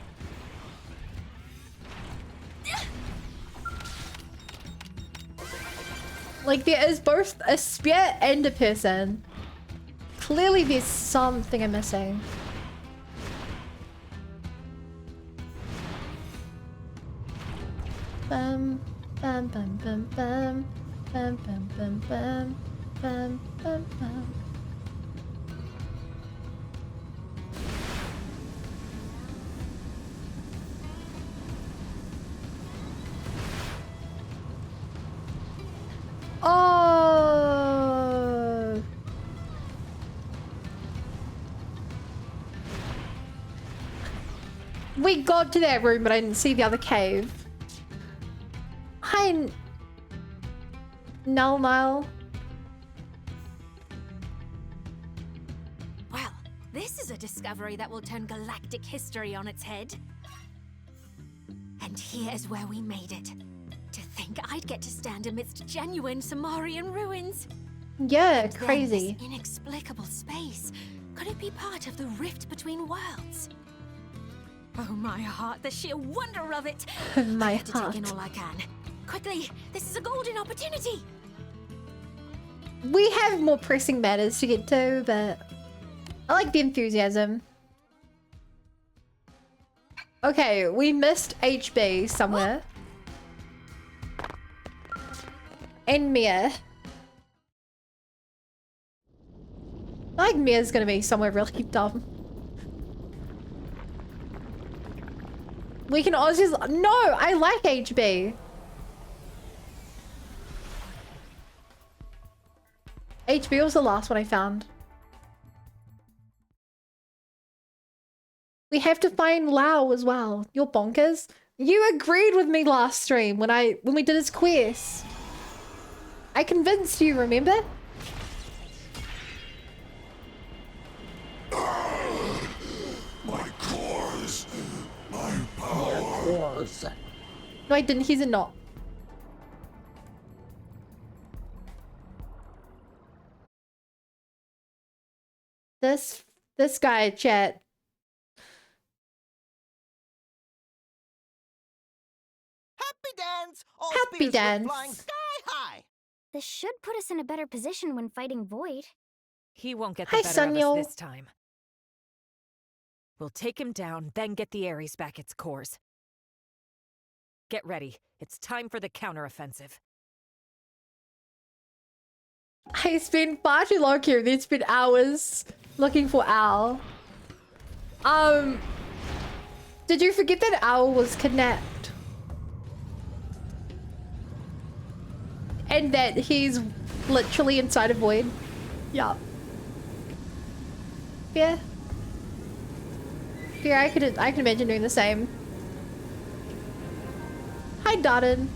Like, there is both a spear and a person. Clearly, there's something I'm missing. Bum, bum, bum, bum, bum. Bum, bum, bum, bum. Bum, bum, bum. Oh. We got to that room, but I didn't see the other cave. Hi, Null. Well, this is a discovery that will turn galactic history on its head. And here's where we made it. To think I'd get to stand amidst genuine Sumerian ruins. Yeah, And crazy. then this inexplicable space. Could it be part of the rift between worlds? Oh, my heart, the sheer wonder of it. My I have to heart. take in all I can. Quickly, this is a golden opportunity. We have more pressing matters to get to, but I like the enthusiasm. Okay, we missed HB somewhere. And Mia. I like Mia's gonna be somewhere really dumb. We can Aussies. No, I like HB. HB was the last one I found. We have to find Lao as well. You're bonkers. You agreed with me last stream when we did his quest. I convinced you, remember? My cores, my power. No, I didn't. He's a not. This guy, chat. Happy dance! All Happy spears go dance. flying sky high! This should put us in a better position when fighting Void. He won't get Hi, the better of Sunil. us this time. We'll take him down, then get the Ares back its cores. Get ready. It's time for the counteroffensive. I spent far too long here. It's been hours looking for Al. Did you forget that Owl was kidnapped? And that he's literally inside a void? Yeah. Yeah. Yeah, I can imagine doing the same. Hi, Dotton.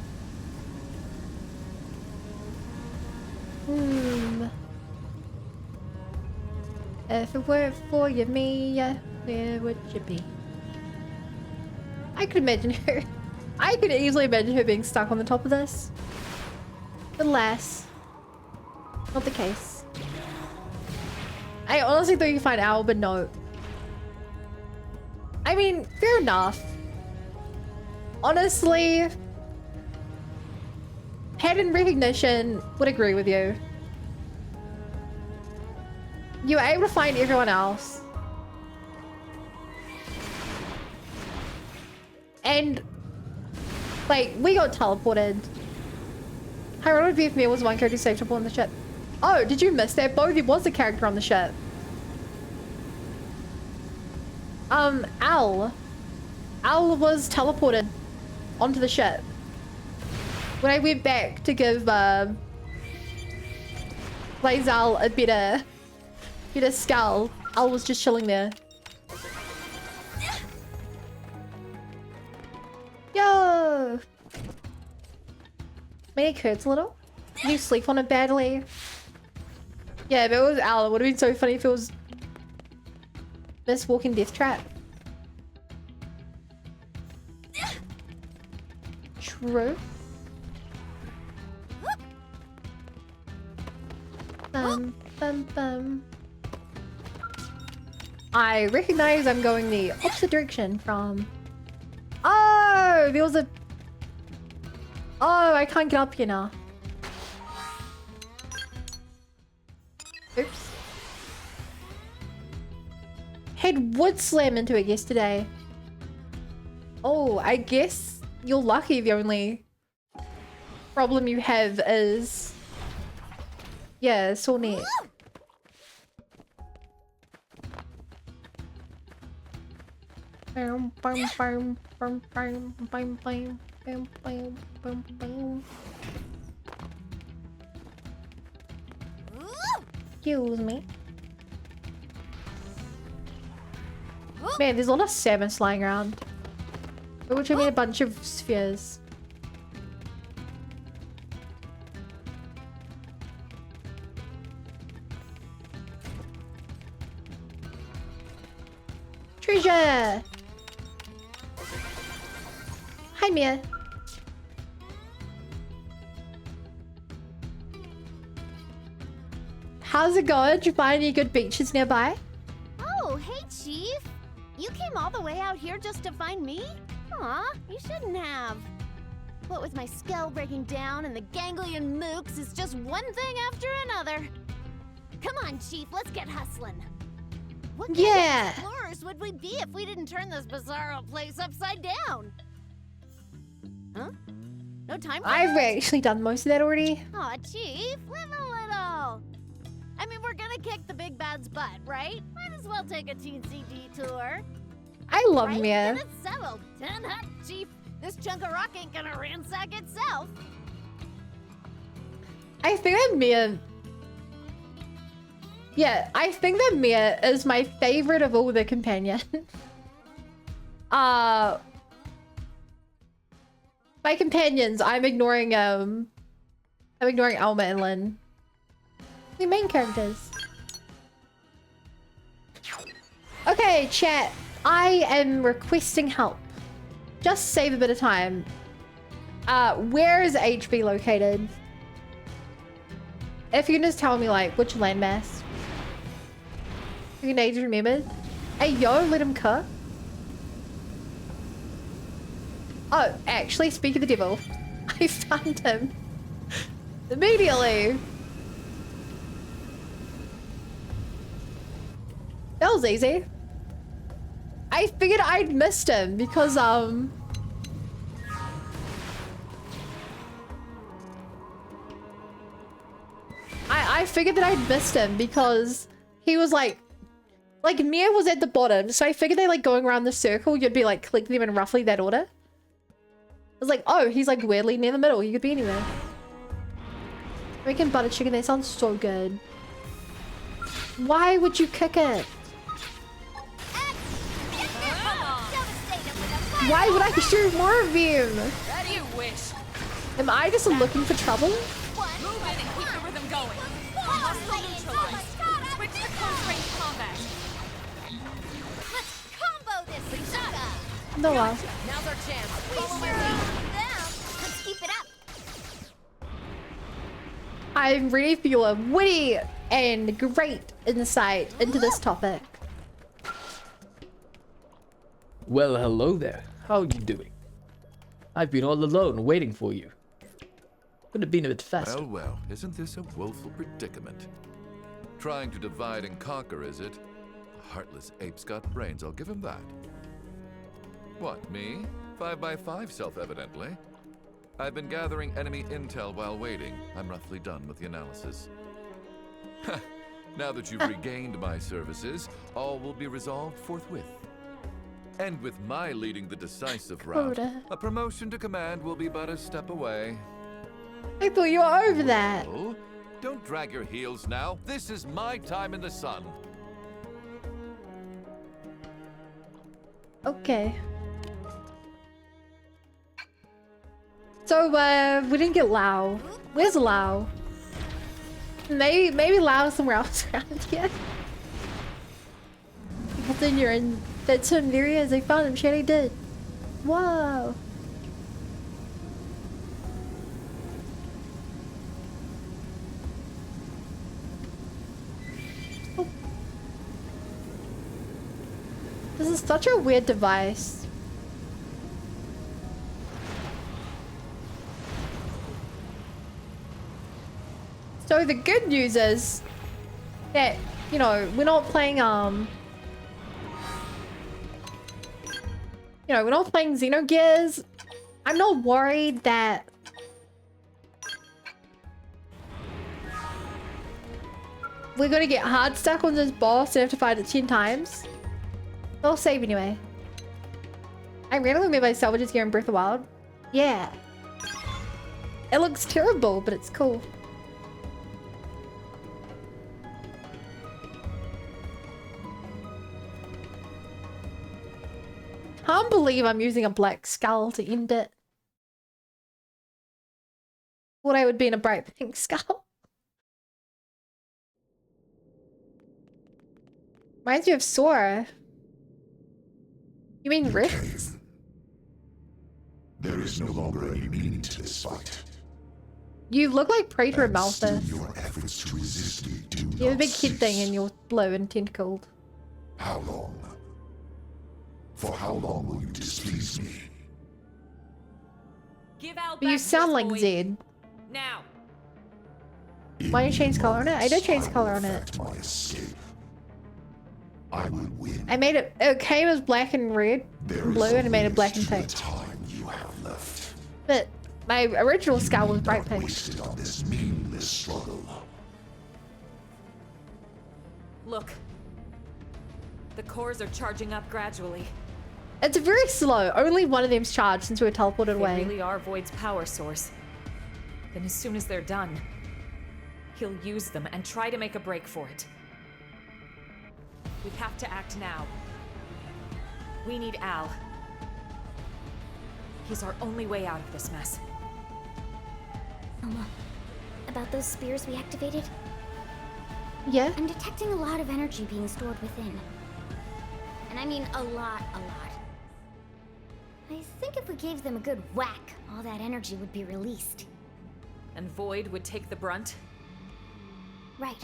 If it weren't for you, me, where would you be? I could imagine her. I could easily imagine her being stuck on the top of this. But alas, not the case. I honestly thought you could find Owl, but no. I mean, fair enough. Honestly, pattern recognition would agree with you. You were able to find everyone else. And, like, we got teleported. Harold BFM was one character saved up on the ship. Oh, did you miss that? Bodhi was a character on the ship. Al was teleported onto the ship. When I went back to give, Blazal a better skull, Al was just chilling there. Yo! My neck hurts a little. Did you sleep on it badly? Yeah, if it was Al, it would have been so funny if it was Miss Walking Death Trap. True. I recognize I'm going the opposite direction from... Oh, there was a... Oh, I can't get up here now. Oops. Had wood slam into it yesterday. Oh, I guess you're lucky. The only problem you have is... Yeah, sore neck. Excuse me. Man, there's a lot of salmon flying around. Which I mean a bunch of spheres. Treasure! Hi, Mia. How's it going? Did you find any good beaches nearby? Oh, hey, Chief. You came all the way out here just to find me? Aw, you shouldn't have. What with my skull breaking down and the ganglion mooks, it's just one thing after another. Come on, Chief, let's get hustling. What kind of explorers would we be if we didn't turn this bizarro place upside down? Huh? No time for I've this? actually done most of that already. Aw, Chief, live a little. I mean, we're gonna kick the big bad's butt, right? Might as well take a teensy detour. I love right? Mia. Then it's settled. 10 up, Chief. This chunk of rock ain't gonna ransack itself. I think that Mia... Yeah, I think that Mia is my favorite of all the companions. By companions, I'm ignoring Alma and Lynn. The main characters. Okay, chat. I am requesting help. Just save a bit of time. Where is HB located? If you can just tell me, like, which landmass. You can age remembered. Hey, yo, let him cook. Oh, actually, speak of the devil. I found him. Immediately. That was easy. I figured I'd missed him because, I figured that I'd missed him because he was like Like, Mia was at the bottom, so I figured they like going around the circle, you'd be like click them in roughly that order. I was like, oh, he's like weirdly near the middle. He could be anywhere. Making butter chicken, that sounds so good. Why would you kick it? Why would I shoot more of you? You wish. Am I just looking for trouble? Move in and keep the rhythm going. Hostile neutralized. Switch to close range combat. Let's combo this with Saga. No, wow. Now's our chance. We sure are them. Let's keep it up. I'm ready for your witty and great insight into this topic. Well, hello there. How are you doing? I've been all alone waiting for you. Could have been a bit faster. Well, well, isn't this a woeful predicament? Trying to divide and conquer, is it? A heartless ape's got brains, I'll give him that. What, me? 5x5, self-evidently. I've been gathering enemy intel while waiting. I'm roughly done with the analysis. Now that you've regained my services, all will be resolved forthwith. And with my leading the decisive route, a promotion to command will be but a step away. I thought you were over that. Oh, don't drag your heels now. This is my time in the sun. Okay. So, we didn't get Lao. Where's Lao? Maybe Lao is somewhere else around here. But then you're in that certain areas they found him. Shady did. Whoa. Oh. This is such a weird device. So the good news is that, you know, we're not playing, we're not playing Xenogears. I'm not worried that we're gonna get hard stuck on this boss and have to fight it 10 times. I'll save anyway. I randomly made my salvages here in Breath of the Wild. Yeah. It looks terrible, but it's cool. Can't believe I'm using a black skull to end it. Thought I would be in a bright pink skull. Reminds me of Sora. You mean Rift? There is no longer any meaning to this fight. You look like Praetor and Still Malthus. your efforts to resist me do You have a not big kid cease. thing and you're blue and tentacled. How long? For how long will you displease me? Give out But you sound like Zed. now. Why did you change color on it? I did change color on it. My escape. I will win. I made it. It came as black and red, and blue, and I made it black and pink. Time you have left. But my original skull was bright pink. Wasted on this meaningless struggle. Look. The cores are charging up gradually. It's very slow. Only one of them's charged since we were teleported They away. really are Void's power source. Then as soon as they're done, he'll use them and try to make a break for it. We have to act now. We need Al. He's our only way out of this mess. About those spears we activated? Yeah? I'm detecting a lot of energy being stored within. And I mean a lot. I think if we gave them a good whack, all that energy would be released. And Void would take the brunt? Right.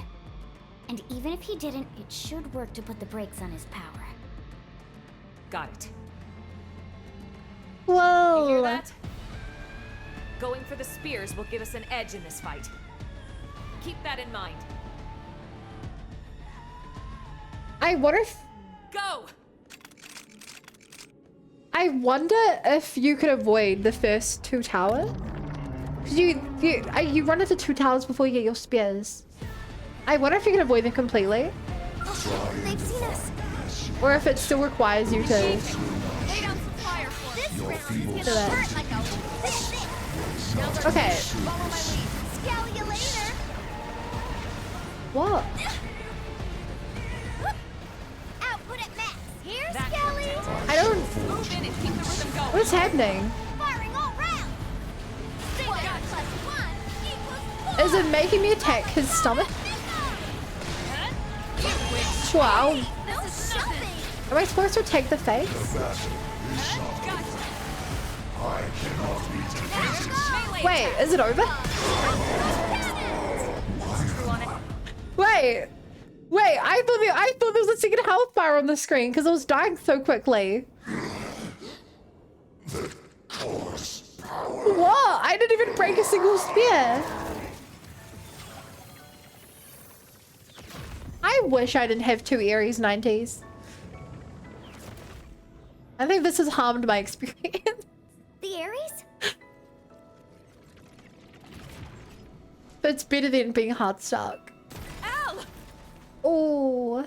And even if he didn't, it should work to put the brakes on his power. Got it. Whoa! You hear that? Going for the spears will give us an edge in this fight. Keep that in mind. I wonder if... Go! I wonder if you could avoid the first 2 towers. Because you run into 2 towers before you get your spears. I wonder if you can avoid them completely. They've seen us. Or if it still requires you to. Lay down some fire for This me. round is gonna hurt like a bitch. Okay. Follow my lead. Scowl you later. What? Output at max. Here's That Skelly. I don't. Move in and keep the rhythm going. What's happening? Firing all round. 1 + 1 = 4. Is it making me attack his stomach? Wow. No shoving. Am I supposed to attack the face? I cannot be defeated. Wait, is it over? Wait. Wait, I thought there was a second health bar on the screen because I was dying so quickly. The core's power. What? I didn't even break a single spear. I wish I didn't have 2 Ares 90s. I think this has harmed my experience. The Ares? But it's better than being hard stuck. Ow! Oh.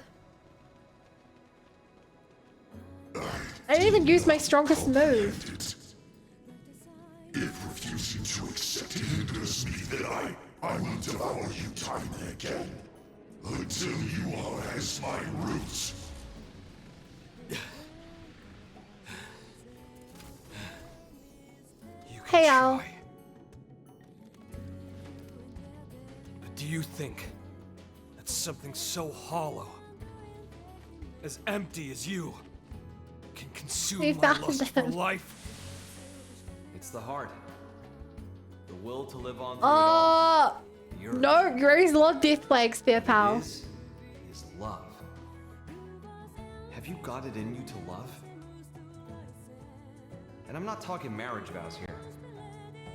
I didn't even use my strongest move. If refusing to accept hinders me, then I will devour you time and again. Until you are as my roots. Hey, Al. But do you think that something so hollow, as empty as you, can We consume my found lust for him. life? It's the heart. The will to live on through it all. Oh. No, Grace love death flag spear pal. Is love. Have you got it in you to love? And I'm not talking marriage vows here.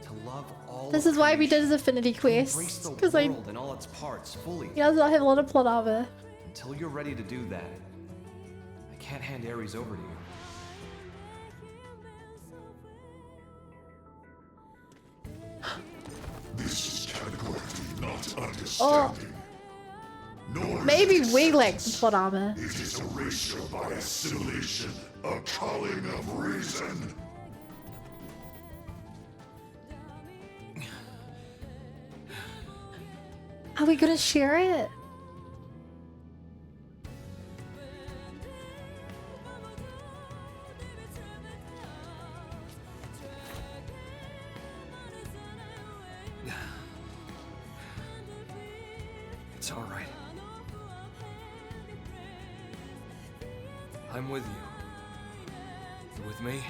To love all. This is why we did his affinity embrace quest. the Because world and all its parts fully. he does not have a lot of plot armor. Until you're ready to do that, I can't hand Ares over to you. This is categorically not understanding. Nor Maybe is it we lack the acceptance. plot armor. It is erasure by assimilation, a calling of reason. Are we gonna share it? It's all right. I'm with you. You with me?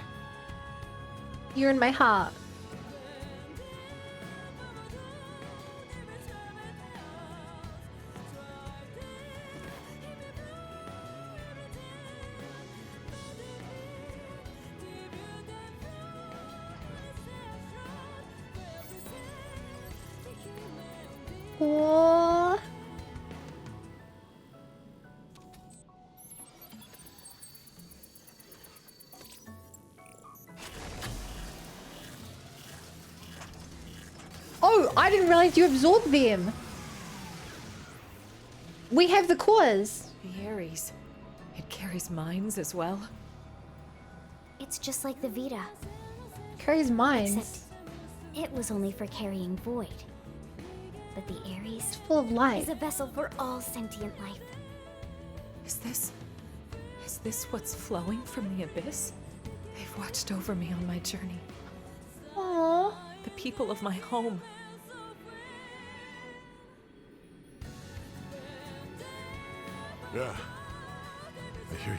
You're in my heart. Oh. Oh, I didn't realize you absorbed them. We have the cores. The Ares. It carries mines as well. It's just like the Vita. Carries mines. Except it was only for carrying void. But the Ares full of life. Is a vessel for all sentient life. Is this what's flowing from the abyss? They've watched over me on my journey. Aww. The people of my home. Yeah. I hear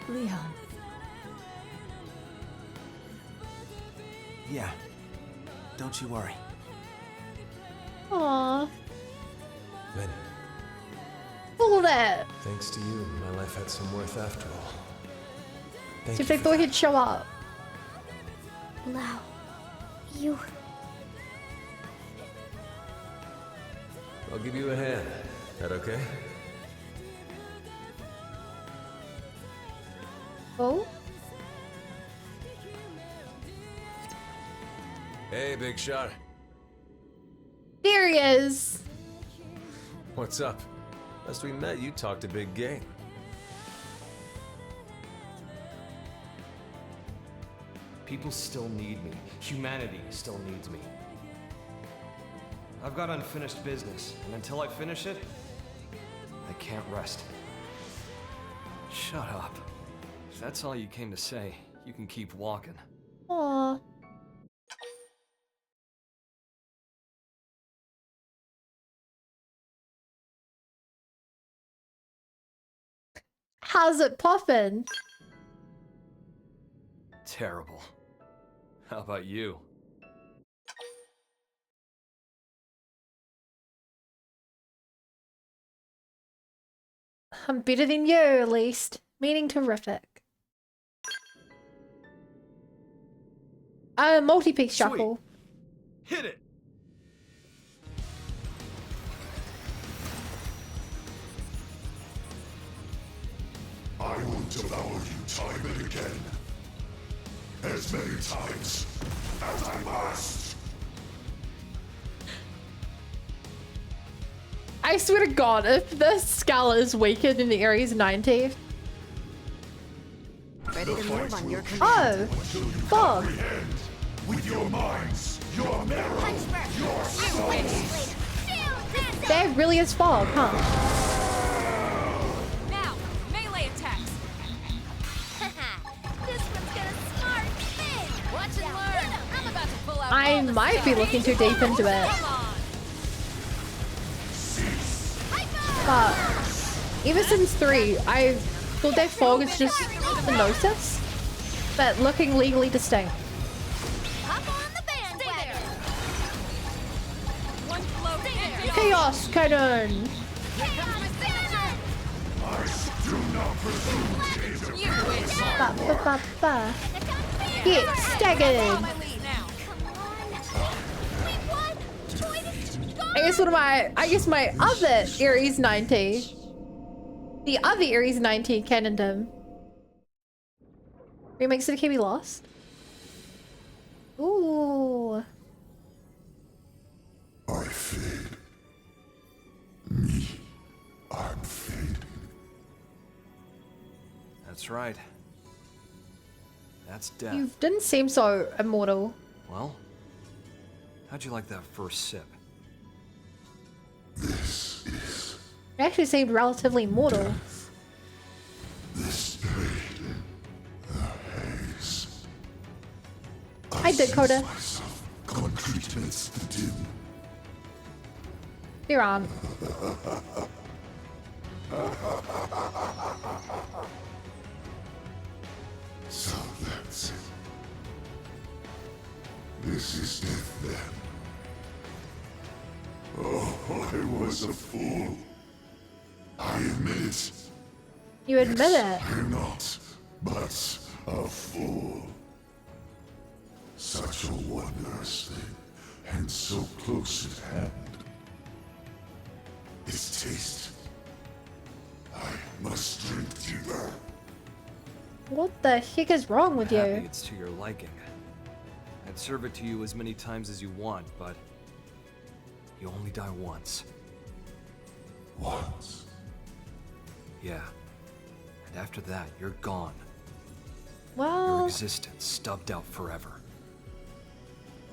you. Leon. Yeah. Don't you worry. Aww. Lynn, All that. thanks to you, my life had some worth after all. Thank See if you they for thought he'd show up. Lau, you... I'll give you a hand. That okay? Oh? Hey, big shot. There he is. What's up? Last we met, you talked a big game. People still need me. Humanity still needs me. I've got unfinished business, and until I finish it, I can't rest. Shut up. If that's all you came to say, you can keep walking. Aww. How's it poppin'? Terrible. How about you? I'm better than you, at least. Meaning terrific. Multi-piece shuffle. Hit it! I will devour you time and again. As many times as I must. I swear to God, if the skull is weaker than the Ares 90. Ready to move on your command. Oh, fog. With your minds, your marrow, your souls. There really is fog, huh? Now, melee attacks. This one's got a smart spin. Watch and learn. I'm about to pull out I all the might be looking too deep into it. Come on. But ever since 3, I thought that fog is just the gnosis, but looking legally distinct. Chaos cannon! Ba, ba, ba, ba. Get staggered! I guess my other Ares 90. The other Ares 90 canondom. Remakes of the KB Lost. Ooh. I fade. Me, I'm fading. That's right. That's death. You didn't seem so immortal. Well, how'd you like that first sip? This is... You actually seemed relatively mortal. This pain, the haze. Hi, Dakota. Concrete amidst the dim. You're on. So that's it. This is death then. Oh, I was a fool. I admit it. You admit it. I'm not, but a fool. Such a wondrous thing, and so close at hand. Its taste. I must drink deeper. What the heck is wrong with Happy you? it's to your liking. I'd serve it to you as many times as you want, but you only die once. Once? Yeah. And after that, you're gone. Well... Your existence stubbed out forever.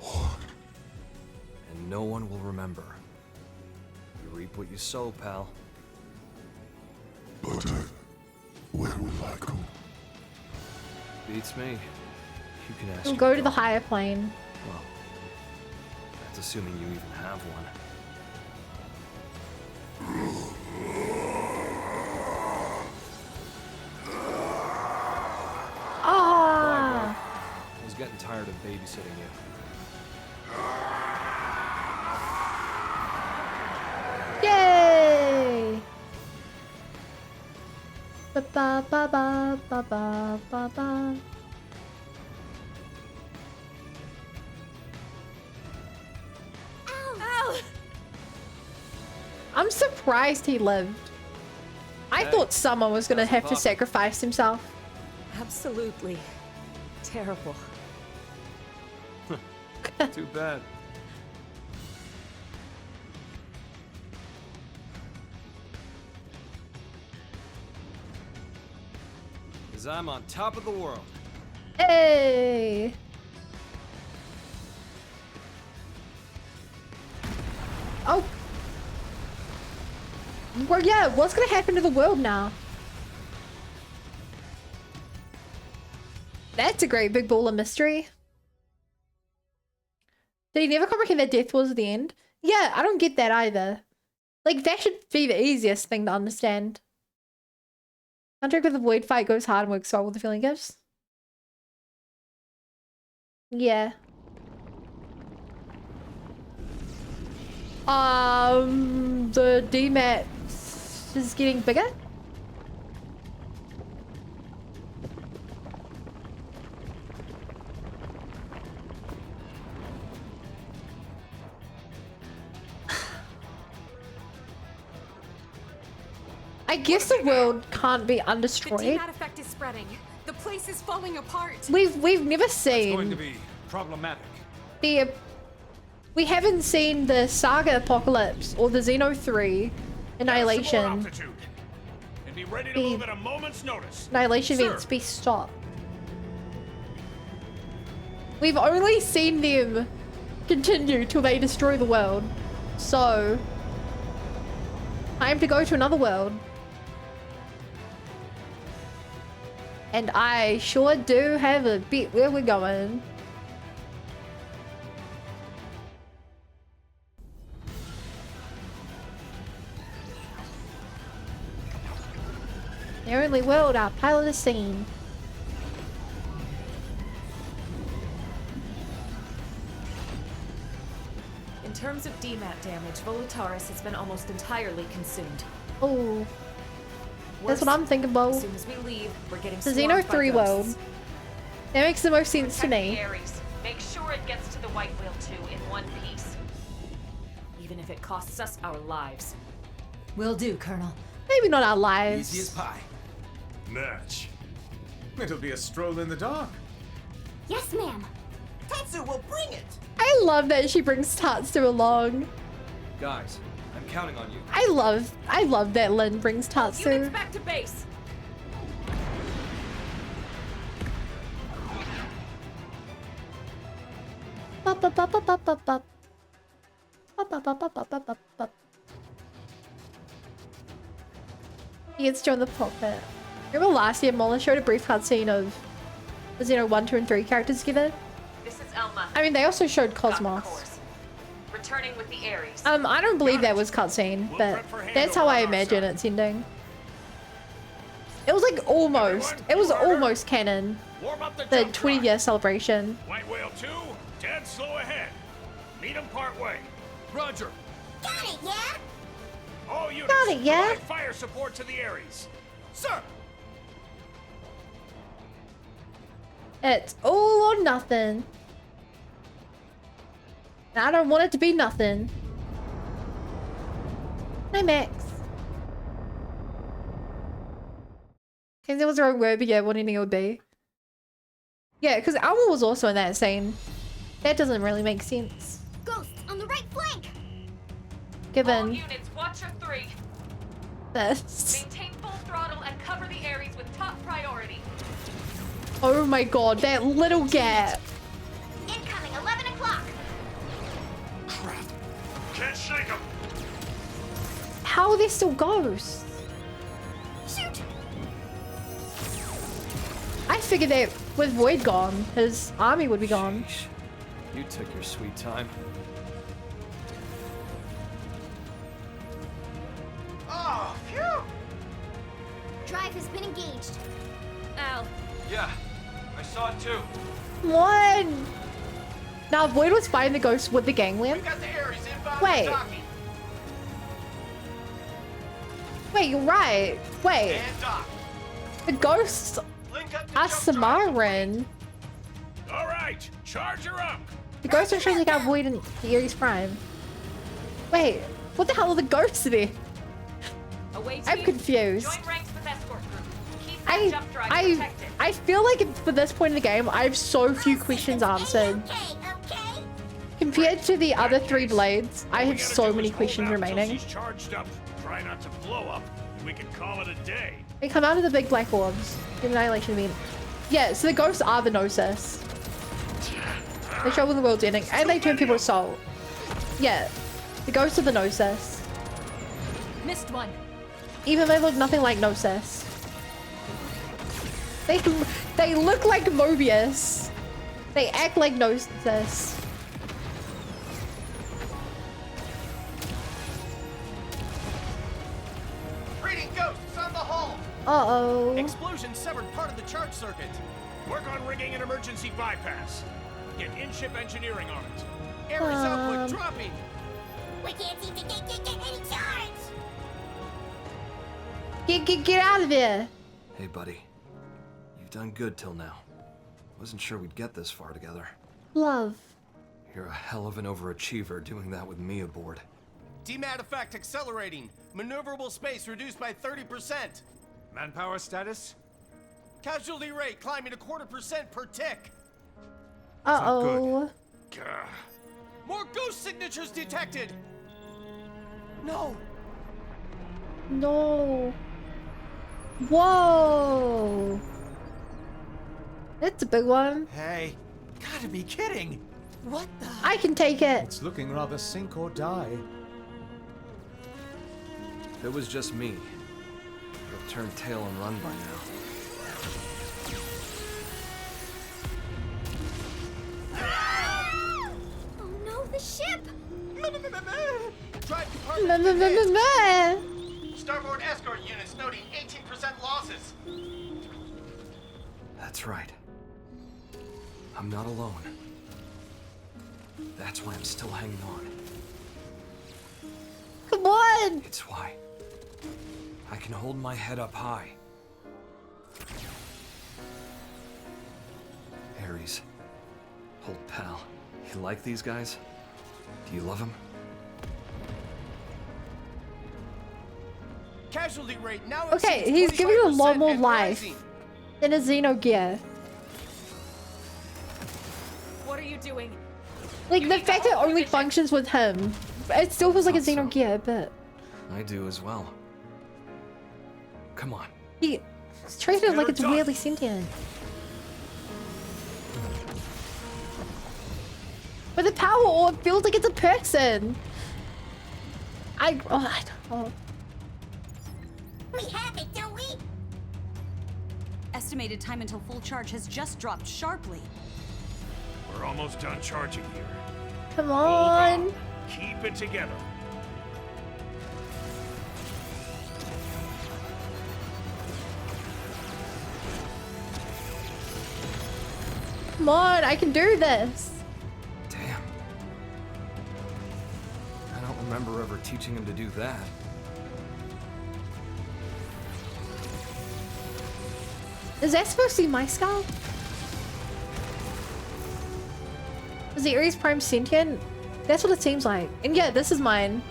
What? And no one will remember. You reap what you sow, pal. But where will I go? Beats me. You can ask. You'll go to the higher plane. Well, that's assuming you even have one. Ah! I was getting tired of babysitting you. Yay! Ba ba ba ba ba ba ba ba. Ow! I'm surprised he lived. I thought someone was gonna have to sacrifice himself. Absolutely. Terrible. Too bad. 'cause I'm on top of the world. Hey! Oh! Well, yeah, what's gonna happen to the world now? That's a great big ball of mystery. Did he never comprehend that death was the end? Yeah, I don't get that either. Like, that should be the easiest thing to understand. Contract with the void fight goes hard and works well with the feeling gifts. Yeah. The DMAT is getting bigger? I guess the world can't be undestroyed. The DMAT effect is spreading. The place is falling apart. We've never seen. It's going to be problematic. We haven't seen the Saga apocalypse or the Xeno 3 annihilation. And be ready to move at a moment's notice. Annihilation events be stopped. We've only seen them continue till they destroy the world. So, time to go to another world. And I sure do have a bit where we're going. The only world our pilot has seen. In terms of DMAT damage, Volutaris has been almost entirely consumed. Oh. That's what I'm thinking about. As soon as we leave, we're getting the Xeno 3 world. That makes the most sense to me. Make sure it gets to the White Whale 2 in one piece. Even if it costs us our lives. Will do, Colonel. Maybe not our lives. Easy as pie. Natch. It'll be a stroll in the dark. Yes, ma'am. Tatsu will bring it. I love that she brings Tatsu along. Guys, I'm counting on you. I love that Lynn brings Tatsu. Units back to base. He gets joined the cockpit. Remember last year Molin showed a brief cutscene of the Xeno 1, 2, and 3 characters together? This is Elma. I mean, they also showed Cosmos. Returning with the Ares. I don't believe that was cutscene, but that's how I imagine it's ending. It was like almost, it was almost canon. The 20-year celebration. White Whale 2, dead slow ahead. Meet him part way. Roger. Got it, yeah? All units, Got it, yeah? provide fire support to the Ares. Sir. It's all or nothing. I don't want it to be nothing. Hi, Max. Because it was the wrong word, but yeah, what do you think it would be? Yeah, because Alma was also in that scene. That doesn't really make sense. Ghosts on the right flank. Given All units, watch your 3. this. Maintain full throttle and cover the Ares with top priority. Oh my god, that little gap. Incoming 11 o'clock. Crap. Can't shake him. How are there still ghosts? Shoot. I figured that with Void gone, his army would be gone. Sheesh. You took your sweet time. Oh, phew! Drive has been engaged. Al. Yeah, I saw it too. One. Now Void was fighting the ghost with the ganglion. We got the Ares inbound. Wait. Wait, you're right. Wait. And dock. The ghosts are Samaran. All right, charge her up. The ghosts are trying to get Void and the Ares Prime. Wait, what the hell are the ghosts there? I'm confused. Join ranks with escort group. Keep that jump drive protected. I feel like for this point in the game, I have so few questions answered. Compared to the other 3 blades, I have so many questions remaining. She's charged up. Try not to blow up. We can call it a day. They come out of the big black orbs. The annihilation event. Yeah, so the ghosts are the Gnosis. They travel the world's ending and they turn people to soul. Yeah, the ghosts are the Gnosis. Missed one. Even they look nothing like Gnosis. They look like Mobius. They act like Gnosis. Reading ghosts on the hull. Uh-oh. Explosion severed part of the charge circuit. Work on rigging an emergency bypass. Get in-ship engineering on it. Ares output dropping. We can't seem to get any charge. Get out of here. Hey, buddy. You've done good till now. Wasn't sure we'd get this far together. Love. You're a hell of an overachiever doing that with me aboard. DMAT effect accelerating. Maneuverable space reduced by 30%. Manpower status? Casualty rate climbing 0.25% per tick. Uh-oh. More ghost signatures detected. No. No. Whoa. That's a big one. Hey, gotta be kidding. What the? I can take it. It's looking rather sink or die. If it was just me, I'd have turned tail and run by now. Oh no, the ship! Drive compartment. Starboard escort units noting 18% losses. That's right. I'm not alone. That's why I'm still hanging on. Come on! It's why I can hold my head up high. Ares, old pal, you like these guys? Do you love them? Casualty rate now Okay, exceeds he's giving you a lot 45% more and life rising. than a Xenogear. What are you doing? Like, the fact that it only functions with him, it still feels like a Xenogear, but I do as well. Come on. he's treated like it's weirdly sentient. But the power orb feels like it's a person. I don't know. We have it, don't we? Estimated time until full charge has just dropped sharply. We're almost done charging here. Come Hold on. Keep it together. Come on, I can do this. Damn. I don't remember ever teaching him to do that. Is that supposed to be my skull? Is the Ares Prime sentient? That's what it seems like. And yeah, this is mine.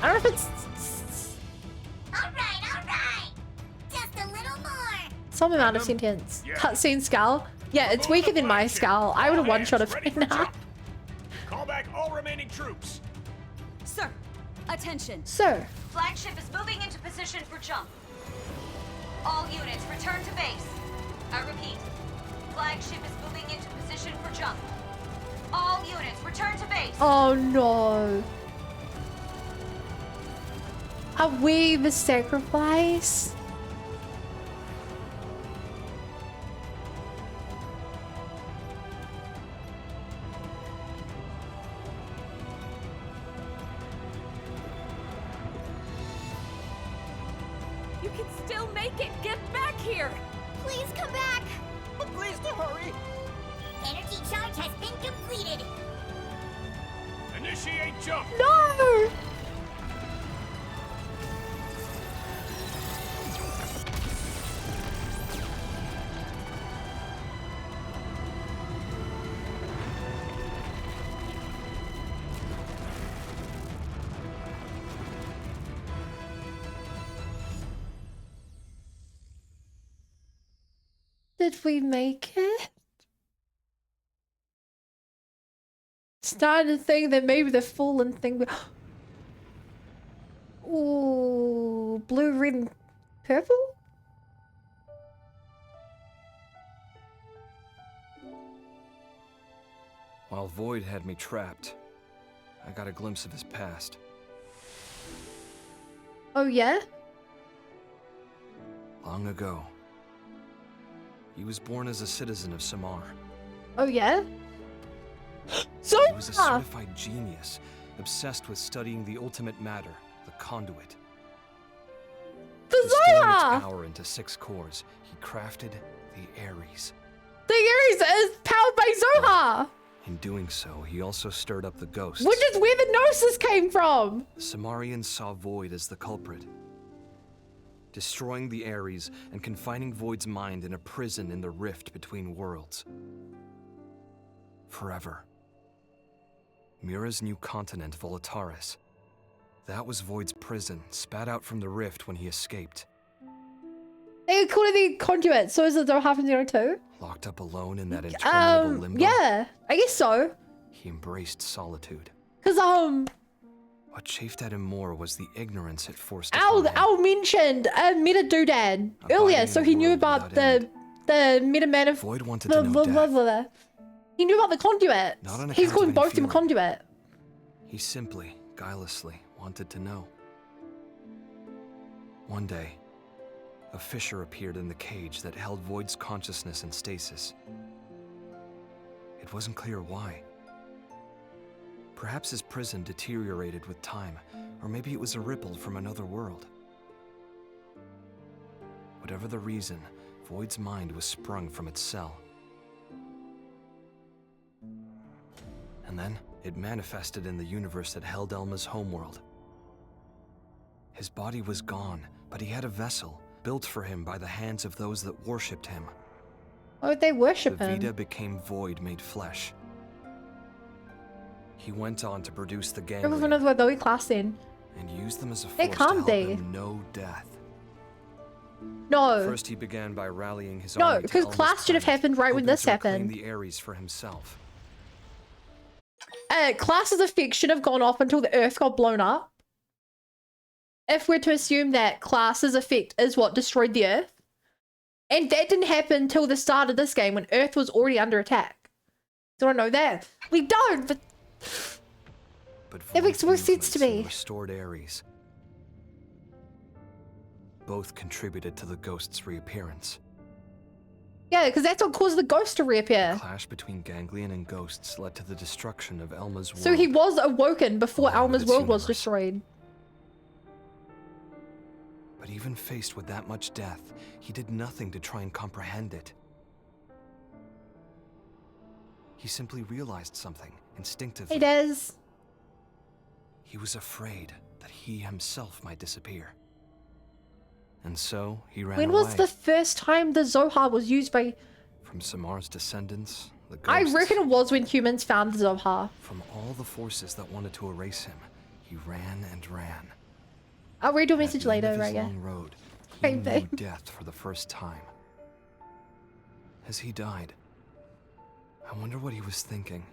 I don't know if it's All right. Just a little more. some amount of sentience. Cutscene skull? Yeah, it's weaker than my skull. I would have one-shot it right now. Call back all remaining troops. Sir, attention. Sir. Flagship is moving into position for jump. All units return to base. I repeat, flagship is moving into position for jump. All units return to base. Oh no. Are we the sacrifice? You can still make it! Get back here! Please come back. Please do hurry. Energy charge has been completed. Initiate jump. No! Did we make it? Starting to think that maybe the fallen thing. Ooh, blue, red, and purple? While Void had me trapped, I got a glimpse of his past. Oh, yeah? Long ago, he was born as a citizen of Samar. Oh, yeah? So He was a certified genius, obsessed with studying the ultimate matter, the conduit. Distilling its power into 6 cores, he crafted the Ares. The Ares is powered by Zohar! In doing so, he also stirred up the ghosts. Which is where the Gnosis came from! The Samarians saw Void as the culprit, destroying the Ares and confining Void's mind in a prison in the rift between worlds. Forever. Mira's new continent, Volataris. That was Void's prison, spat out from the rift when he escaped. They called it the conduit, so is it Zohar from 02? Locked up alone in that interminable limbo. Yeah, I guess so. He embraced solitude. Cause What chafed at him more was the ignorance it forced upon him. Al mentioned a meta doodad earlier, so he knew about the meta man of Void wanted to know death. He knew about the conduit. Not on He's account calling of both any them feeling. conduit. He simply, guilelessly, wanted to know. One day, a fissure appeared in the cage that held Void's consciousness in stasis. It wasn't clear why. Perhaps his prison deteriorated with time, or maybe it was a ripple from another world. Whatever the reason, Void's mind was sprung from its cell. And then, it manifested in the universe that held Elma's homeworld. His body was gone, but he had a vessel, built for him by the hands of those that worshipped him. Why would they worship The him? Vita became Void made flesh. He went on to produce the Remember ganglion from another Zoe class then? and used them as a They force can't to help be. him know death. No. First, he began by rallying his No, army to because Elma's class should have planet, happened right when hoping this to reclaim happened. the Ares for himself. Class's effect should have gone off until the Earth got blown up. If we're to assume that class's effect is what destroyed the Earth. And that didn't happen until the start of this game when Earth was already under attack. Don't know that. We don't, but that makes more sense to me. Restored Ares. Both contributed to the ghost's reappearance. Yeah, because that's what caused the ghost to reappear. Clash between ganglion and ghosts led to the destruction of Elma's world. So he was awoken before Alma's world was destroyed. But even faced with that much death, he did nothing to try and comprehend it. He simply realized something, instinctively. He does. He was afraid that he himself might disappear. And so, he ran When away. was the first time the Zohar was used by... From Samar's descendants, the ghosts. I reckon it was when humans found the Zohar. From all the forces that wanted to erase him, he ran and ran. I'll read your At message the end later, of his Raga. long road, he Hey, knew babe. death for the first time. As he died, I wonder what he was thinking.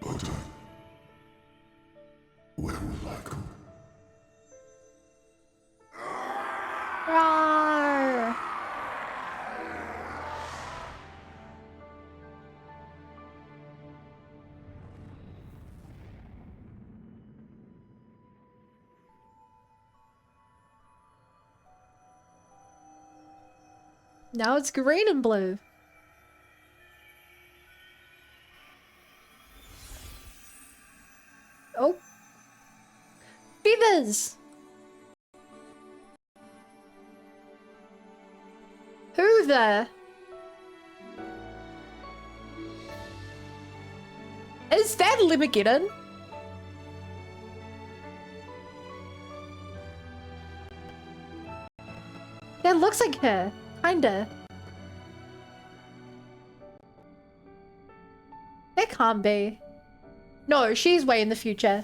But where will I go? Rawr. Now it's green and blue. Oh. Feathers! Who the? Is that Limageddon? That looks like her. Kinda. That can't be. No, she's way in the future.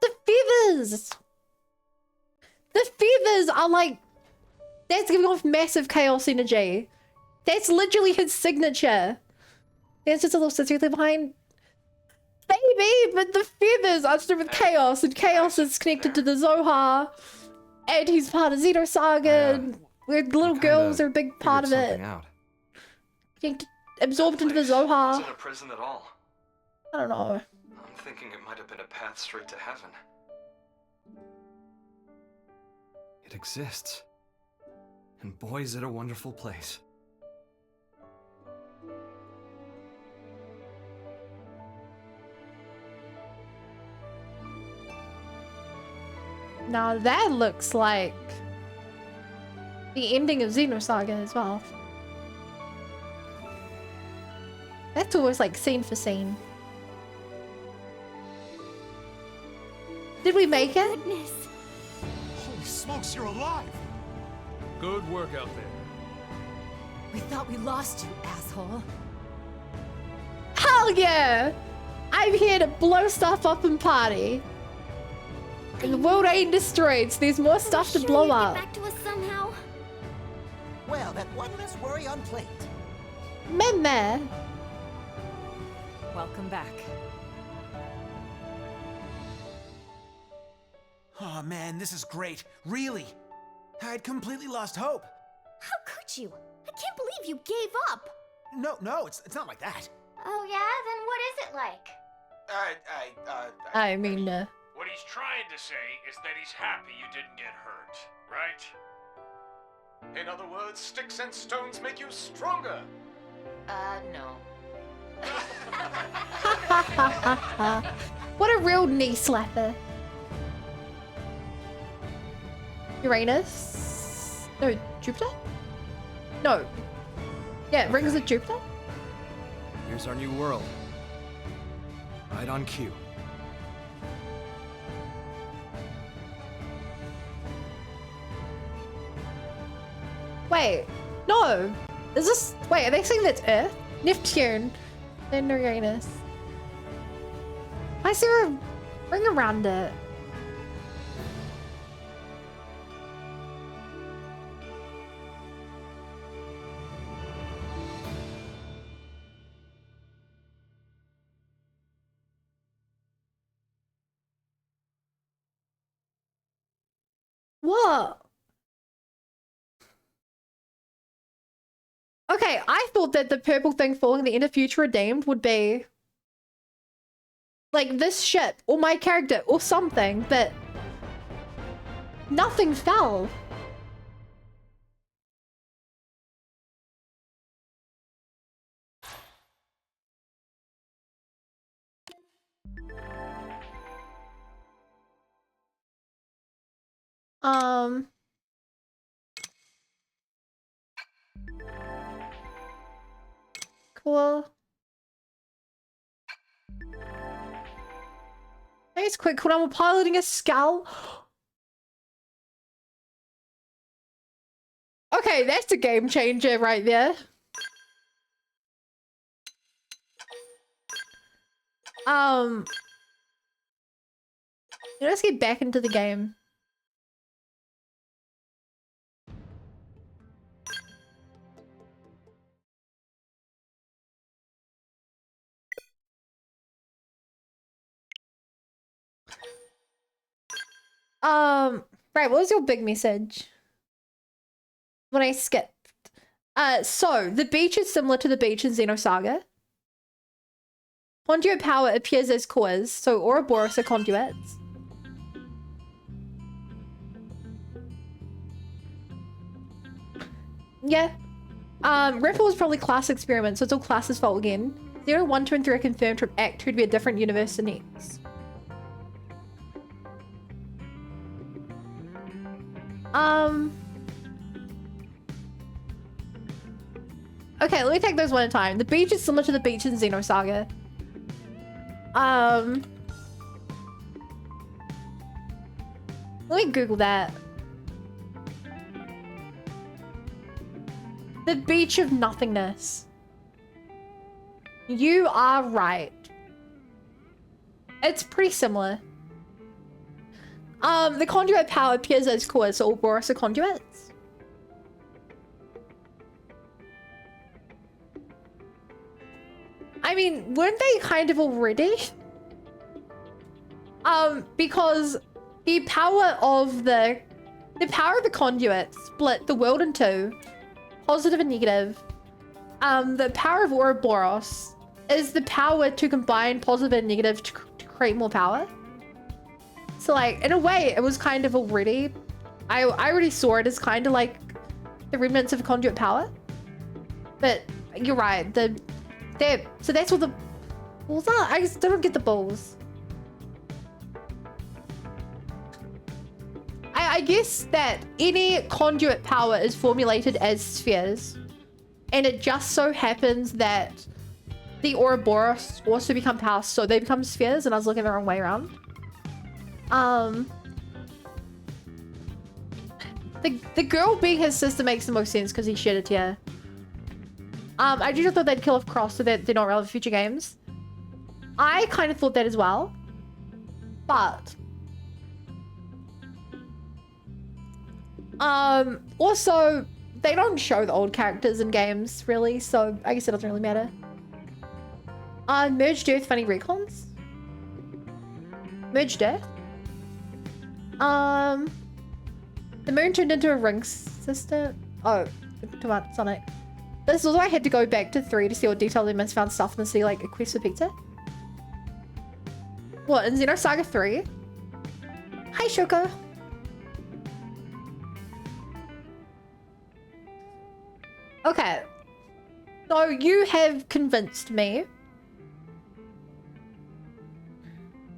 The feathers! The feathers are like... That's giving off massive chaos energy. That's literally his signature. There's just a little sister behind. Maybe, but the feathers are to do with chaos, and chaos is connected to the Zohar, and he's part of Xenosaga, and little girls are a big part of it. Absorbed into the Zohar. Wasn't a prison at all. I don't know. I'm thinking it might have been a path straight to heaven. It exists. And boy, is it a wonderful place. Now that looks like the ending of Xenosaga as well. That's always like scene for scene. Did we make it? Goodness. Holy smokes, you're alive! Good work out there. We thought we lost you, asshole. Hell yeah! I'm here to blow stuff up and party. And the world ain't destroyed, so there's more stuff to blow up. Back to us somehow. Well, that one less worry on plate. Meh. Welcome back. Oh man, this is great. Really. I'd completely lost hope. How could you? I can't believe you gave up. No, it's not like that. Oh yeah? Then what is it like? I mean, What he's trying to say is that he's happy you didn't get hurt, right? In other words, sticks and stones make you stronger. No. What a real knee slapper. Uranus? No, Jupiter? No. Yeah, rings of Jupiter? Here's our new world. Right on cue. Wait, no. Is this... Wait, are they saying that's Earth? Neptune. Then Uranus. Why is there a ring around it? What? Okay, I thought that the purple thing falling the inner future redeemed would be like this ship or my character or something, but nothing fell. Cool. Nice quick cooldown. We're piloting a skull. Okay, that's a game changer right there. Let's get back into the game. Right, what was your big message? When I skipped. So, the beach is similar to the beach in Xenosaga. Conduit power appears as cores, so Ouroboros are conduits. Yeah. Ripple is probably class experiment, so it's all classes' fault again. 0, 1, 2, and 3 are confirmed from Act 2 to be a different universe than next. Okay, let me take those one at a time. The beach is similar to the beach in Xenosaga. Let me Google that. The beach of nothingness. You are right. It's pretty similar. The conduit power appears as cores, so Ouroboros are conduits. I mean, weren't they kind of already? Because the power of the conduit split the world in two, positive and negative. The power of Ouroboros is the power to combine positive and negative to create more power. So like, in a way, it was kind of already, I already saw it as kind of like the remnants of conduit power. But you're right, so that's what the balls are. I just don't get the balls. I guess that any conduit power is formulated as spheres. And it just so happens that the Ouroboros also become power, so they become spheres, and I was looking the wrong way around. The girl being his sister makes the most sense because he shared it here. I just thought they'd kill off Cross so that they're not relevant for future games. I kind of thought that as well. But also they don't show the old characters in games really, so I guess it doesn't really matter. Merged Earth funny recons. Merged Earth. The moon turned into a ring system. Oh, too much Sonic. This was why I had to go back to 3 to see what detail they must found stuff in the city, like a quest for pizza. What, in Xenosaga 3? Hi, Shoko. Okay. So you have convinced me.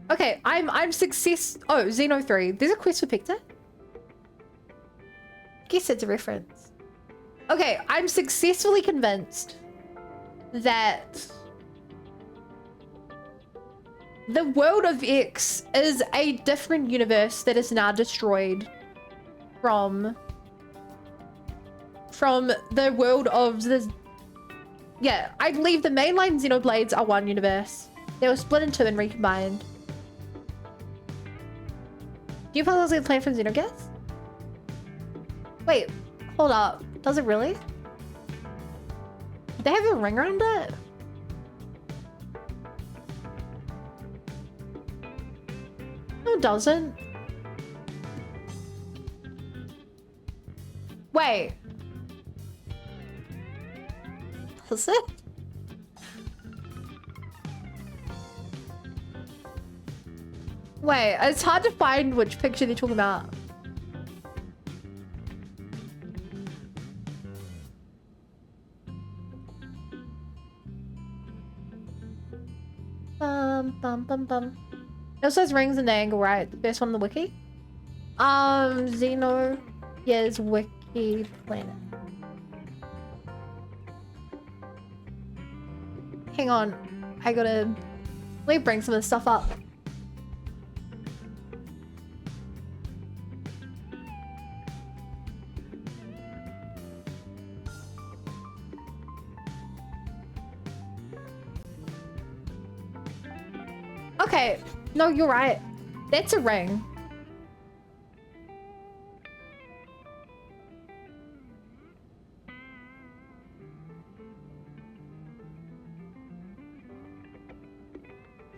Okay, I'm success. Oh, Xeno 3. There's a quest for pizza? Guess it's a reference. Okay, I'm successfully convinced that the world of X is a different universe that is now destroyed from the world of the... Yeah, I believe the mainline Xenoblades are one universe. They were split in two and recombined. Do you think I was going to plan from Xenogears? Wait, hold up. Does it really? Do they have a ring around it? No, it doesn't. Wait. Does it? Wait, it's hard to find which picture they're talking about. It also has rings in the angle, right? The first one on the wiki. Xeno, yes, wiki planet. Hang on, let me bring some of this stuff up. Okay, no, you're right. That's a ring.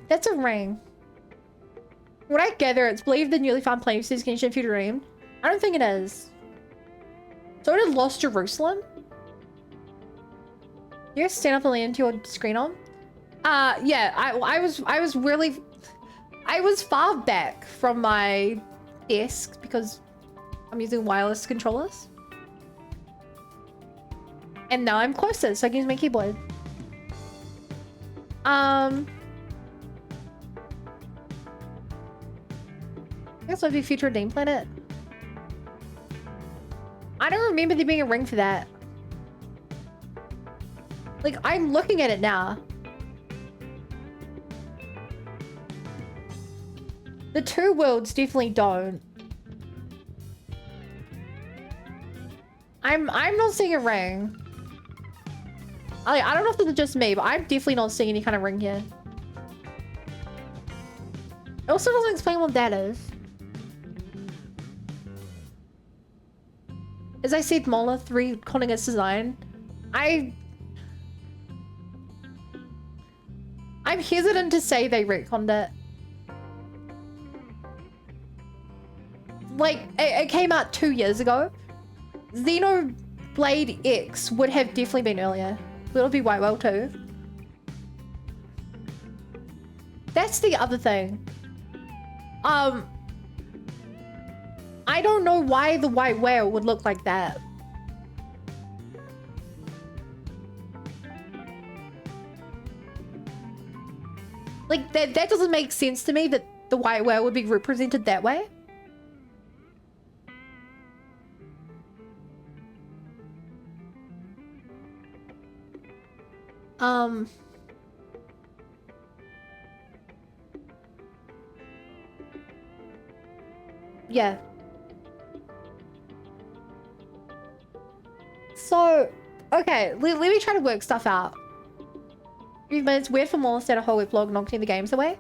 That's a ring. What I gather, it's believed the newly found plane is condition if you dream. I don't think it is. So did Lost Jerusalem? You guys stand up and land your screen on? Yeah, I was far back from my desk because I'm using wireless controllers. And now I'm closer, so I can use my keyboard. I guess it'll be Future Name Planet. I don't remember there being a ring for that. Like, I'm looking at it now. The two worlds definitely don't. I'm not seeing a ring. I don't know if this is just me, but I'm definitely not seeing any kind of ring here. It also doesn't explain what that is. As I said, Mola 3 calling its design. I'm hesitant to say they retconned it. like, it came out 2 years ago. Xenoblade X would have definitely been earlier. It'll be White Whale too. That's the other thing. I don't know why the white whale would look like that. Like, that doesn't make sense to me that the white whale would be represented that way. Yeah. So, okay, let me try to work stuff out. But it's weird for Wallace to a whole epilogue knocking the games away.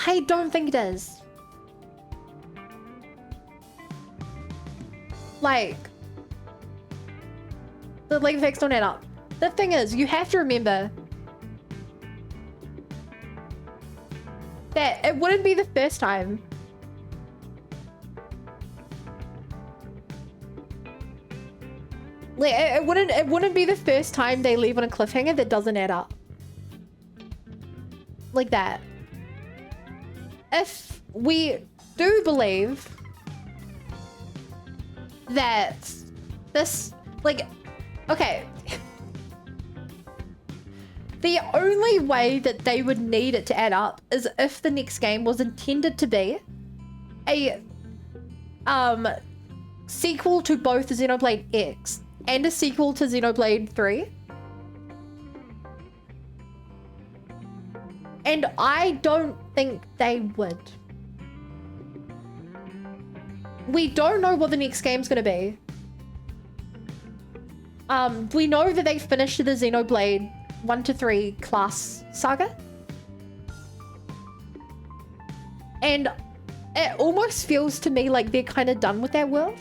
I don't think it is. Like, the leg effects don't add up. The thing is, you have to remember that it wouldn't be the first time. Like, it wouldn't be the first time they leave on a cliffhanger that doesn't add up. Like that. If we do believe that this, like, okay. The only way that they would need it to add up is if the next game was intended to be a sequel to both Xenoblade X and a sequel to Xenoblade 3. And I don't think they would. We don't know what the next game's gonna be. We know that they finished the Xenoblade 1 to 3 class saga. And it almost feels to me like they're kind of done with that world.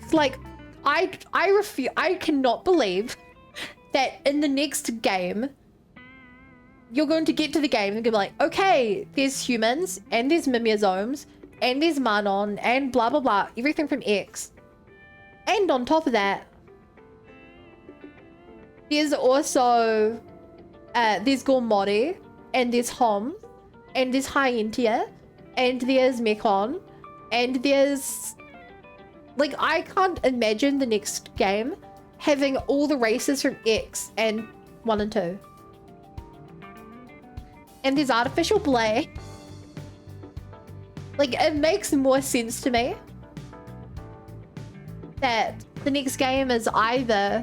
It's like, I cannot believe that in the next game, you're going to get to the game and be like, okay, there's humans, and there's Mimiazomes, and there's Manon, and blah, blah, blah, everything from X. And on top of that, there's also, there's Gormodi, and there's Hom, and there's Hyentia, and there's Mekon, and there's... Like, I can't imagine the next game having all the races from X and 1 and 2. And there's Artificial Blade. Like, it makes more sense to me that the next game is either...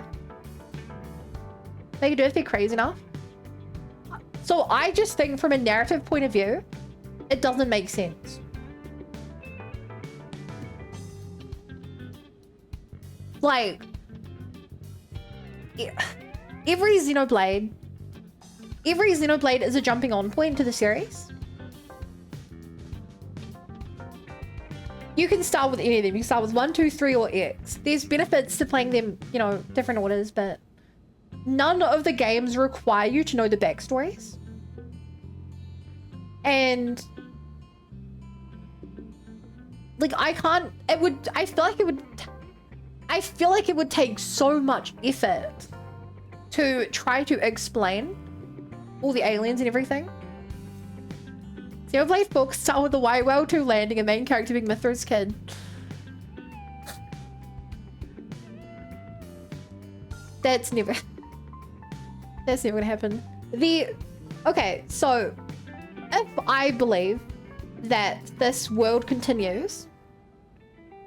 They could do if they're crazy enough. So I just think from a narrative point of view, it doesn't make sense. Like, every Xenoblade is a jumping on point to the series. You can start with any of them. You can start with 1, 2, 3, or X. There's benefits to playing them, you know, different orders, but none of the games require you to know the backstories. And like, I feel like it would take so much effort to try to explain all the aliens and everything. Xenoblade books start with the White Whale 2 landing and main character being Mithra's kid. That's never gonna happen. Okay, so if I believe that this world continues,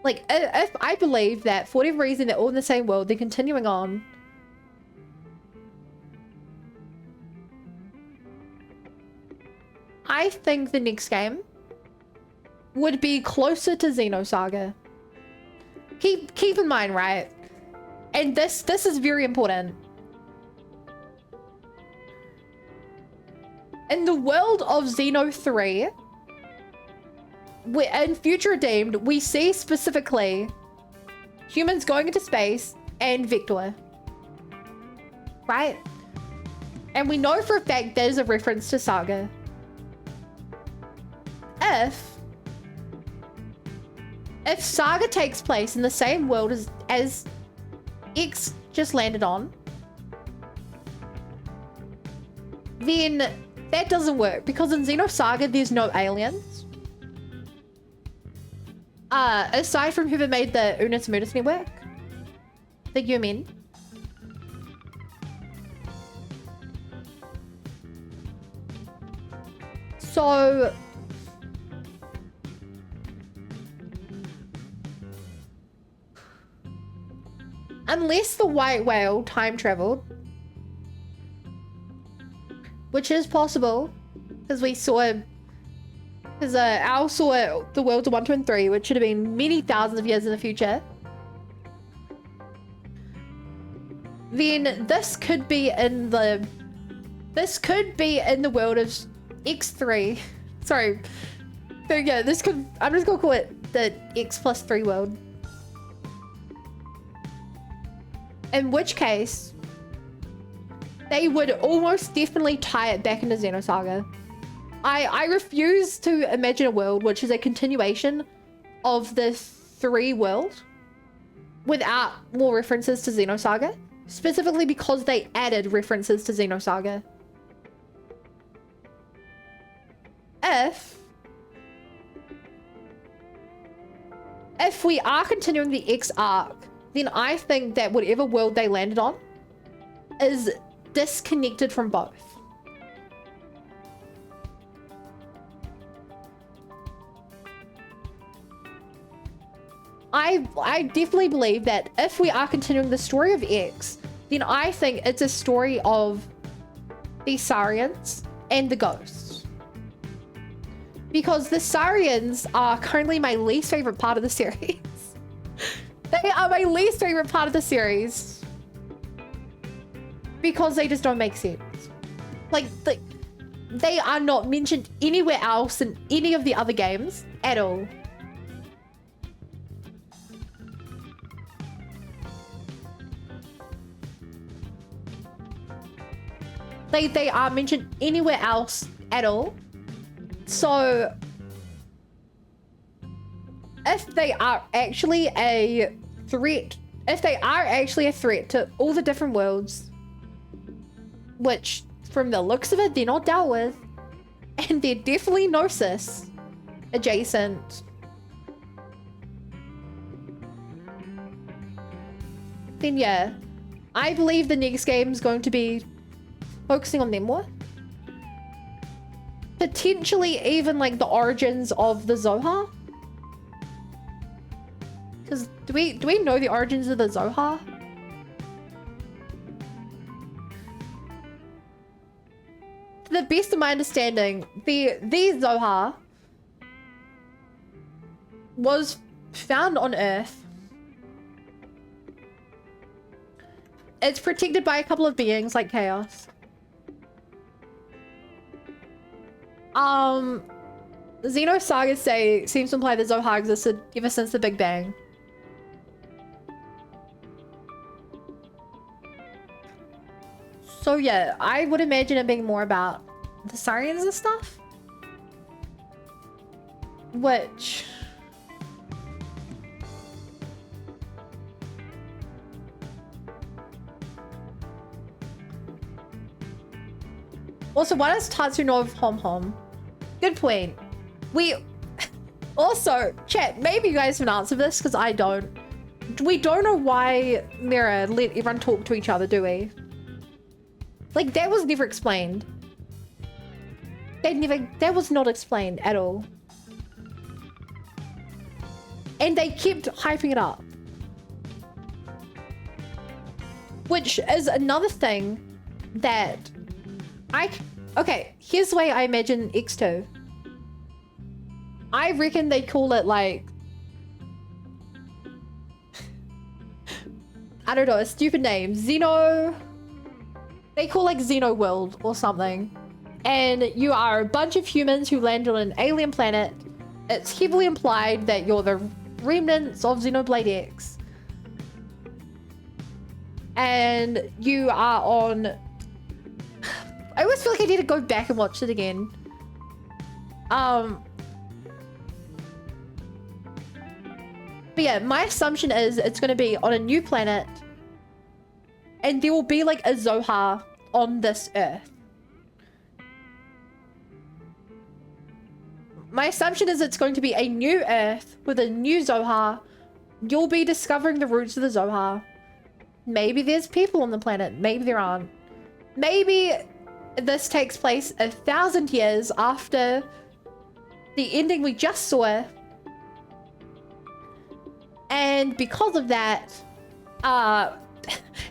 like, if I believe that for whatever reason they're all in the same world, they're continuing on, I think the next game would be closer to Xenosaga. Keep in mind, right? And this is very important. In the world of Xeno 3, in Future Redeemed, we see specifically humans going into space and Vector. Right? And we know for a fact there's a reference to Saga. if Saga takes place in the same world as X just landed on, then that doesn't work because in Xenosaga there's no aliens. Aside from whoever made the Unus Mundus network, the UMN. So unless the white whale time traveled, which is possible, because we saw, because Al saw the worlds of 1, 2, and 3, which should have been many thousands of years in the future. Then this could be in the world of X3. Sorry. There you go. I'm just gonna call it the X+3 world. In which case, they would almost definitely tie it back into Xenosaga. I refuse to imagine a world which is a continuation of the 3 world without more references to Xenosaga. Specifically because they added references to Xenosaga. If we are continuing the X arc, then I think that whatever world they landed on is disconnected from both. I definitely believe that if we are continuing the story of X, then I think it's a story of the Saurians and the ghosts. Because the Saurians are currently my least favorite part of the series. They are my least favorite part of the series. Because they just don't make sense. Like, they are not mentioned anywhere else in any of the other games at all. They aren't mentioned anywhere else at all. So, if they are actually a threat, to all the different worlds, which from the looks of it, they're not dealt with, and they're definitely Gnosis adjacent, then yeah, I believe the next game is going to be focusing on them more. Potentially even like the origins of the Zohar. Because do we know the origins of the Zohar? To the best of my understanding, the Zohar was found on Earth. It's protected by a couple of beings like Chaos. Xenosaga seems to imply that Zohar existed ever since the Big Bang. So yeah, I would imagine it being more about the Saurians and stuff. Which... Also, why does Tatsu know of Hom Hom? Good point. Also, chat, maybe you guys can answer this, because I don't. We don't know why Mira let everyone talk to each other, do we? Like, that was never explained. That was not explained at all. And they kept hyping it up. Which is another thing that okay, here's the way I imagine X2. I reckon they call it like, I don't know, a stupid name. They call like Xeno World or something. And you are a bunch of humans who land on an alien planet. It's heavily implied that you're the remnants of Xenoblade X. And you are on... I always feel like I need to go back and watch it again. But yeah, my assumption is it's going to be on a new planet. And there will be like a Zohar on this Earth. My assumption is it's going to be a new Earth with a new Zohar. You'll be discovering the roots of the Zohar. Maybe there's people on the planet. Maybe there aren't. Maybe this takes place 1,000 years after the ending we just saw. And because of that,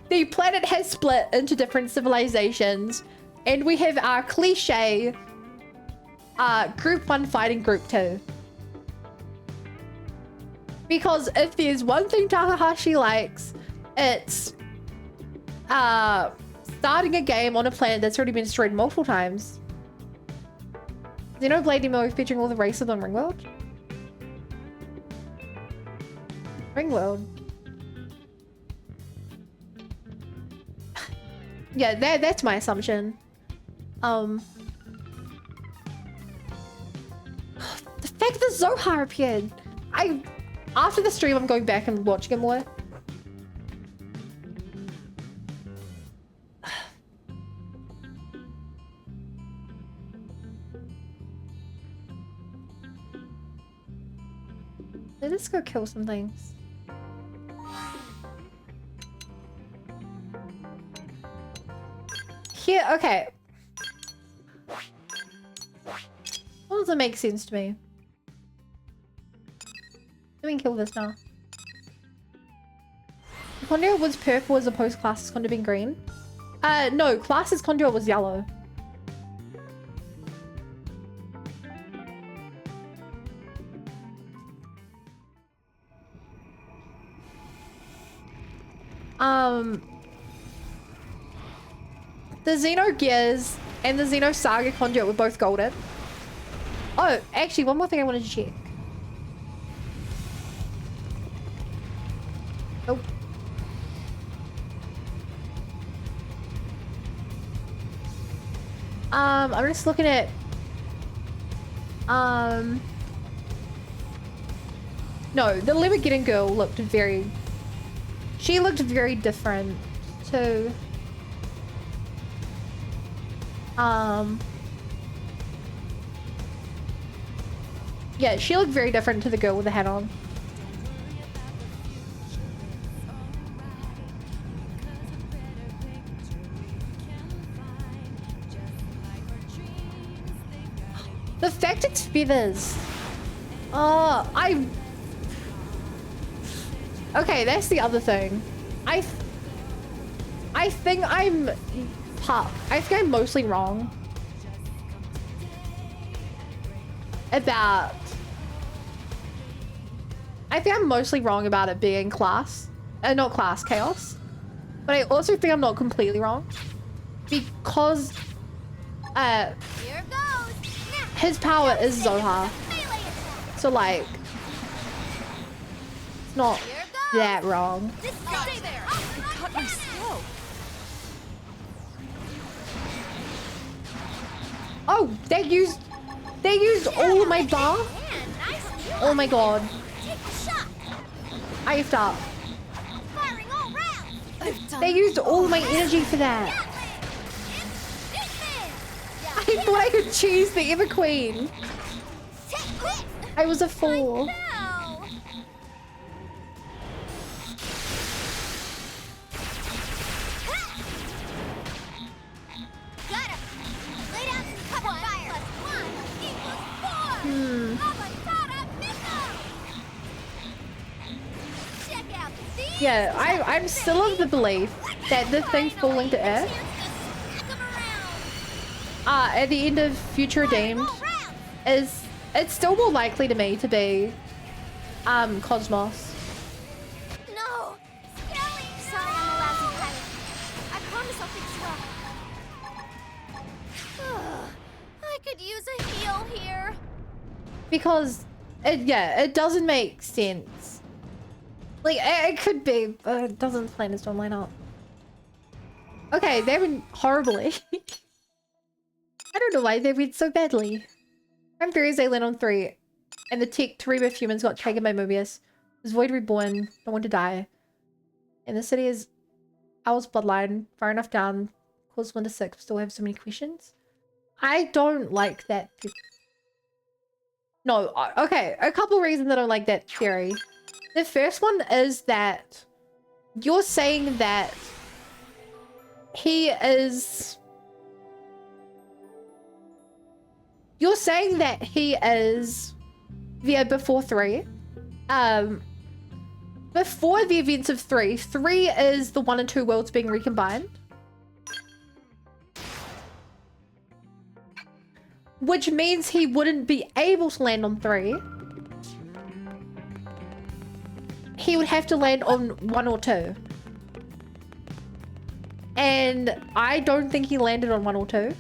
the planet has split into different civilizations. And we have our cliche Group 1 fighting Group 2. Because if there's one thing Takahashi likes, it's starting a game on a planet that's already been destroyed multiple times. Xenoblade demo featuring all the races on Ringworld? Ringworld. Yeah, that's my assumption. The fact that Zohar appeared. After the stream, I'm going back and watching it more. Let's go kill some things. Here, okay. What doesn't make sense to me? Let me kill this now. Condor was purple as opposed to Class's Condor being green. No, Class's Condor was yellow. The Xenogears and the Xeno Saga Conduit were both golden. Oh, actually, one more thing I wanted to check. Oh. I'm just looking at no, the Lemmigeddon girl looked very different to yeah, she looked very different to the girl with the hat on. The fact it's feathers. Okay, that's the other thing. I think I'm mostly wrong about... I think I'm mostly wrong about it being class. Not class, chaos. But I also think I'm not completely wrong. Because... Here goes. his power is Zohar. So like... it's not that wrong. Stay there. Cut my skill. Oh, they used all of my buff? Oh my god. I effed up. They used all my energy for that. I thought I could choose the Ever Queen. I was a fool. Yeah, I'm still of the belief that the thing falling to Earth at the end of Future Redeemed is, it's still more likely to me to be Cosmos. No! Skelly! Sorry, I'm a lousy pilot. I promise I'll fix you up. I could use a heal here. Because, it doesn't make sense. Like, it could be, but it doesn't plan as don't line up. Okay, they went horribly. I don't know why they went so badly. I'm furious they land on 3. And the tech to rebirth humans got taken by Mobius. Is Void reborn? Don't want to die. And the city is Owl's bloodline. Far enough down. Cause 1 to 6. Still have so many questions. I don't like that. No, okay. A couple reasons I don't like that theory. The first one is that you're saying that he is... You're saying that he is there before 3. Before the events of 3. 3 is the 1 and 2 worlds being recombined. Which means he wouldn't be able to land on 3. He would have to land on 1 or 2. And I don't think he landed on 1 or 2.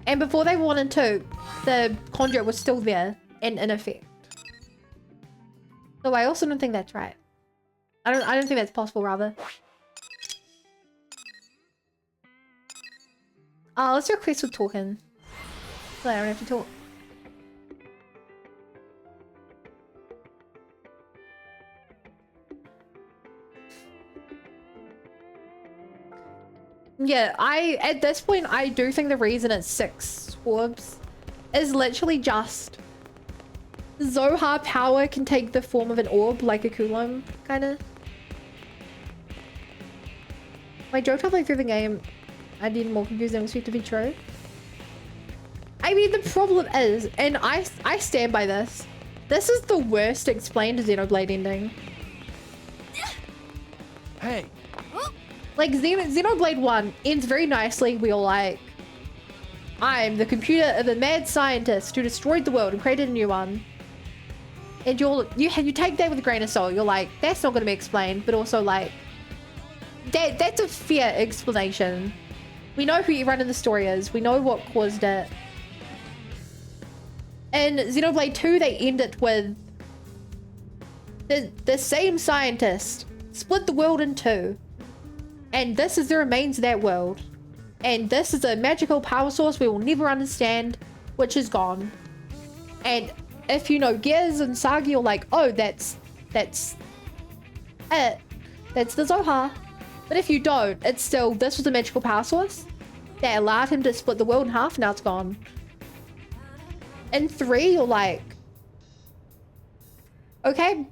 And before they were 1 and 2, the conduit was still there and in effect. So I also don't think that's right. I don't think that's possible, rather. Let's do a quest with talking. So I don't have to talk. Yeah, at this point, I do think the reason it's 6 orbs is literally just Zohar power can take the form of an orb, like a Coulomb, kind of. My joke halfway through the game, I did more confused than expected to be true. I mean, the problem is, and I stand by this, this is the worst explained Xenoblade ending. Hey! Like, Xenoblade 1 ends very nicely. We're like, I'm the computer of a mad scientist who destroyed the world and created a new one. And you take that with a grain of salt. You're like, that's not going to be explained. But also, like, that's a fair explanation. We know who everyone in the story is. We know what caused it. In Xenoblade 2, they end it with the same scientist split the world in 2. And this is the remains of that world. And this is a magical power source we will never understand, which is gone. And if you know Gears and Saga, you're like, oh, that's it. That's the Zohar. But if you don't, it's still, this was a magical power source that allowed him to split the world in half, now it's gone. In 3, you're like, okay,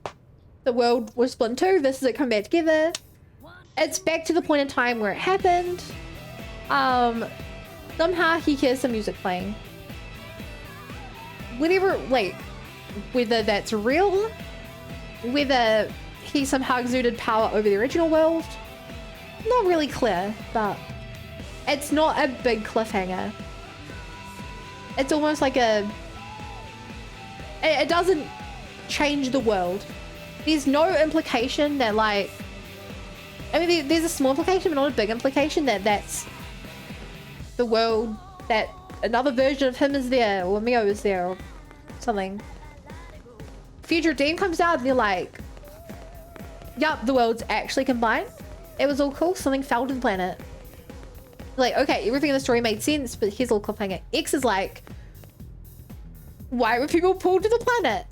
the world was split in 2, this is it coming back together. It's back to the point in time where it happened. Somehow he hears some music playing. Whatever, like, whether that's real, whether he somehow exuded power over the original world, not really clear, but it's not a big cliffhanger. It's almost like it doesn't change the world. There's no implication that, like, I mean, there's a small implication, but not a big implication that that's the world, that another version of him is there, or Mio is there, or something. Future Dean comes out and they're like, yup, the world's actually combined. It was all cool, something fell to the planet. Like, okay, everything in the story made sense, but here's a little cliffhanger. X is like, why were people pulled to the planet?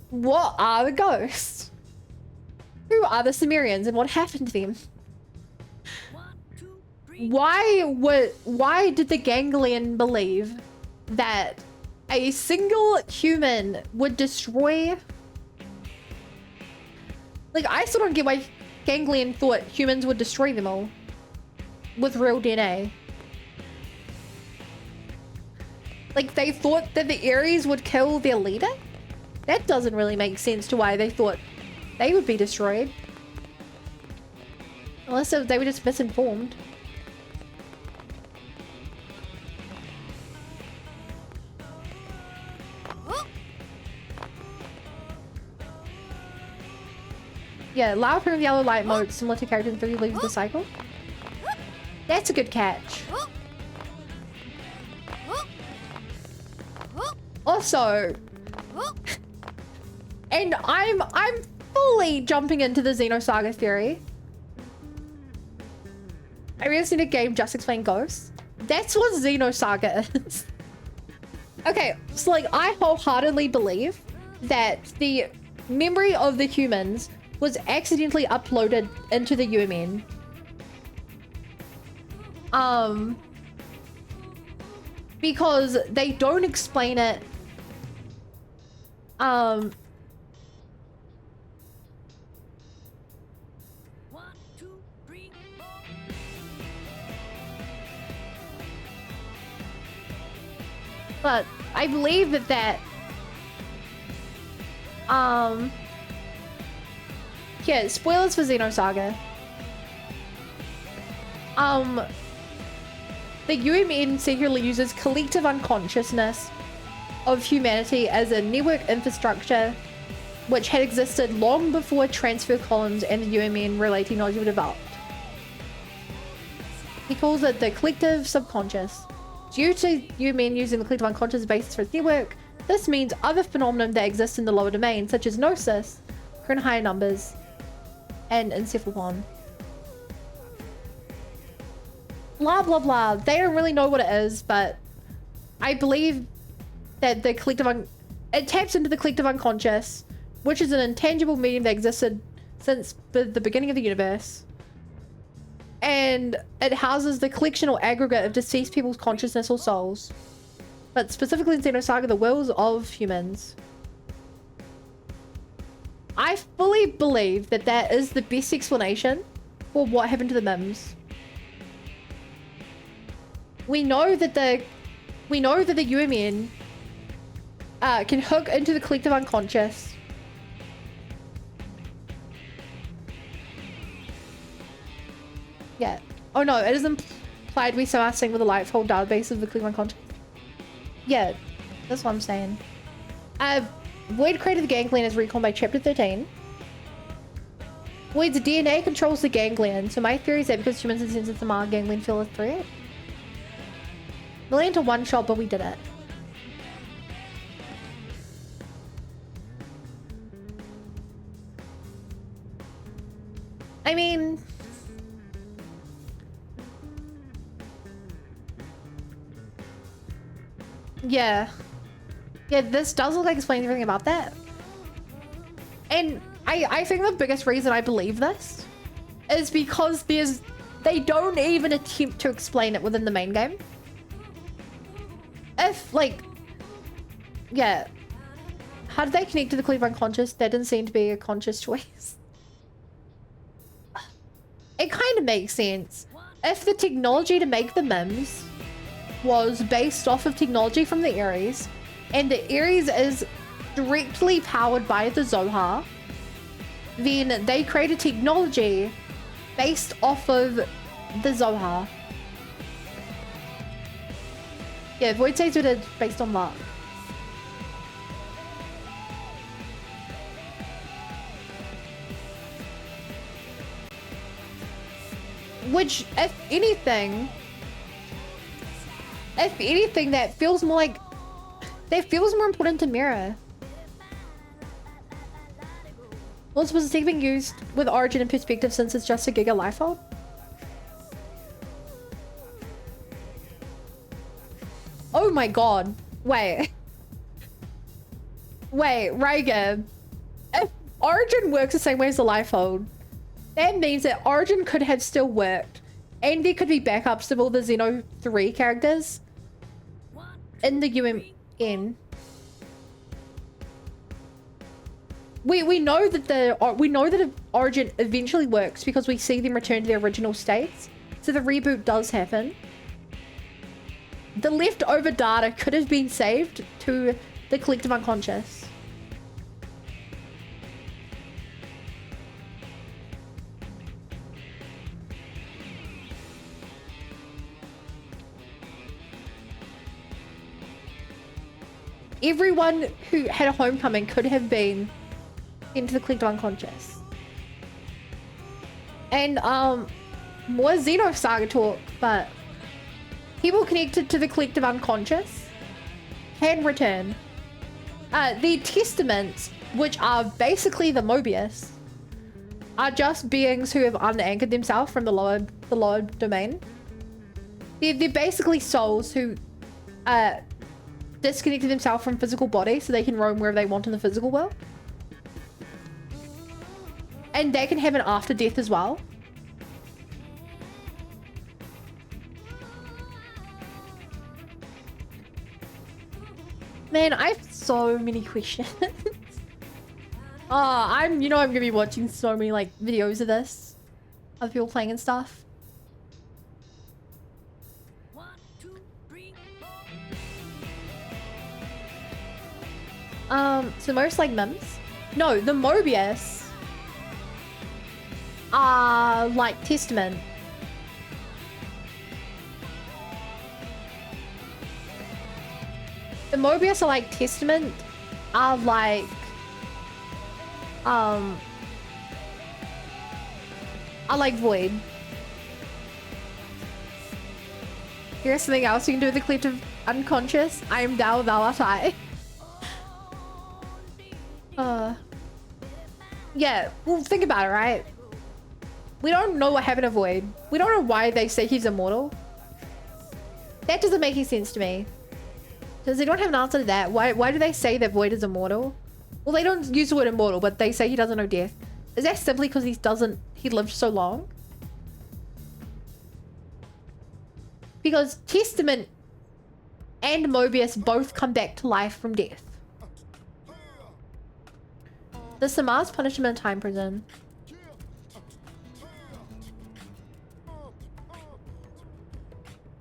What are the ghosts? Who are the Sumerians and what happened to them? Why did the Ganglion believe that a single human would destroy? Like, I still don't get why Ganglion thought humans would destroy them all with real DNA. Like, they thought that the Ares would kill their leader? That doesn't really make sense to why they thought they would be destroyed. Unless they were just misinformed. Yeah, Lao appearing with yellow light mode similar to character in 3 leaves the cycle. That's a good catch. Also, and I'm fully jumping into the Xenosaga theory. I really just need a game just explain ghosts. That's what Xenosaga is. Okay, so like I wholeheartedly believe that the memory of the humans was accidentally uploaded into the UMN. Because they don't explain it. But I believe that yeah, spoilers for Xenosaga. The UMN secretly uses collective unconsciousness of humanity as a network infrastructure which had existed long before transfer columns and the UMN related technology were developed. He calls it the collective subconscious. Due to UMN using the collective unconscious as a basis for its network, this means other phenomena that exist in the lower domain, such as gnosis, occur in higher numbers, and encephalopon. Blah blah blah. They don't really know what it is, but I believe that the collective it taps into the collective unconscious, which is an intangible medium that existed since the beginning of the universe. And it houses the collection or aggregate of deceased people's consciousness or souls. But specifically in Xenosaga, the wills of humans. I fully believe that that is the best explanation for what happened to the Mims. We know that the UMN can hook into the collective unconscious. Yeah. Oh no, it is implied we somehow sync with the Lightfold database of the collective unconscious. Yeah, that's what I'm saying. Void created the ganglion as recalled by chapter 13. Void's DNA controls the ganglion, so my theory is that because humans and senses the mild ganglion feel a threat. Million to one shot, but we did it. I mean... Yeah. Yeah, this does look like explaining everything about that. And I think the biggest reason I believe this is because they don't even attempt to explain it within the main game. If, like... Yeah. How did they connect to the collective unconscious? That didn't seem to be a conscious choice. It kind of makes sense. If the technology to make the Mims was based off of technology from the Ares, and the Ares is directly powered by the Zohar, then they created technology based off of the Zohar. Yeah, Void says it is based on luck. Which, if anything, that feels more like... That feels more important to Mira. Was the tech being used with origin and perspective since it's just a Giga Lifehold? Oh my god. Wait. Wait, Reagan. If origin works the same way as the Lifehold, that means that origin could have still worked. And there could be backups of all the Xeno 3 characters in the UMN. We know that origin eventually works because we see them return to their original states. So the reboot does happen. The leftover data could have been saved to the collective unconscious. Everyone who had a homecoming could have been into the collective unconscious. And more Xenosaga talk, but people connected to the collective unconscious can return. The testaments, which are basically the Mobius, are just beings who have unanchored themselves from the lower domain. They're basically souls who disconnected themselves from physical body so they can roam wherever they want in the physical world. And they can have an after death as well. Man, I have so many questions. Oh, I'm gonna be watching so many like videos of this. Of people playing and stuff. So most like Mims? No, the Mobius are like Testament. The Mobius are like Testament, are like Void. Here's something else you can do with the collective unconscious. I am Dao, thou art I. Yeah, well, think about it, right? We don't know what happened to Void. We don't know why they say he's immortal. That doesn't make any sense to me. Because they don't have an answer to that. Why do they say that Void is immortal? Well, they don't use the word immortal, but they say he doesn't know death. Is that simply because he lived so long? Because Testament and Mobius both come back to life from death. The Samar's punishment in time prison.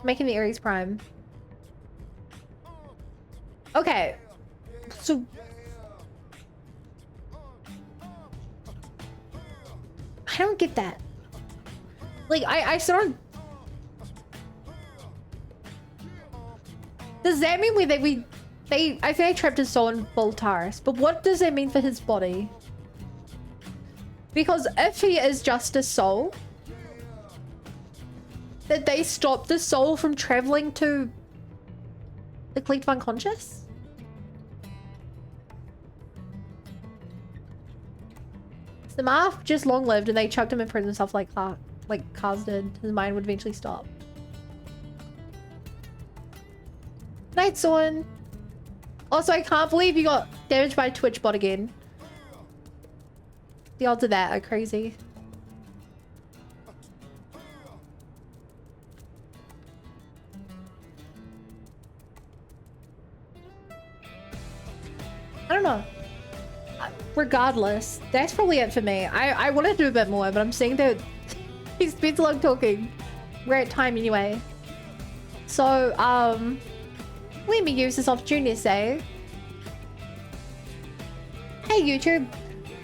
Making the Ares Prime. Okay. So I don't get that. Like I sort of. Does that mean I think I trapped his soul in Voltaris, but what does that mean for his body? Because if he is just a soul, did they stop the soul from traveling to the collective unconscious? The Marth just long lived and they chucked him in prison stuff like Kaz did. His mind would eventually stop. Night Zorn. Also, I can't believe you got damaged by a Twitch bot again. The odds of that are crazy. I don't know. Regardless, that's probably it for me. I want to do a bit more, but I'm seeing that he spends a lot talking. We're at time anyway. So, let me use this opportunity to say, hey YouTube,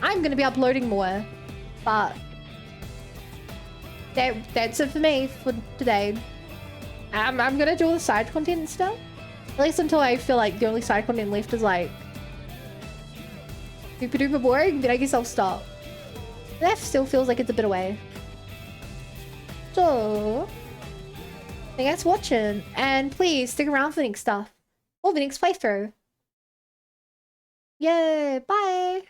I'm going to be uploading more, but that's it for me for today. I'm going to do all the side content and stuff, at least until I feel like the only side content left is like super duper boring, then I guess I'll stop. That still feels like it's a bit away. So, thanks for watching, and please stick around for the next stuff. Or the next playthrough. Yay, bye!